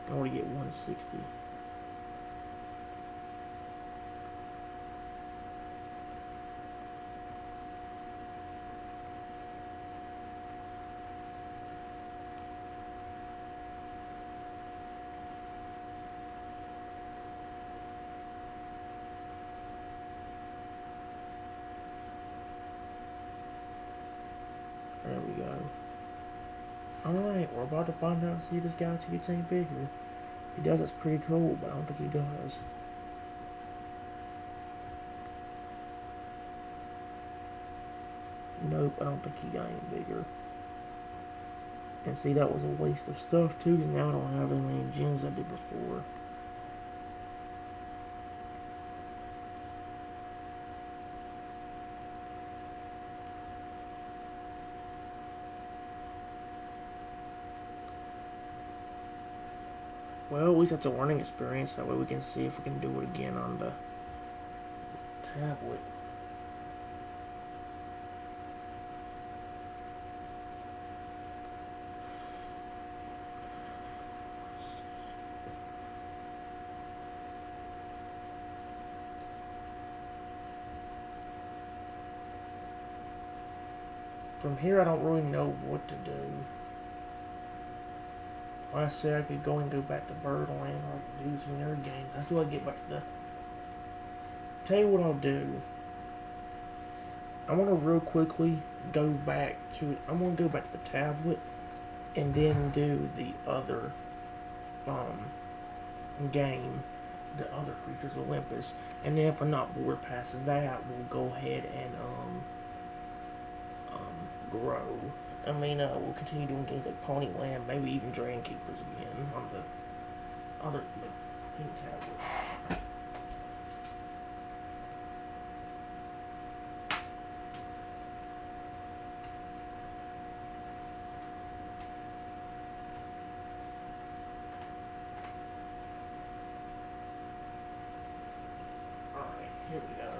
in order to get 160. There we go. Alright, we're about to find out and see if this guy actually gets any bigger. If he does, that's pretty cool, but I don't think he does. Nope, I don't think he got any bigger. And see, that was a waste of stuff too, because now I don't have as many gens as I did before. Well, at least that's a learning experience. That way we can see if we can do it again on the tablet. From here, I don't really know what to do. Like I said, I could go and go back to Birdland, or I could do some other games. That's what I get back to the. Tell you what I'll do. I want to real quickly go back to. I'm gonna go back to the tablet, and then do the other game, the other Creatures of Olympus, and then if I'm not bored past that, we'll go ahead and grow. I mean, we'll continue doing games like Ponyland, maybe even Dragon Keepers again on the other pink tablet. Alright, here we go.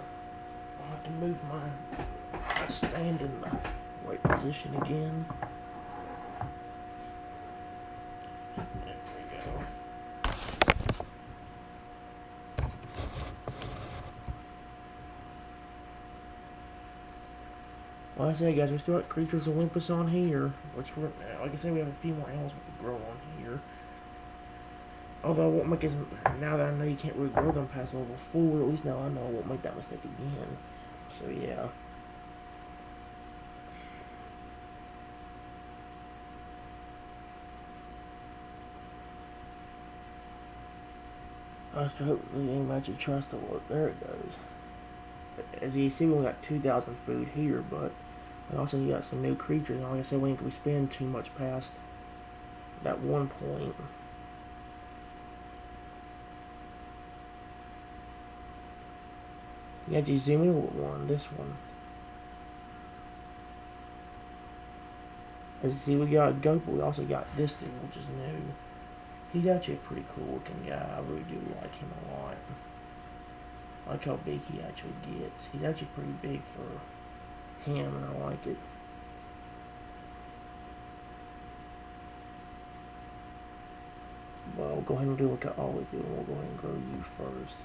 I'll have to move my stand in the right position again. There we go. Like I said, guys, we still got Creatures of Olympus on here, which we're, like I said, we have a few more animals we can grow on here. Although I won't make as, now that I know you can't really grow them past level 4, at least now I know I won't make that mistake again. So yeah. I hope the game actually tries to work. There it goes. As you see, we only got 2,000 food here, but we also got some new creatures. And like I said, we ain't gonna spend too much past that one point. You got to zoom in with one, this one. As you see, we got a goat, but we also got this dude, which is new. He's actually a pretty cool looking guy. I really do like him a lot. I like how big he actually gets. He's actually pretty big for him, and I like it. But I'll go ahead and do what I always do, and we'll go ahead and grow you first.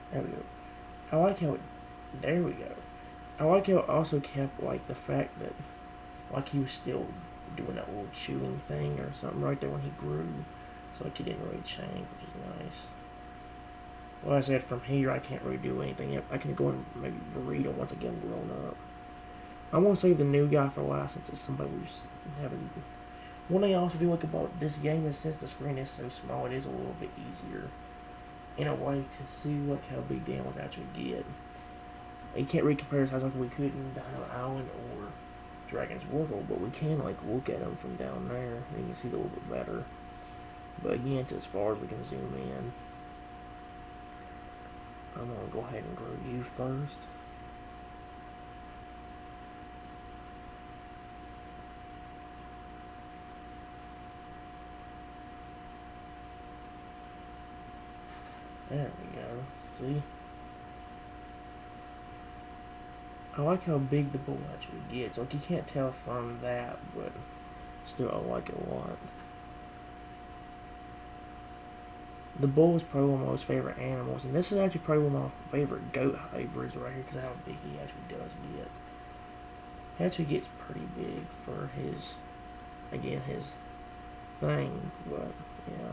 There we go. I like how it, there we go. I like how it also kept, like, the fact that, like, he was still doing that little chewing thing or something right there when he grew. So, like, he didn't really change, which is nice. Well, I said, from here, I can't really do anything yet. I can go and maybe breed him once I get him grown up. I want to save the new guy for last since it's somebody who's having. One thing I also do like about this game is since the screen is so small, it is a little bit easier in a way to see like how big the animals actually get. You can't really compare size like we could in Dino Island or Dragon's World, but we can like look at them from down there and you can see it a little bit better. But again, it's as far as we can zoom in. I'm gonna go ahead and grow you first. There we go. See? I like how big the bull actually gets. Like, you can't tell from that, but still, I like it a lot. The bull is probably one of my most favorite animals, and this is actually probably one of my favorite goat hybrids right here, because of how big he actually does get. He actually gets pretty big for his, again, his thing, but, yeah.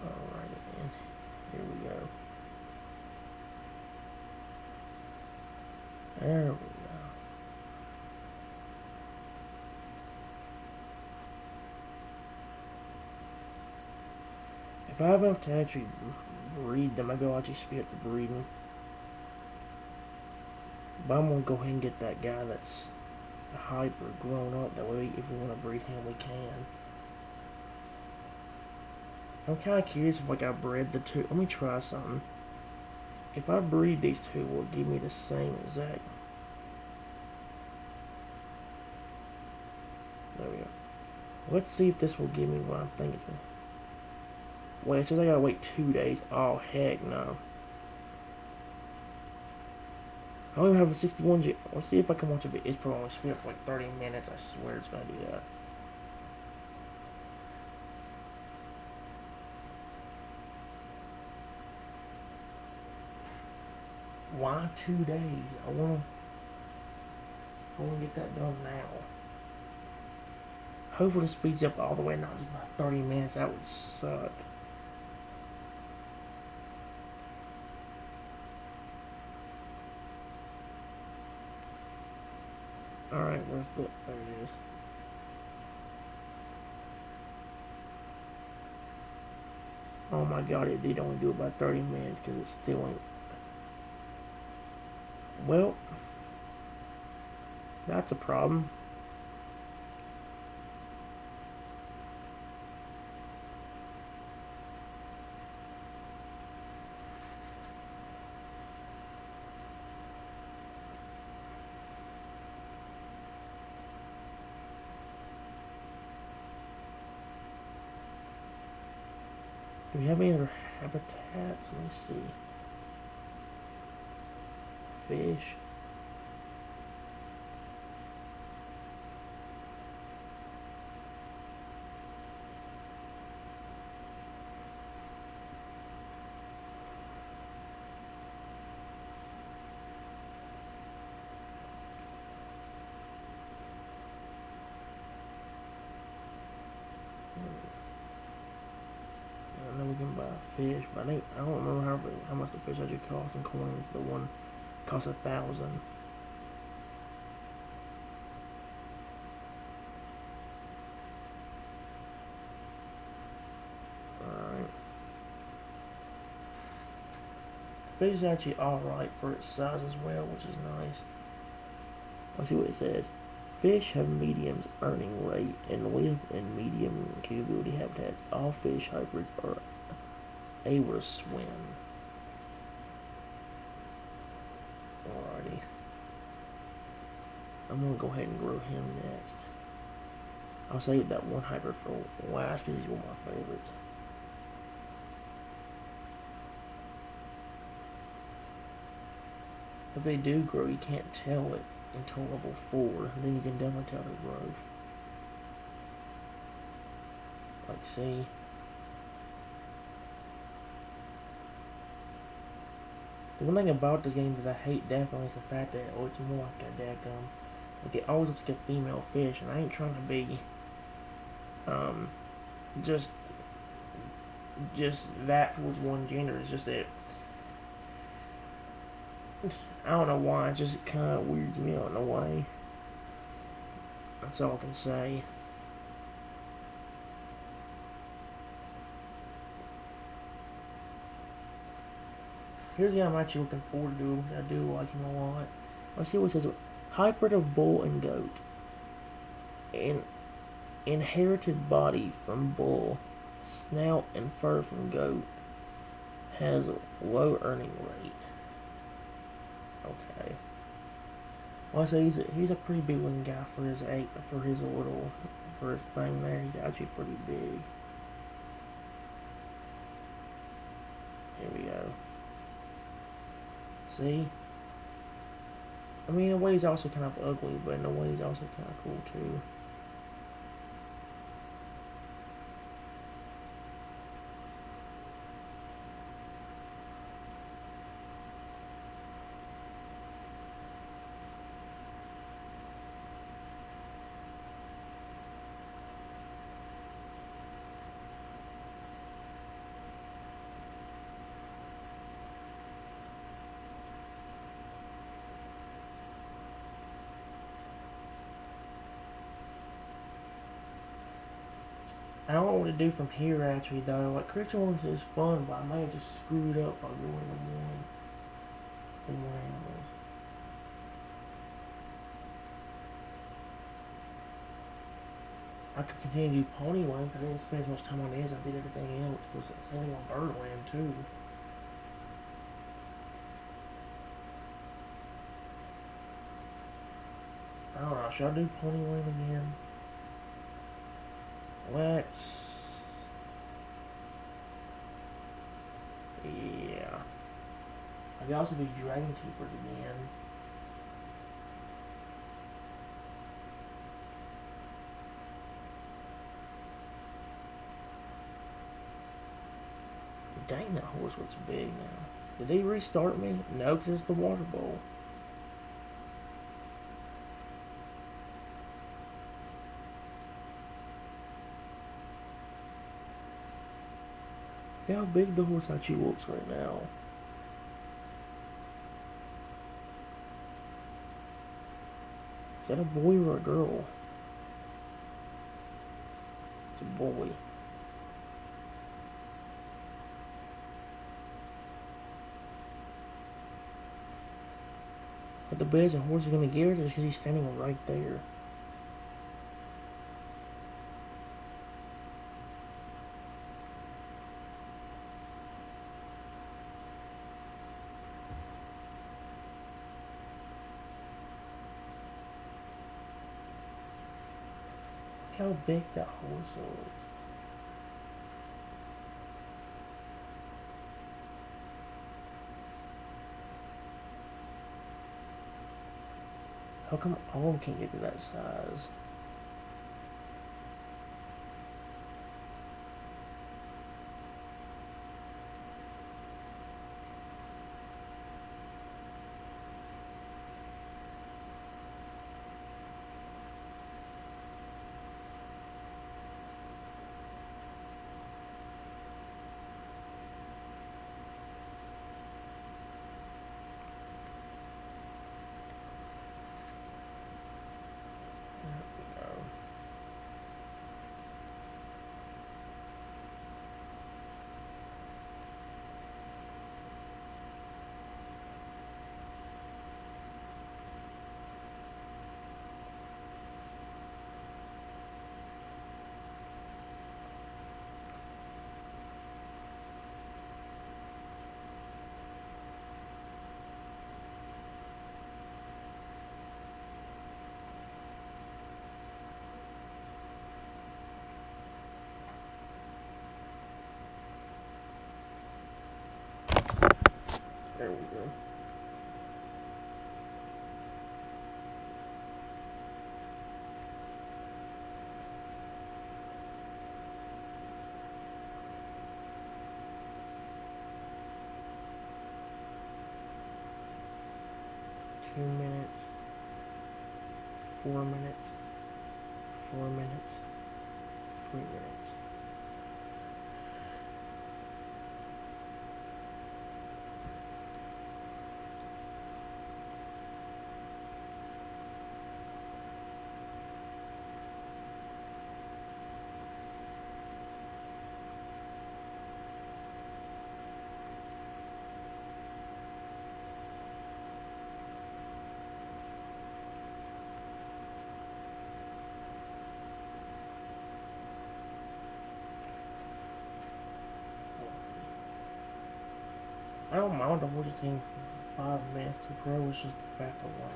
Alright, then. Here we go. There we go. If I have enough to actually breed them, maybe I'll actually speed up the breeding. But I'm gonna go ahead and get that guy that's a hyper grown up. That way, if we want to breed him, we can. I'm kind of curious if like I bred the two. Let me try something. If I breed these two, will it give me the same exact? There we go. Let's see if this will give me what I'm thinking it's gonna. Wait, it says I gotta wait 2 days. Oh heck no. I don't even have a 61G. Let's see if I can watch a video. It's probably only split for like 30 minutes. I swear it's gonna do that. Why 2 days? I wanna get that done now. Hopefully it speeds up all the way, not just about 30 minutes. That would suck. Alright, where's the... There it is. Oh my god, it did only do about 30 minutes because it still ain't... Well, that's a problem. Do we have any other habitats? Let me see. Fish. I know we can buy fish, but I don't remember how much the fish actually cost in coins. The one costs 1,000. Alright. Fish is actually alright for its size as well, which is nice. Let's see what it says. Fish have medium's earning rate and live in medium capability habitats. All fish hybrids are able to swim. Alrighty. I'm gonna go ahead and grow him next. I'll save that one hybrid for last because he's one of my favorites. If they do grow, you can't tell it until level 4, then you can definitely tell their growth. Like, see. The one thing about this game that I hate definitely is the fact that, oh, it's more like a daggum. Like, it always looks like a female fish, and I ain't trying to be, just that towards one gender. It's just that, I don't know why, it just kind of weirds me out in a way. That's all I can say. Here's the guy I'm actually looking forward to doing because I do like him a lot. Let's see what it says. Hybrid of bull and goat. Inherited body from bull. Snout and fur from goat. Has low earning rate. Okay. Well, I say he's a pretty big looking guy for his thing there. He's actually pretty big. Here we go. See? I mean, in a way he's also kind of ugly, but in a way he's also kind of cool too. I don't know what to do from here actually though. Like Christian Wars is fun, but I may have just screwed up by going to one animals. I could continue to do Ponyland. I didn't spend as much time on it as I did everything else. Was sitting on Birdland too. I don't know. Should I do Ponyland again? Let's. Yeah. I could also do Dragon Keepers again. Dang, that horse looks big now. Did he restart me? No, because it's the water bowl. Look how big the horse actually looks right now. Is that a boy or a girl? It's a boy. But the best a horse is going to get is because he's standing right there. Look how big that horse is. How come all of them can't get to that size? No. 'There we go. Two minutes. 4 minutes. 4 minutes. 3 minutes. I don't mind the horses taking 5 minutes to grow. It's just the fact of like,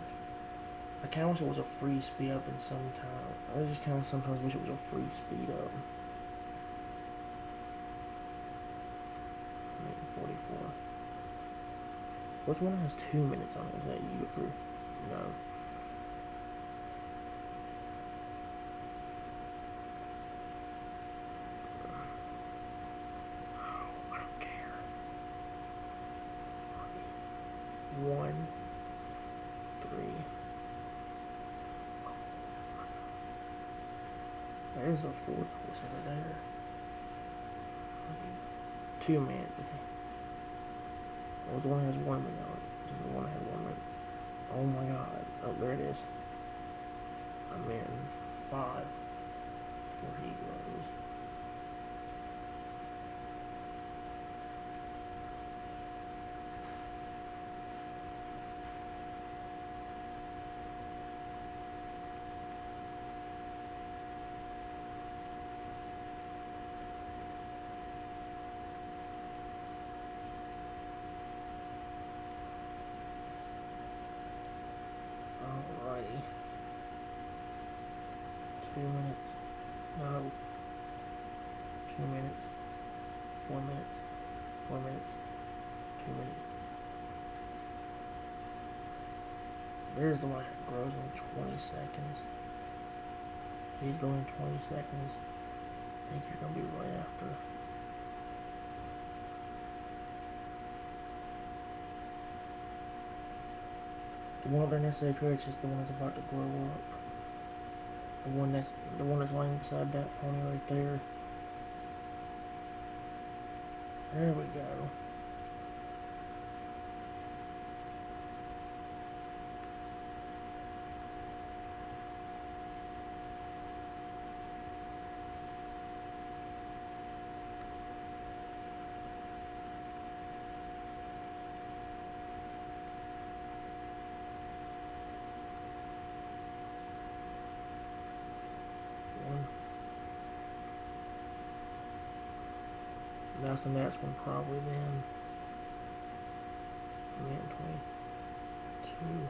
I kind of wish it was a free speed up in some time. I just kind of sometimes wish it was a free speed up. 44. What's one that has 2 minutes on it? Is that you approve? No. I don't care. 1, 3. There's a fourth horse over there. 2 minutes, okay. That was the one that has 1 minute on it. This is the one that has 1 minute. Oh my god. Oh, there it is. I'm in 5 before he grows. minutes. No. 2 minutes. 4 minutes. 4 minutes. 2 minutes. There's the one that grows in 20 seconds. These go in 20 seconds. I think you're going to be right after. The one up there next to the crate is just the one that's about to grow up. The one that's laying beside that pony right there. There we go. That's the next one probably then. Man, 22.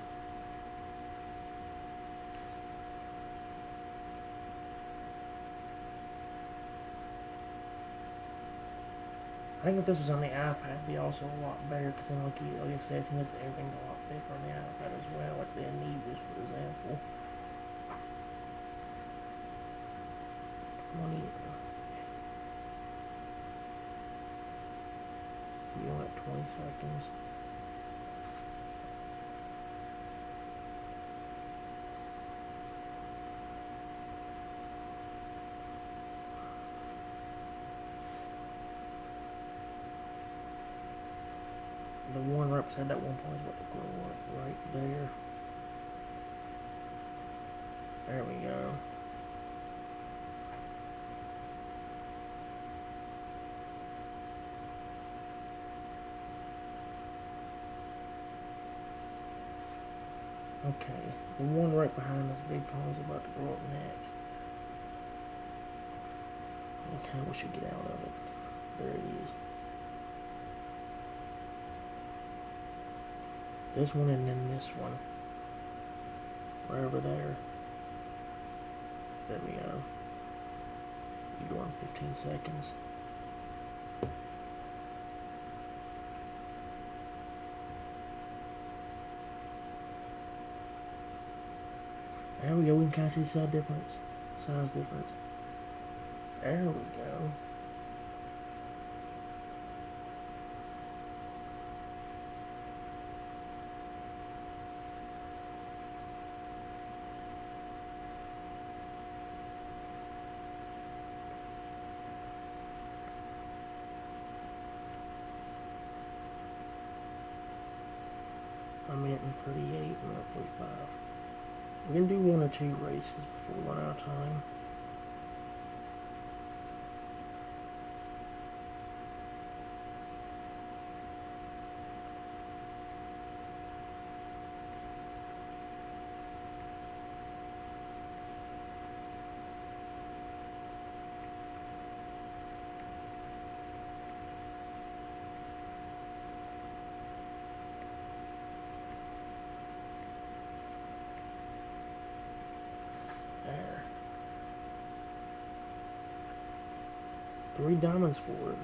I think if this was on the iPad, it'd be also a lot better, because then like I said, it seems like everything's a lot bigger on the iPad as well, like they need this, for example. 20. So you're at 20 seconds. The one right beside that one point is about to grow up right there. There we go. Okay, the one right behind this big pony is about to grow up next. Okay, we should get out of it. There he is. This one and then this one. Right over there. There we go. You go in 15 seconds. There we go, we can kind of see the size difference. There we go. A minute and 38, minute 45. We're going to do 1 or 2 races before we run out of time. There. 3 diamonds for it.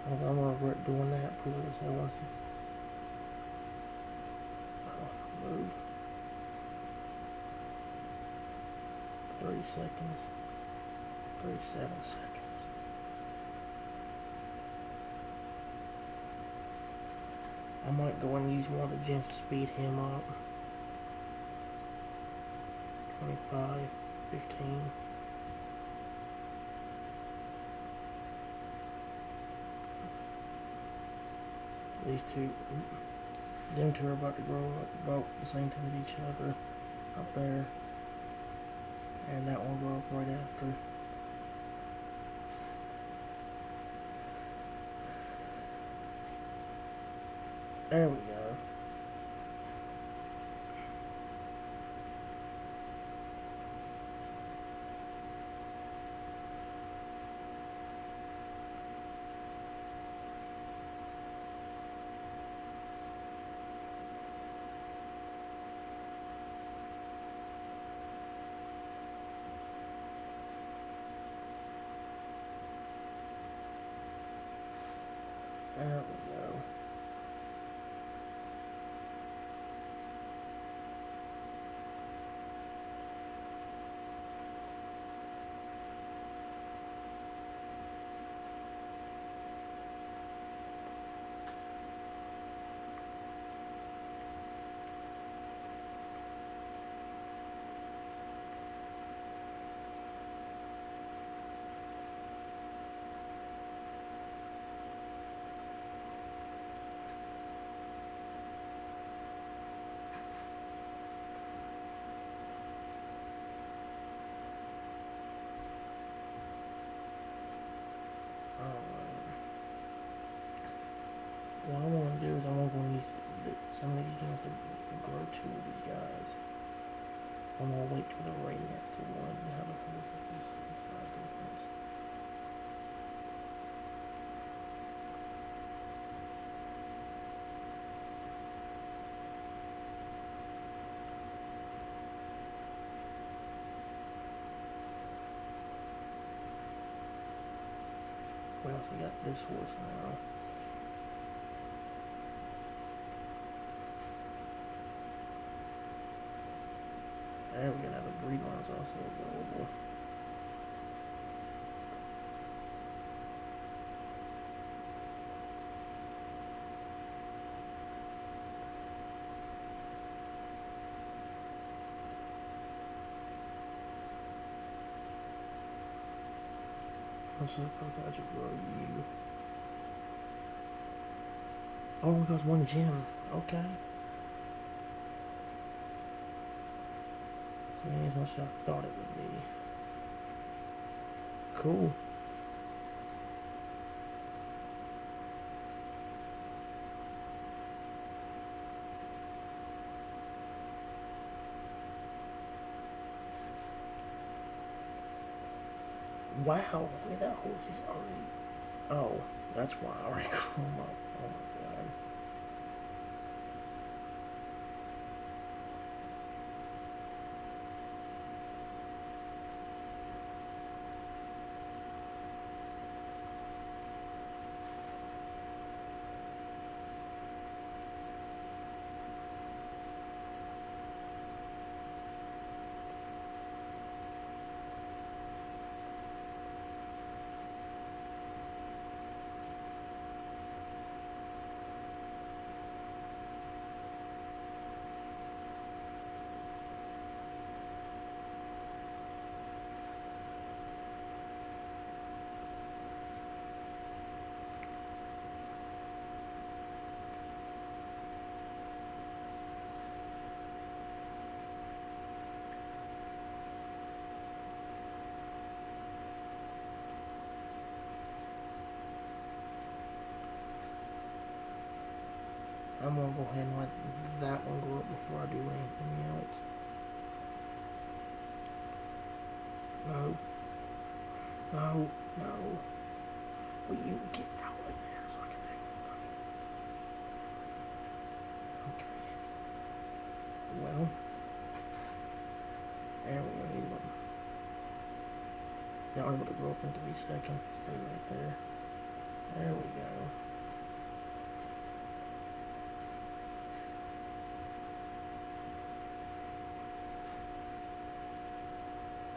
I'm gonna regret doing that because like I said, I want to see. Move. 30 seconds. 37 seconds. I might go and use one of the gems to speed him up. 25, 15. These two, them two are about to grow up about the same time as each other up there. And that one will grow up right after. There we go. have to grow two of these guys. I'm gonna wait till the rating gets to 1 and have a size difference. What else? We got this horse now. And we're gonna have a breed lines also available. I'm supposed to actually grow you. Oh, it costs 1 gem. Okay. So it ain't as much as I thought it would be. Cool. Wow, look at that horse. He's already. Oh, that's why I already grew him up. Oh my god. I'm gonna go ahead and let that one grow up before I do anything else. No. No. No. Will you get out of there so I can take one? Okay. Well. There we go. He's one. That one's gonna grow up in 3 seconds. Stay right there. There we go.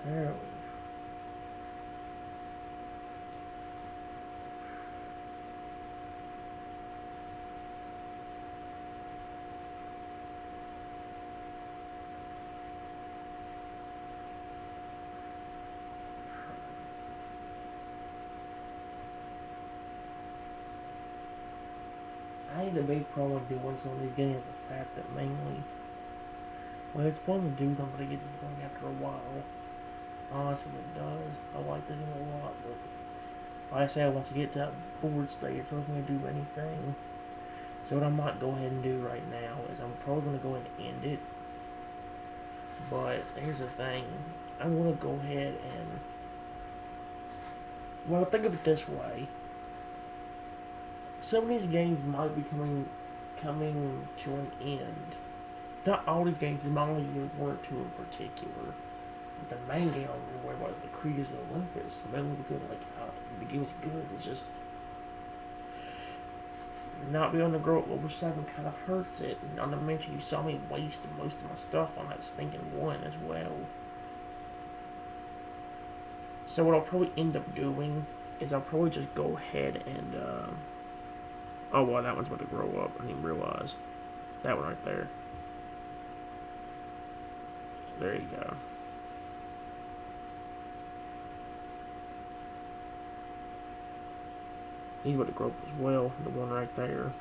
There we go. I think the big problem with doing some of these games is the fact that mainly, well, it's fun to do them, but it gets boring after a while. Honestly, it does. I like this game a lot, but like I said, once you get to that board state, it's not going to do anything. So what I might go ahead and do right now is I'm probably going to go ahead and end it. But here's the thing. I'm going to go ahead and, well, think of it this way. Some of these games might be coming to an end. Not all these games, but only one or two in particular. The main game I'm really worried about is the Creatures of Olympus. Mainly because the game's good. It's just not being able to grow up over 7 kind of hurts it. And not to mention you saw me waste most of my stuff on that stinking one as well. So what I'll probably end up doing is I'll probably just go ahead and oh wow, that one's about to grow up. I didn't even realize. That one right there. There you go. He's about to grow up as well, the one right there.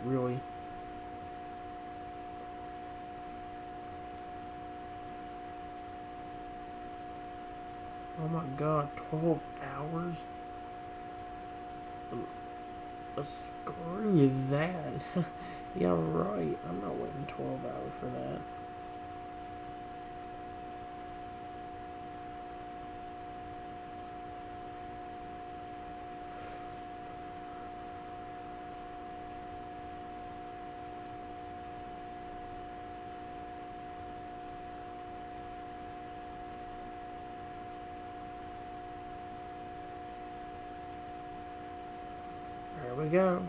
really. Oh my god, 12 hours? Screw that. Yeah, right. I'm not waiting 12 hours for that. There we go.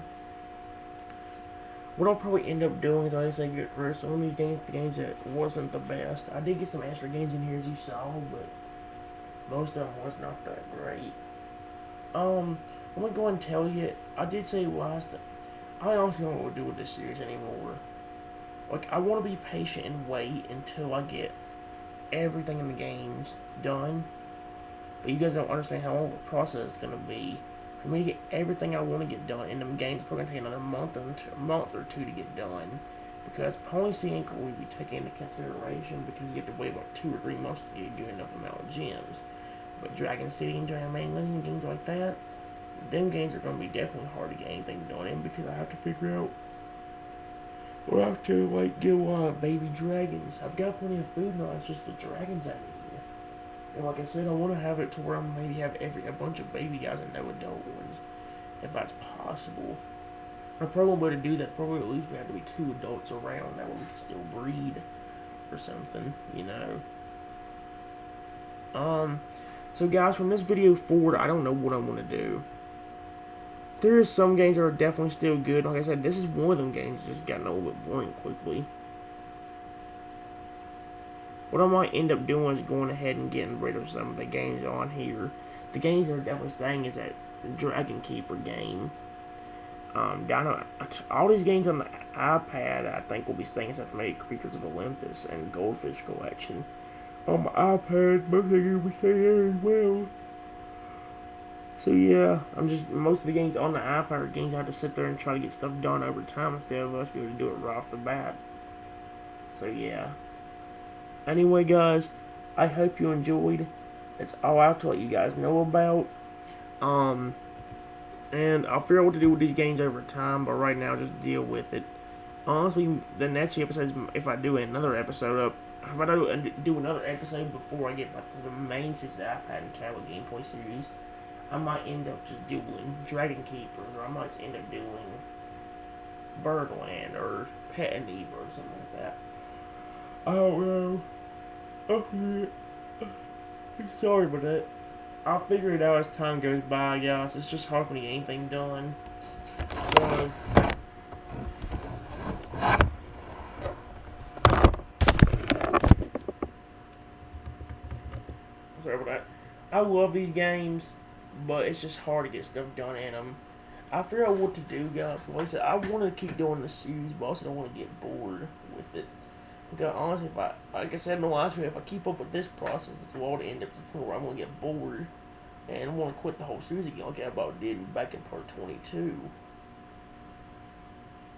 What I'll probably end up doing is I just like get rid of some of these games, the games that wasn't the best. I did get some extra games in here as you saw, but most of them was not that great. I'm gonna go and tell you, I did say last, I honestly don't know what to do with this series anymore. Like, I want to be patient and wait until I get everything in the games done. But you guys don't understand how long of a process it's gonna be. For me to get everything I want to get done in them games, it's probably gonna take another month or two to get done. Because Policy Inc. will be taken into consideration because you have to wait about 2 or 3 months to get a good enough amount of gems. But Dragon City and Dragon Main Legend games like that, them games are gonna be definitely hard to get anything done in because I have to figure out where I have to like get a lot of baby dragons. I've got plenty of food now, it's just the dragons I need. And like I said, I want to have it to where I maybe have a bunch of baby guys and no adult ones, if that's possible. I probably won't be able to do that. Probably at least we have to be 2 adults around that we can still breed or something, you know. So guys, from this video forward, I don't know what I'm gonna do. There are some games that are definitely still good. Like I said, this is one of them games that just gotten a little bit boring quickly. What I might end up doing is going ahead and getting rid of some of the games on here. The games that are definitely staying is that Dragon Keeper game. All these games on the iPad, I think, will be staying except for maybe Creatures of Olympus and Goldfish Collection. On my iPad, most of them will be staying there as well. So yeah, most of the games on the iPad are games I have to sit there and try to get stuff done over time instead of us being able to do it right off the bat. So yeah. Anyway, guys, I hope you enjoyed. That's all I have to let you guys know about. And I'll figure out what to do with these games over time, but right now, just deal with it. Honestly, the next few episodes, if I do another episode up, if I do another episode before I get back to the main series, the iPad and tablet gameplay series, I might end up just doing Dragon Keeper, or I might end up doing Birdland, or Pet and Eva, or something like that. I don't know. Oh, sorry about that. I'll figure it out as time goes by, guys. It's just hard for me to get anything done. So, sorry about that. I love these games, but it's just hard to get stuff done in them. I figure out what to do, guys. Like I said, I want to keep doing the series, but I also don't want to get bored with it. Because honestly, like I said in the last video, if I keep up with this process, it's a lot to end up to the point where I'm going to get bored and want to quit the whole series again, like I about did back in part 22.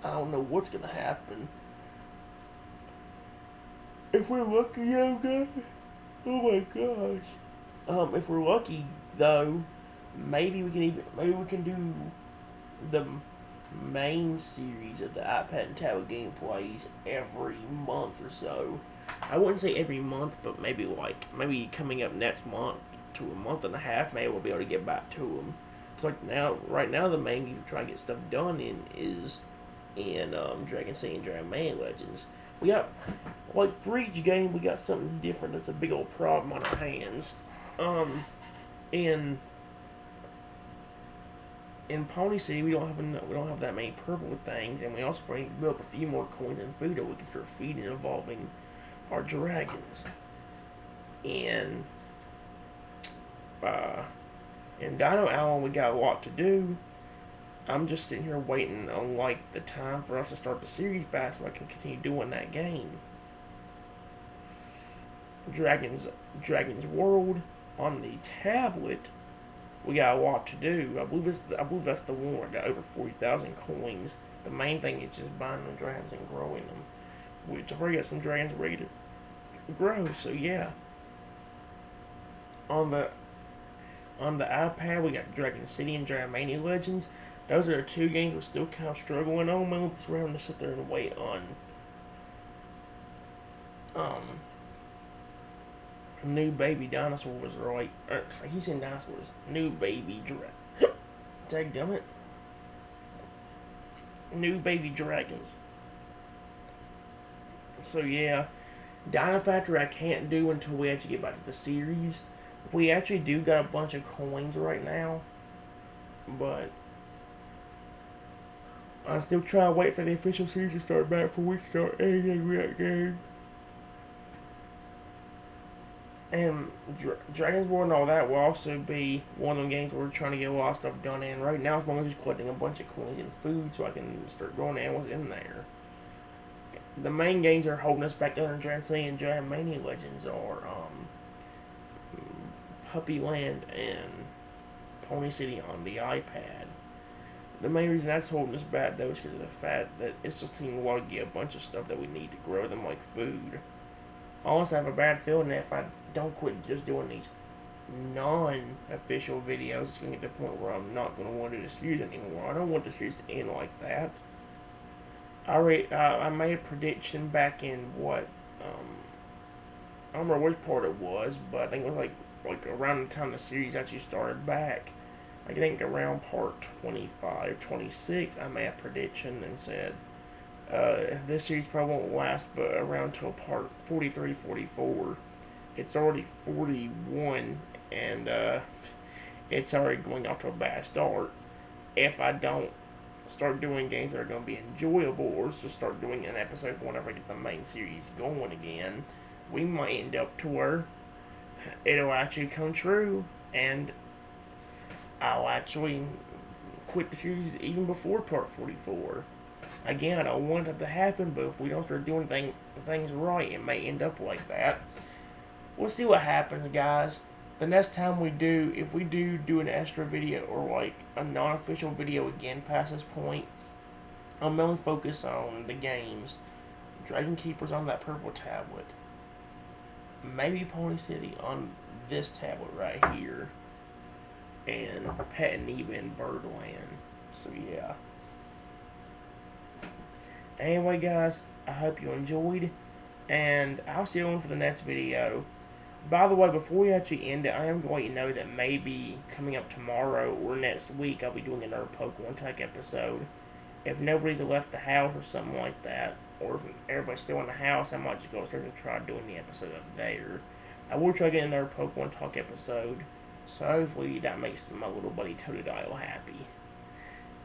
I don't know what's going to happen. If we're lucky, yo, guys. Oh my gosh. If we're lucky, though, maybe we can do the main series of the iPad and tablet gameplays every month or so. I wouldn't say every month, but maybe coming up next month to a month and a half, maybe we'll be able to get back to them. Cause right now, the main game we're trying to get stuff done is in Dragon City and Dragon Main Legends. We got for each game we got something different. That's a big old problem on our hands. In Pony City, we don't have that many purple things, and we also probably build up a few more coins and food that we can start feeding and evolving our dragons. In Dino Island, we got a lot to do. I'm just sitting here waiting on the time for us to start the series back so I can continue doing that game. Dragon's World on the tablet. We got a lot to do. I believe that's the one where I got over 40,000 coins The main thing is just buying the dragons and growing them. Which I've already got some dragons ready to grow, so yeah. On the iPad, we got Dragon City and Dragon Mania Legends. Those are the two games we're still kind of struggling on, man, because we're having to sit there and wait on new baby dinosaurs, right? I keep saying dinosaurs. New baby Dadgummit. New baby dragons. So yeah, Dino Factory I can't do until we actually get back to the series. We actually do got a bunch of coins right now, but I still try to wait for the official series to start back before we start anything with that game. And Dragon's War and all that will also be one of them games where we're trying to get a lot of stuff done in. Right now, I'm just collecting a bunch of coins and food so I can start going in what's in there. The main games that are holding us back under Dragon City and Dragon Mania Legends are Puppy Land and Pony City on the iPad. The main reason that's holding us back though is because of the fact that it's just taking a while to get a bunch of stuff that we need to grow them, like food. I also have a bad feeling that if I don't quit just doing these non-official videos, it's going to get to the point where I'm not going to want to do the series anymore. I don't want the series to end like that. I made a prediction back in what, I don't remember which part it was, but I think it was like around the time the series actually started back. I think around part 25, 26, I made a prediction and said, this series probably won't last but around till part 43, 44. It's already 41, and it's already going off to a bad start. If I don't start doing games that are going to be enjoyable, or just start doing an episode for whenever I get the main series going again, we might end up to where it'll actually come true, and I'll actually quit the series even before part 44. Again, I don't want that to happen, but if we don't start doing things right, it may end up like that. We'll see what happens, guys. The next time we do, if we do an extra video or like a non-official video again past this point, I'm mainly focused on the games. Dragon Keepers on that purple tablet. Maybe Pony City on this tablet right here. And Pet and Eva in Birdland. So yeah. Anyway, guys, I hope you enjoyed, and I'll see you on for the next video. By the way, before we actually end it, I am going to know that maybe coming up tomorrow or next week, I'll be doing another Pokemon Tech episode. If nobody's left the house or something like that, or if everybody's still in the house, I might just go upstairs and try doing the episode up there. I will try getting another Pokemon Talk episode, so hopefully that makes my little buddy Totodile happy.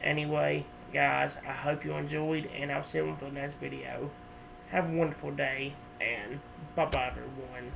Anyway, guys, I hope you enjoyed, and I'll see you for the next video. Have a wonderful day, and bye-bye, everyone.